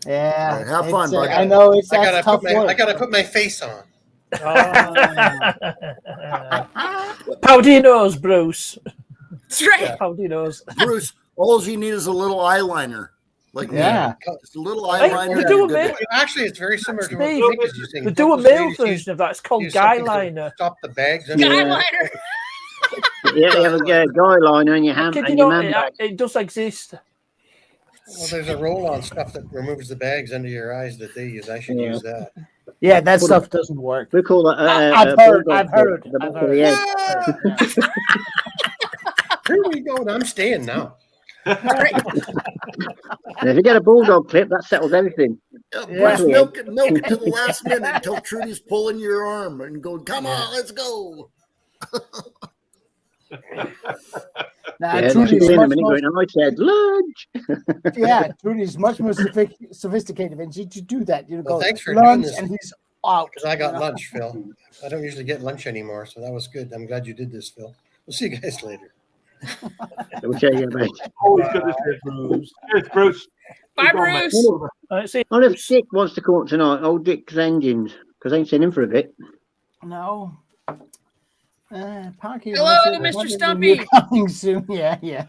Yeah. All right, have fun, it's, bud. I know it's I that's tough work. gotta put my face on. Powder nose, Bruce. That's right. Powder nose. Bruce, all you need is a little eyeliner. Like Yeah. just a little Hey, eyeliner. we and do you're a good. bit. Actually, it's very similar to what Steve, Vic is using. We do a Those male ladies version of that. It's called use guy something to liner. Stop the bags. Yeah. Guyliner. Yeah, you have a guy liner on your hand Kid, and you your know, man bag. it does exist. Well, there's a roll-on stuff that removes the bags under your eyes that they use. I should Yeah. use that. Yeah, that stuff doesn't work. We call that. I've heard. I've heard. The back I've of the head. heard. Here we go. I'm staying now. And if you get a bulldog clip, that settles everything. Bruce, milk it to the last minute until Trudy's pulling your arm and going, "Come on, let's go." Now, Yeah, Trudy's she's in a much minute more, going, I said lunch. yeah, Trudy's much more sophisticated, and she to do that. You know, Well, go thanks for doing lunch, this. and he's out. Because I got you know? lunch, Phil. I don't usually get lunch anymore, so that was good. I'm glad you did this, Phil. We'll see you guys later. We'll tell you about it. Always good to see you, Bruce. Cheers, Bruce. Bye, Good on, mate. Bruce. See, Well, if Dick wants to come up tonight, old Dick's engines, because I ain't seen him for a bit. No. Parky Hello, wants it- Mr. wants it Stumpy. Coming soon. Yeah.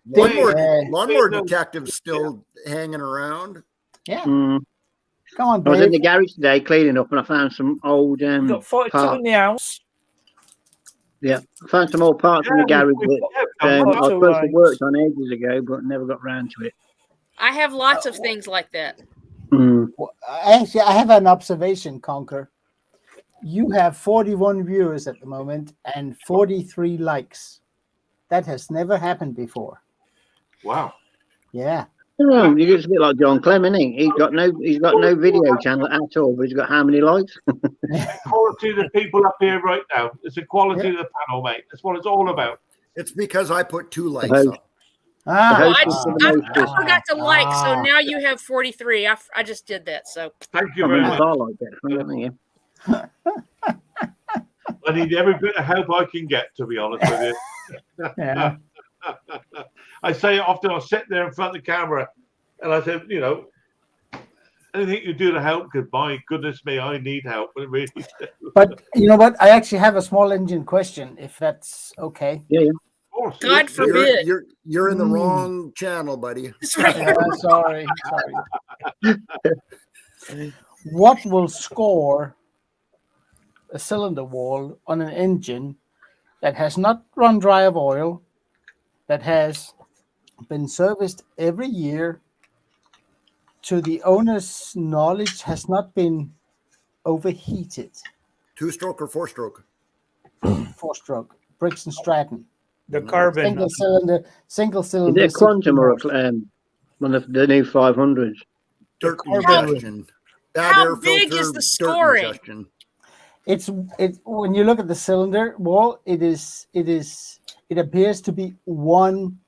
Lawnmower detective's still hanging around. Yeah. Mm. Come on, I was in Dave. the garage today cleaning up, and I found some old we've got 42 parts. in the house. Yeah, I found some old parts in the garage that I was supposed to have worked on ages ago, but never got round to it. I have lots of things like that. Mm. Actually, I have an observation, Conker. You have 41 viewers at the moment and 43 likes. That has never happened before. Wow. Yeah. Oh, it's a bit like John Clem, isn't he? He's got no video channel at all, but he's got how many likes? Quality of the people up here right now. It's the quality of the panel, mate. That's what it's all about. It's because I put 2 likes host. up. Well, I host forgot to like, so Ah. now you have 43. I just did that. So Thank you very much. I like that, don't you? I need every bit of help I can get, to be honest with you. Yeah. I say it often. I'll sit there in front of the camera and I say, you know, anything you do to help, because my goodness me, I need help. I really do. But you know what? I actually have a small engine question, if that's okay. Yeah, yeah. Of course. God forbid. You're in the wrong channel, buddy. That's right. Yeah, sorry. What will score a cylinder wall on an engine that has not run dry of oil, that has been serviced every year, to the owner's knowledge has not been overheated? 2-stroke or 4-stroke? 4-stroke, Briggs and Stratton. The carbon. Single cylinder. Is it a quantum or 60 one of the new 500s? Dirt carbon. ingestion. Bad How air big filter, is the dirt scoring? ingestion. It's when you look at the cylinder wall, it appears to be one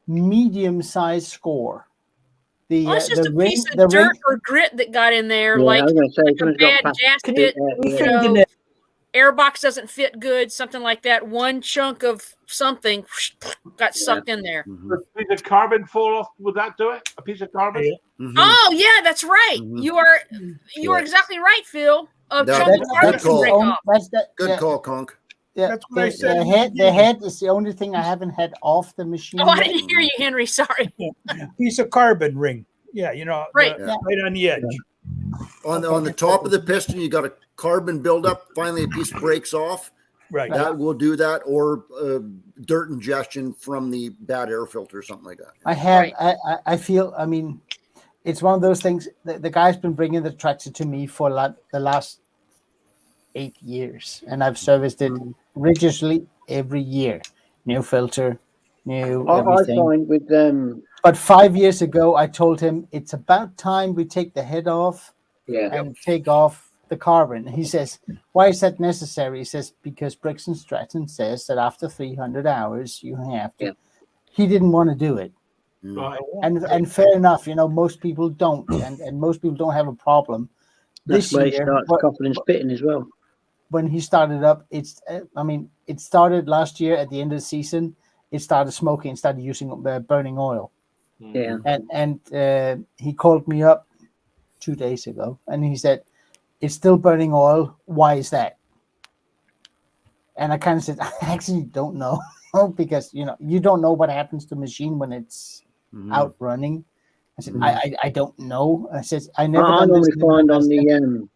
medium-sized score. Well, it's just the a ring, piece of the dirt ring. or grit that got in there, Yeah, I like was going to say, a someone's got bad past. Can you, gasket. You fingernail- know, airbox doesn't fit good, something like that. One chunk of something got sucked in there. Mhm. A piece of carbon fall off. Would that do it? A piece of carbon? Yeah. Mhm. Oh yeah, that's right. Mhm. You are Yeah. exactly right, Phil. A That- chunk that's of good carbon can call. break off. That's the, Good yeah, call, Conk. yeah, That's what I said The in the head, the beginning. head is the only thing I haven't had off the machine. Oh, I yet. didn't hear you, Henry. Sorry. Piece of carbon ring. Yeah, you know, Right. the- right on the edge. On the top of the piston, you got a carbon buildup. Finally, a piece breaks off. Right. That will do that, or dirt ingestion from the bad air filter, something like that. I have. Right. I feel. I mean, it's one of those things. The guy's been bringing the tractor to me for the last 8 years, and I've serviced it religiously every year. New filter, new I everything. find with But 5 years ago, I told him it's about time we take the head off and take off the carbon. He says, "Why is that necessary?" He says, "Because Briggs and Stratton says that after 300 hours you have to." Yeah. He didn't want to do it, Right. and fair enough. You know, most people don't, and most people don't have a problem. that's This where it year, starts coughing and spitting as well. when he started up, it started last year at the end of the season. It started smoking and started using burning oil. Yeah. And he called me up 2 days ago, and he said, "It's still burning oil. Why is that?" And I kind of said, "I actually don't know," because you don't know what happens to the machine when it's out running. I said, I don't know. I said, I never. I done this, normally never find done on that.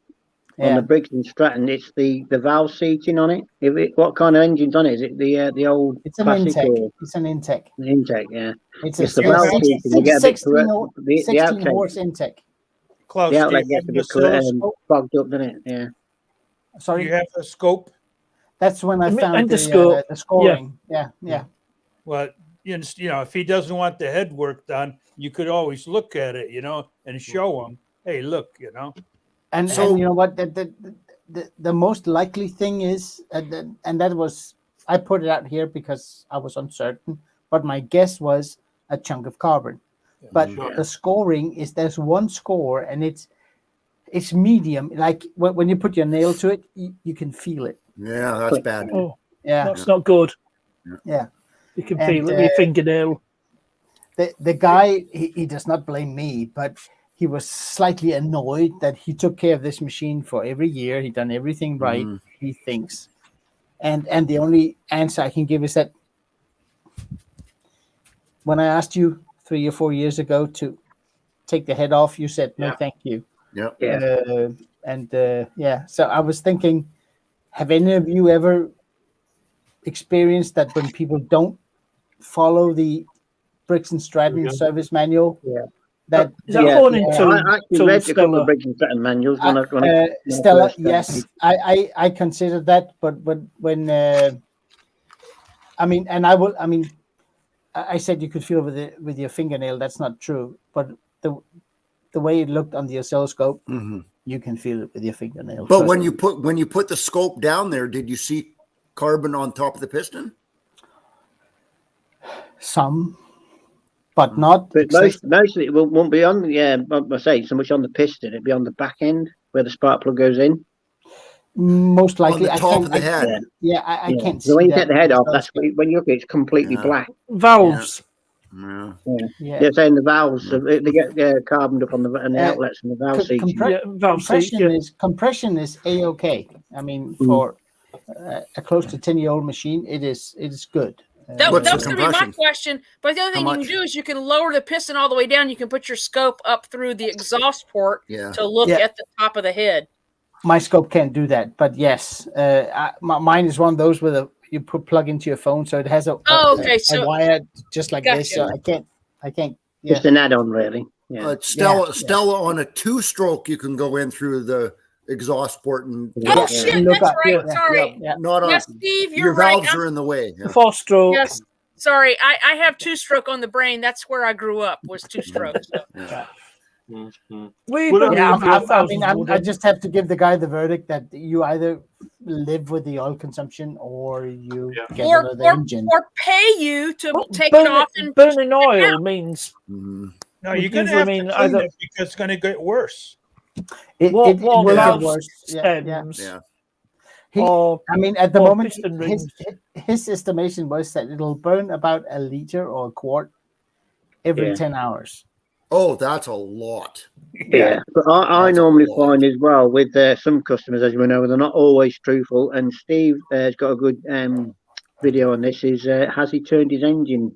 the on the Briggs and Stratton, it's the valve seating on it. What kind of engine's on it? Is it the old It's an classic intake. or It's an intake. the intake? Yeah, It's it's a the valve seating. You get a bit 16 the 16 outlet. horse intake. Klaus, The do outlet you gets have a the bit oscilloscope? fogged up, doesn't it? Yeah. Do Sorry, you have a scope? that's when I found Endoscope. the scoring. Yeah. Well, if he doesn't want the head work done, you could always look at it, and show him, hey, look, And you know what? The most likely thing is, and that was, I put it out here because I was uncertain, but my guess was a chunk of carbon. But the scoring is, there's one score, and it's medium. Like when you put your nail to it, you can feel it. Yeah, that's bad. Oh, Yeah, that's not good. yeah. You can And, feel it with your fingernail. The guy, he does not blame me, but he was slightly annoyed that he took care of this machine for every year. He done everything right, he thinks. And the only answer I can give is that when I asked you 3 or 4 years ago to take the head off, you said, "No, thank you." Yeah. So I was thinking, have any of you ever experienced that when people don't follow the Briggs and Stratton service manual? Yeah. That Is that according I to actually read a couple Stella? of Briggs and Stratton manuals when I Stella, first started. yes, I consider that, but when I said you could feel with your fingernail. That's not true, but the way it looked on the oscilloscope, you can feel it with your fingernail. But when you put the scope down there, did you see carbon on top of the piston? Some, but not. But mostly it won't be on I say so much on the piston. It'd be on the back end where the spark plug goes in. Most likely, On the top of the head. I can't see So when you that take the head on off, that's oscilloscope. when you look at it, it's completely black. Valves. Yeah. Yeah. They're saying the valves they get carboned up on the outlets and the valve seats. Valve seats, Compression is a-okay. I mean, for a close to 10-year-old machine, it is good. That was What's the going to be my compression? question. But the other thing you can much? do is you can lower the piston all the way down. You can put your scope up through the exhaust port to look at the top of the head. My scope can't do that, but yes, mine is one of those where you plug into your phone, so it has a wire just like this. So I can't. Yeah. Just an add-on, really. Yeah. Stella on a 2-stroke, you can go in through the exhaust port and Shit, Look that's up. right. Yeah. Sorry. not on. Yes, Steve, you're Your right. valves are in the way. Yeah. 4-stroke. Yes, sorry. I have 2-stroke on the brain. That's where I grew up. Was 2-stroke. I just have to give the guy the verdict that you either live with the oil consumption or you get another engine. Or pay you to take it off and burning oil means No, No, Which you're going means, to I have mean, to I clean don't- it because it's going to get worse. It what will get valves, worse. stems, Yeah. or I mean, at the or moment, piston his rings. estimation was that it'll burn about a liter or a quart every Yeah. 10 hours. Oh, that's a lot. Yeah, but I That's a normally lot. find as well with some customers, as we know, they're not always truthful. And Steve has got a good video on this. Is has he turned his engine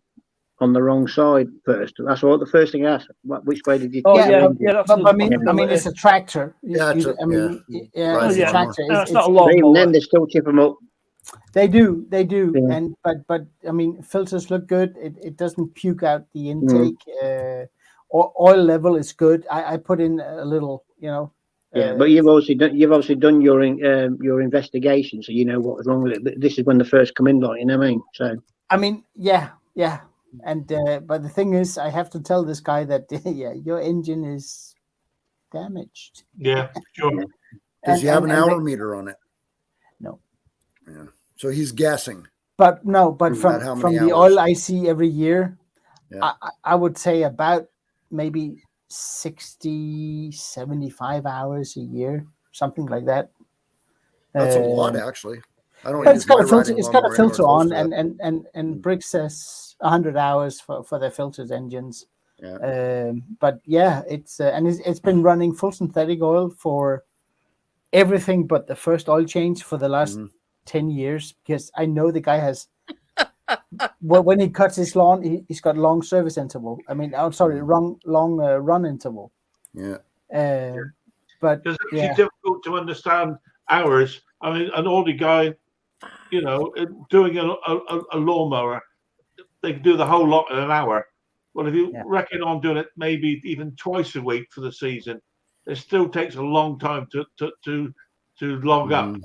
on the wrong side first? That's what the first thing I asked. Which way did you Oh turn your yeah, engine? yeah, that's But a I mean, it's a tractor. Yeah, it's a- I mean, yeah. yeah, Right, it's yeah. a tractor. No, it's not a But lawnmower. even then, they still chip them up. They do, Yeah. and but I mean, filters look good. It doesn't puke out the intake. Oil level is good. I put in a little, Yeah, but you've obviously done your investigation, so you know what was wrong with it. But this is when they first come in, like, you know what I mean? So I mean, yeah. And but the thing is, I have to tell this guy that yeah, your engine is damaged. Yeah, sure. Does he have an hour they- meter on it? No. Yeah. So he's guessing. But no, but About how from many the hours? oil I see every year, Yeah. I would say about maybe 60, 75 hours a year, something like that. That's a lot, actually. I don't But use it's got my a filter. riding It's got a lawnmower anywhere filter close on, to that. and Brick says 100 hours for their filtered engines. Yeah. But yeah, it's been running full synthetic oil for everything but the first oil change for the last 10 years, because I know the guy has. When he cuts his lawn, he's got long service interval. I mean, long run interval. Yeah. But It's actually yeah, difficult to understand hours. I mean, an older guy, doing a lawnmower, they can do the whole lot in an hour. Well, if you reckon on doing it maybe even twice a week for the season, it still takes a long time to log up.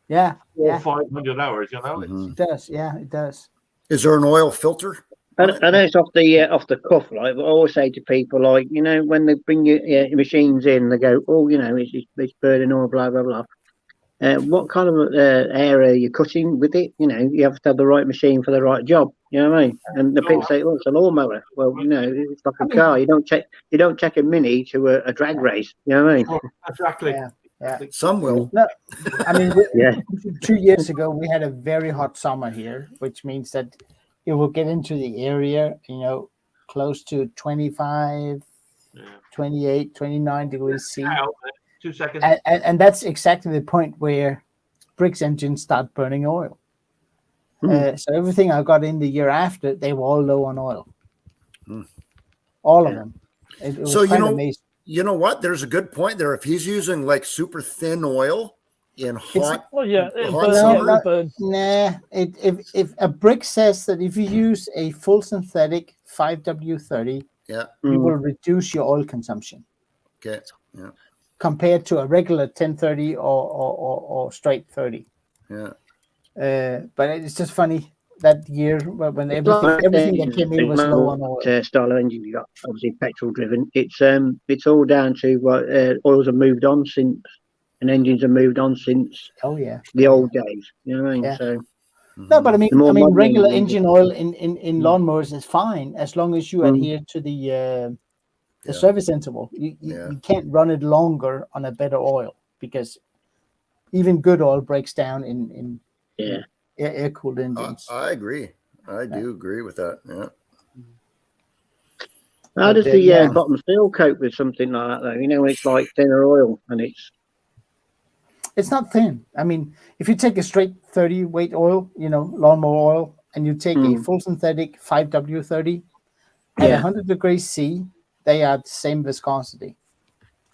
Yeah. 500 hours, It does. Yeah, it does. Is there an oil filter? I know it's off the cuff, like, but I always say to people, like, when they bring your machines in, they go, oh, it's burning oil, blah blah blah. What kind of area are you cutting with it? You have to have the right machine for the right job. You know what I mean? And the people say, "Oh, it's a lawnmower." Well, it's like a car. You don't check a mini to a drag race. You know what I mean? Exactly. Yeah. Some will. No, I mean, Yeah. 2 years ago we had a very hot summer here, which means that it will get into the area, close to 25, 28, 29 degrees C. 2 seconds. And that's exactly the point where Brick's engines start burning oil. So everything I got in the year after, they were all low on oil. All of them. It was So, quite amazing. you know what? There's a good point there. If he's using like super thin oil in hot, Well, yeah, it'll hot burn, summer, it'll burn. Nah, if a Brick says that if you use a full synthetic 5W30, you will reduce your oil consumption. Okay. Yeah. Compared to a regular 1030 or straight 30. Yeah. But it's just funny that year when everything that came in was low on oil. Style of engine you got, obviously petrol driven. It's all down to what oils have moved on since, and engines have moved on since. Oh yeah, the old days. You know what I mean? Yeah. So no, but I mean modern regular engines- engine oil in lawnmowers is fine as long as you adhere to the service interval. You can't run it longer on a better oil, because even good oil breaks down in air-cooled engines. I agree. I do agree with that. Yeah. How does the bottom seal cope with something like that, though? When it's like thinner oil and it's not thin. I mean, if you take a straight 30 weight oil, lawnmower oil, and you take a full synthetic 5W30 at 100 degrees C, they are the same viscosity.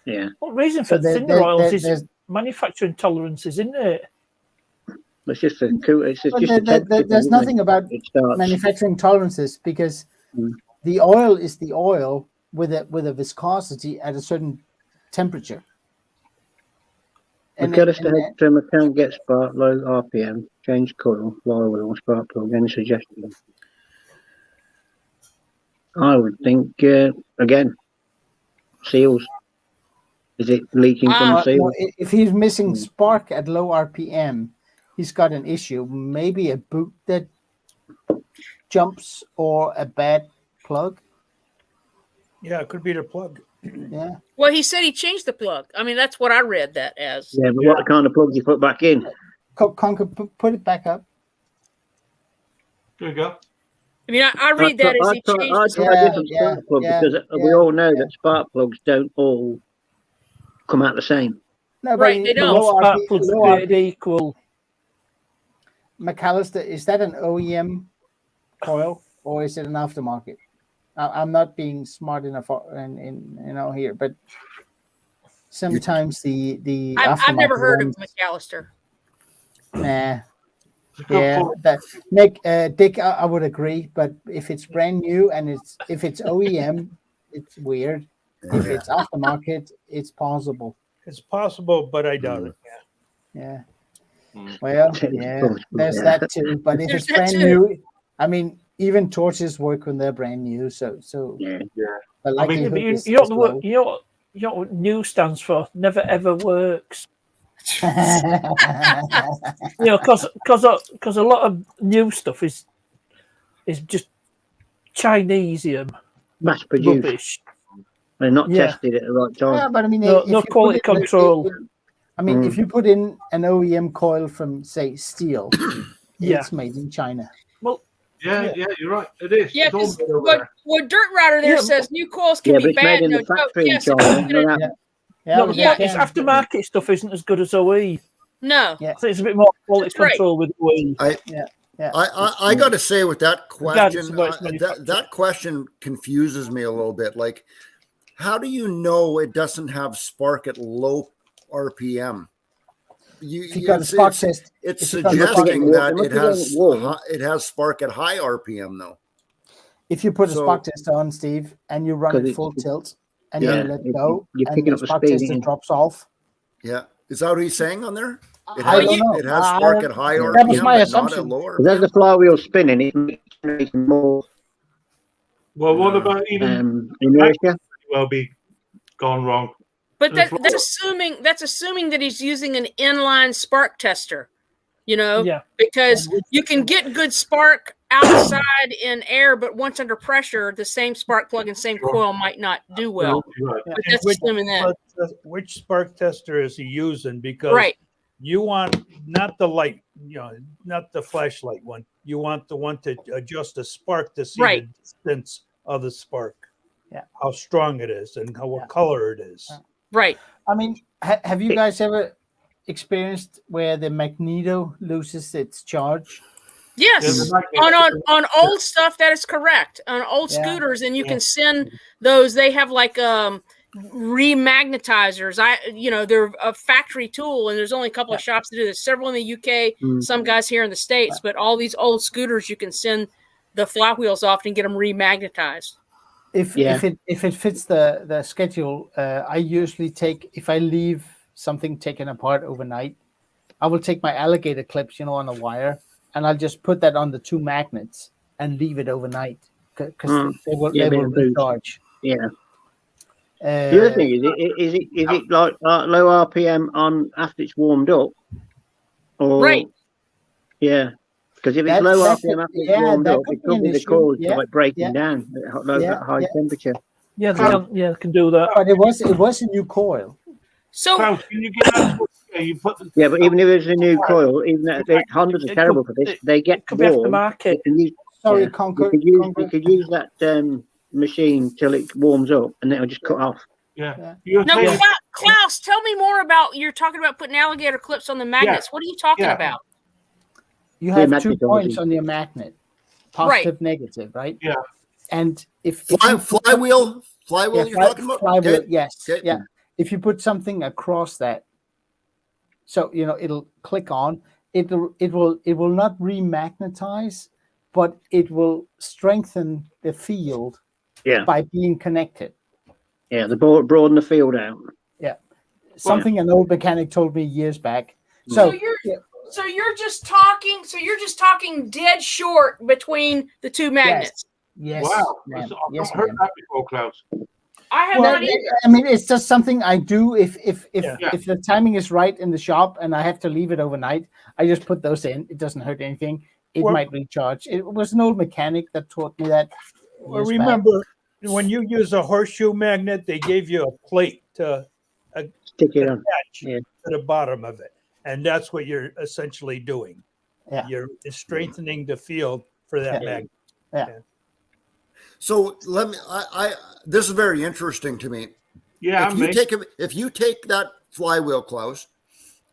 Yeah. What reason for thinner oils is manufacturing tolerances, isn't it? It's just a there's nothing about manufacturing tolerances, because the oil is the oil with a viscosity at a certain temperature. The canister head trimmer can get spark, low RPM, change coil, flywheel, spark plug. Any suggestions? I would think again, seals. Is it leaking from the seal? If he's missing spark at low RPM, he's got an issue. Maybe a boot that jumps or a bad plug. Yeah, it could be the plug. Yeah. Well, he said he changed the plug. I mean, that's what I read that as. Yeah, but what kind of plug do you put back in? Conker, put it back up. There you go. I mean, I read that as he changed I'd the try a different spark plug because we all know that spark plugs don't all come out the same. No, Right, but they don't. low Spark RP plugs low created RP equal. McAllister, is that an OEM coil or is it an aftermarket? I'm not being smart enough in here, but sometimes the I've never aftermarket heard of ones- McAllister. Nah. It's a good Yeah, point. that Nick, Dick, I would agree. But if it's brand new and if it's OEM, it's weird. If it's aftermarket, it's possible. It's possible, but I doubt it. Yeah. Mm. Well, yeah, there's that too. But if There's it's that brand too. new, I mean, even torches work when they're brand new. So Yeah. the I mean, Yeah, likelihood but is you know low. what you know what new stands for? Never ever works. You know, because a lot of new stuff is just Chinesium Mass produced. rubbish. They're not Yeah. tested at the right Yeah, time. but I mean, No, if no you put quality in- control. I mean, if you put in an OEM coil from, say, steel, Yeah. it's made in China. Yeah, you're right. It is. Yeah, It's all because made over there. what Dirt Rider there Yeah, says new coils can Yeah, but be it's bad. made in No, the factory in yes, China. it's- Yeah, No, but yeah, they it's can- aftermarket stuff isn't as good as OE. no. Yeah. I think it's a bit more quality That's right. control with OE. I got to say with that Regardless question, of where it's manufactured. that question confuses me a little bit. Like, how do you know it doesn't have spark at low RPM? If you got a spark test, It's if you got a spark- suggesting that It it has spark at high RPM though. if you put a So- spark test on, Steve, and you run 'Cause it it- full tilt, and Yeah, you let it- go, you're and picking the up the spark speed, tester ain't you? drops off. Yeah, is that what he's saying on there? It I has, don't know. it has spark at high RPM, That was my but not at assumption. low Because as RPM. the flywheel spinning, it's making more Well, what about even inertia. well be gone wrong? But That's that's assuming that he's using an inline spark tester, you know, Yeah. because you can get good spark outside in air, but once under pressure, the same spark plug and same coil might not do well. You're right. But that's assuming that. Which spark tester is he using? Because Right. you want not the light, not the flashlight one. You want the one to adjust the spark to see Right. the distance of the spark. Yeah. How strong it is and what color it is. Right. I mean, have you guys ever experienced where the magneto loses its charge? Yes. Yeah, On old stuff, that is correct. On old Yeah. scooters, and you can send those. They have like remagnetizers. They're a factory tool, and there's only a couple of shops that do this. Several in the UK, some guys here in the States, but all these old scooters, you can send the flywheels off and get them remagnetized. If it fits the schedule, I usually take, if I leave something taken apart overnight, I will take my alligator clips, on a wire, and I'll just put that on the two magnets and leave it overnight because they will recharge. Yeah. The other thing is it like low RPM on after it's warmed up, or Right? Yeah, because if it's That- low that RPM could- after it's yeah, warmed that up, could it be could an be the issue. cause Yeah, like breaking yeah. down at high temperature. Yeah, they can do that. But it was a new coil. So Klaus, can you get that? You put the, Yeah, but even if it's a new coil, even though Hondas are terrible for this, they get Could be warm. aftermarket. Sorry, You Conker. could use that machine till it warms up, and then it'll just cut off. yeah. now, Klaus, tell me more about. You're talking about putting alligator clips on the magnets. What are you talking about? You have 2 magnetology. points on your magnet, positive, negative, right? Yeah. And if flywheel, yeah, you're talking about? flywheel, Okay. yes, Okay. yeah. If you put something across that, so it'll click on. It will not remagnetize, but it will strengthen the field by being connected. Yeah, they broaden the field out. Yeah, something an old mechanic told me years back. So you're just talking dead short between the two magnets. Yes. Wow. ma'am. I've Yes, not heard ma'am. that before, Klaus. I have Well, not either. I mean, it's just something I do if the timing is right in the shop and I have to leave it overnight. I just put those in. It doesn't hurt anything. It might recharge. It was an old mechanic that taught me that. Well, years back. when you use a horseshoe magnet, they gave you a plate to Stick it on. attach Yeah. to the bottom of it, and that's what you're essentially doing. Yeah. You're strengthening the field for that Yeah. magnet. Yeah. So let me. I this is very interesting to me. Yeah, If you take that flywheel, Klaus,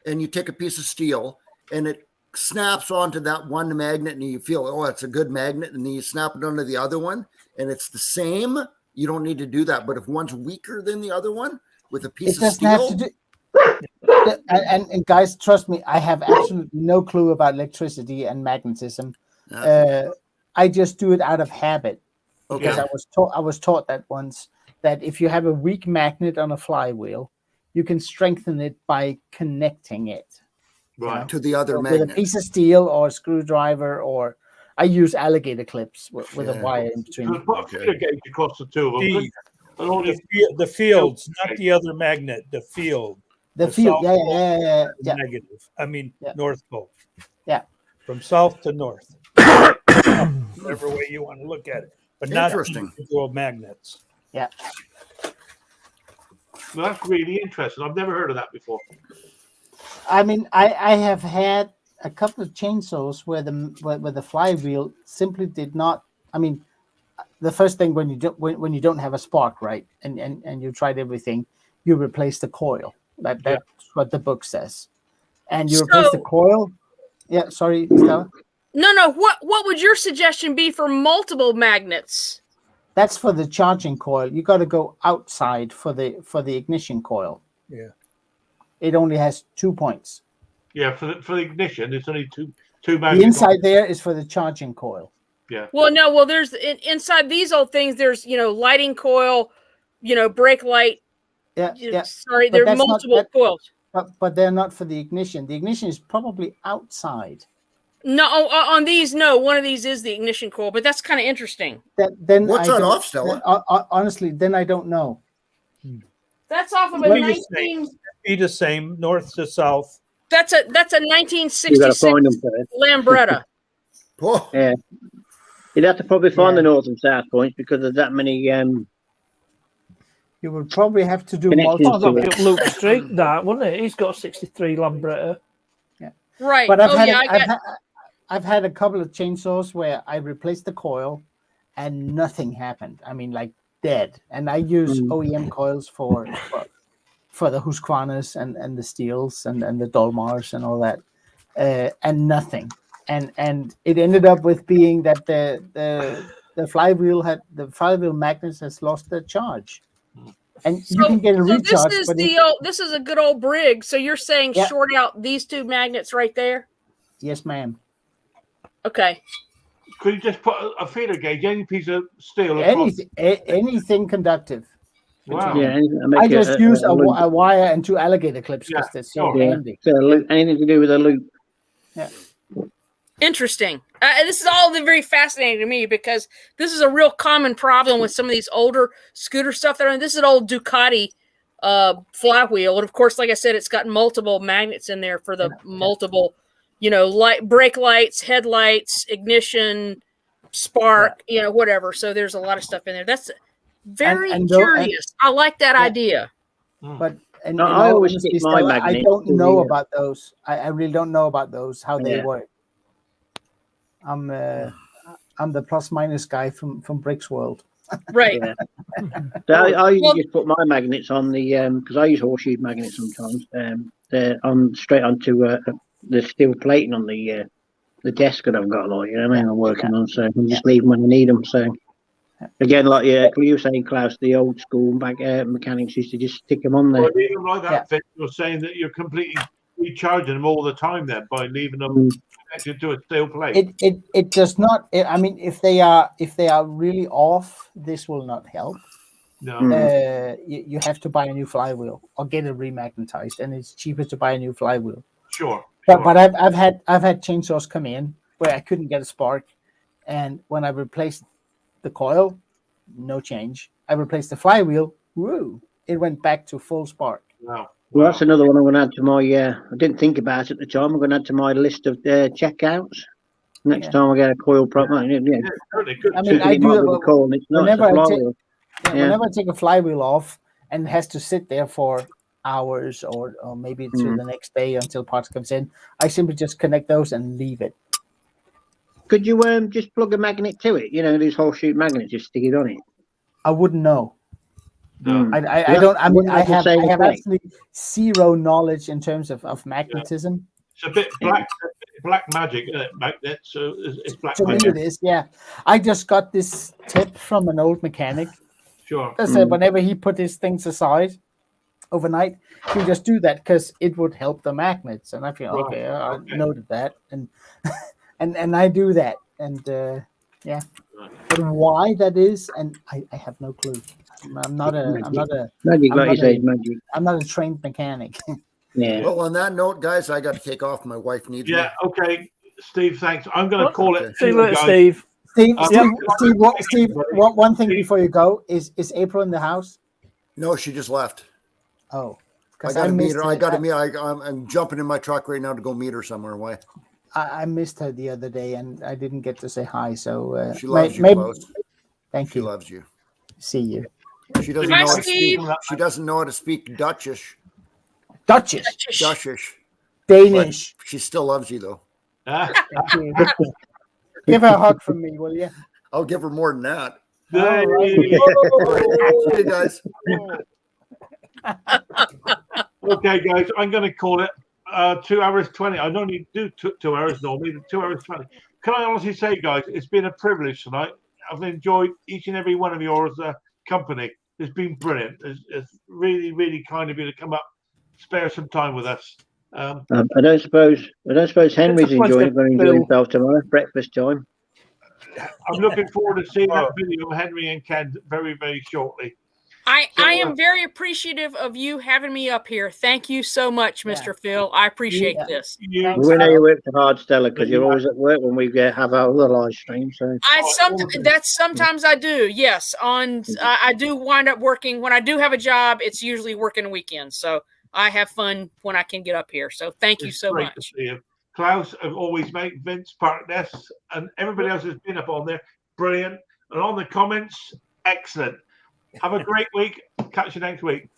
and you take a piece of steel and it snaps onto that one magnet, and you feel, oh, it's a good magnet, and then you snap it onto the other one, and it's the same. You don't need to do that. But if one's weaker than the other one with a piece It of doesn't have steel, to do. And guys, trust me, I have absolutely no clue about electricity and magnetism. I just do it out of habit because Okay. I was taught that once, that if you have a weak magnet on a flywheel, you can strengthen it by connecting it right. to the other with a magnet. piece of steel or a screwdriver, or I use alligator clips with a wire in between. So put a feeder gauge across the two of them. Steve, And all these- the fields, not the other magnet, the field. The The field, South yeah. Negative. I mean, Yeah. North Pole. Yeah. From south to north. Whatever way you want to look at it. But not Interesting. individual magnets. Yeah. Well, that's really interesting. I've never heard of that before. I mean, I have had a couple of chainsaws where the flywheel simply did not. I mean, the first thing when you don't have a spark, right, and you tried everything, you replace the coil. That's what the book says, and you replace the coil. Yeah, sorry, Stella. No. What would your suggestion be for multiple magnets? That's for the charging coil. You got to go outside for the ignition coil. Yeah. It only has 2 points. Yeah, for the ignition, it's only two The magnets. inside there is for the charging coil. Yeah. Well, no. Well, there's inside these old things. There's lighting coil, brake light. Yeah. Sorry, But there are that's not- multiple coils. But they're not for the ignition. The ignition is probably outside. No, on these, no. One of these is the ignition coil, but that's kind of interesting. Then What's I that don't- off, Stella? Honestly, then I don't know. That's off of a Well, you 19. Be the same, north to south. That's a You got to 1966 find them first. Lambretta. Oh, Yeah. You'd have to probably find the north and south points because there's that many. You would probably have to do Connections multiple. to That'd be up Luke Street, that wouldn't it? He's got 63 Lambretta. Right. But I've oh had yeah, I've had a couple of chainsaws where I replaced the coil, and nothing happened. I mean, like dead. And I use OEM coils for the Husqvarnas and the Steels and the Dolmars and all that, and nothing. And it ended up with being that the flywheel magnets has lost their charge. And you can get a recharge. this is but this is a good old Briggs. So you're saying Yeah. short out these two magnets right there? yes, ma'am. Okay. Could you just put a feeder gauge, any piece of steel across? Anything conductive. Wow. Yeah, I just use a wire and 2 alligator clips because Yeah, they're so sure. handy. So anything to do with a loop. Interesting. This is all very fascinating to me because this is a real common problem with some of these older scooter stuff. This is an old Ducati flywheel, and of course, like I said, it's got multiple magnets in there for the multiple, brake lights, headlights, ignition, spark, whatever. So there's a lot of stuff in there. That's very curious. I like that idea. But I always honestly, stick my Stella, I magnet don't to know the- about those. I really don't know about those, how they Yeah. work. I'm the plus minus guy from Bricks World. Right. Yeah. So I usually just put my magnets on the because I use horseshoe magnets sometimes. They're on straight onto the steel plating on the desk that I've got. Like, I'm working on, so I can just leave them when I need them. So again, like you were saying, Klaus, the old school mechanics used to just stick them on there. Well, even like that, Vic, you're saying that you're completely recharging them all the time then by leaving them connected to a steel plate. It does not. I mean, if they are really off, this will not help. No. You have to buy a new flywheel or get it remagnetized, and it's cheaper to buy a new flywheel. Sure. But I've had chainsaws come in where I couldn't get a spark, and when I replaced the coil, no change. I replaced the flywheel, woo! It went back to full spark. Wow. Well, that's another one I'm going to add to my. I didn't think about it at the time. I'm going to add to my list of checkouts. Next time I get a coil problem, Certainly good. I mean, I do it It's not whenever a I take. flywheel. Yeah, whenever I take a flywheel off and it has to sit there for hours or maybe through the next day until parts comes in, I simply just connect those and leave it. Could you just plug a magnet to it? You know, these horseshoe magnets, just stick it on it. I wouldn't know. No. I don't. I mean, Wouldn't I that just have save a plate? absolutely zero knowledge in terms of magnetism. It's a bit black magic, isn't it? Magnet, so it's black To me, magic. it is. Yeah, I just got this tip from an old mechanic. Sure. That said, whenever he put his things aside overnight, he just do that because it would help the magnets. And I feel Right, okay, I okay. noted that, and and I do that, and yeah. But why that is, and I have no clue. I'm not a Magic, I'm like you not say, a- magic. I'm not a trained mechanic. Yeah. Well, on that note, guys, I got to take off. My wife needs me. Yeah. Okay. Steve, thanks. I'm going to call it. See you later, guys. Steve. Steve, Yeah. Steve, one thing before you go is April in the house? No, she just left. Oh, I because got to meet missed her. I got to meet. I'm jumping in my truck right now to go meet her somewhere away. I missed her the other day, and I didn't get to say hi. So She loves you, maybe. Klaus. Thank She you. loves you. See you. She doesn't Hi, know how to speak. Steve. She doesn't know how to speak Dutchish. Dutchish, Dutchish. Danish. She still loves you though. Thank you. Give her a hug from me, will you? I'll give her more than that. All right. Hey guys. Okay, guys, I'm going to call it 2 hours 20. I normally do 2 hours normally, 2 hours 20. Can I honestly say, guys, it's been a privilege tonight. I've enjoyed each and every one of yours company. It's been brilliant. It's really, really kind of you to come up, spare some time with us. I don't suppose Henry's enjoying it. Going to enjoy Phil. himself tomorrow, breakfast time. I'm looking forward to seeing that video of Henry and Ken very, very shortly. I am very appreciative of you having me up here. Thank you so much, Mr. Phil. I appreciate this. We know you work hard, Stella, because you're always at work when we have our other live stream. So Sometimes I do. Yes, I do wind up working when I do have a job. It's usually working weekends, so I have fun when I can get up here. So thank you so Great to much. see you. Klaus, I've always made Vince Partness, and everybody else has been up on there. Brilliant. And on the comments, excellent. Have a great week. Catch you next week.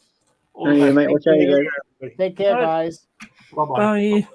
All the best. mate, what's that? Take care, guys. Bye-bye. Bye.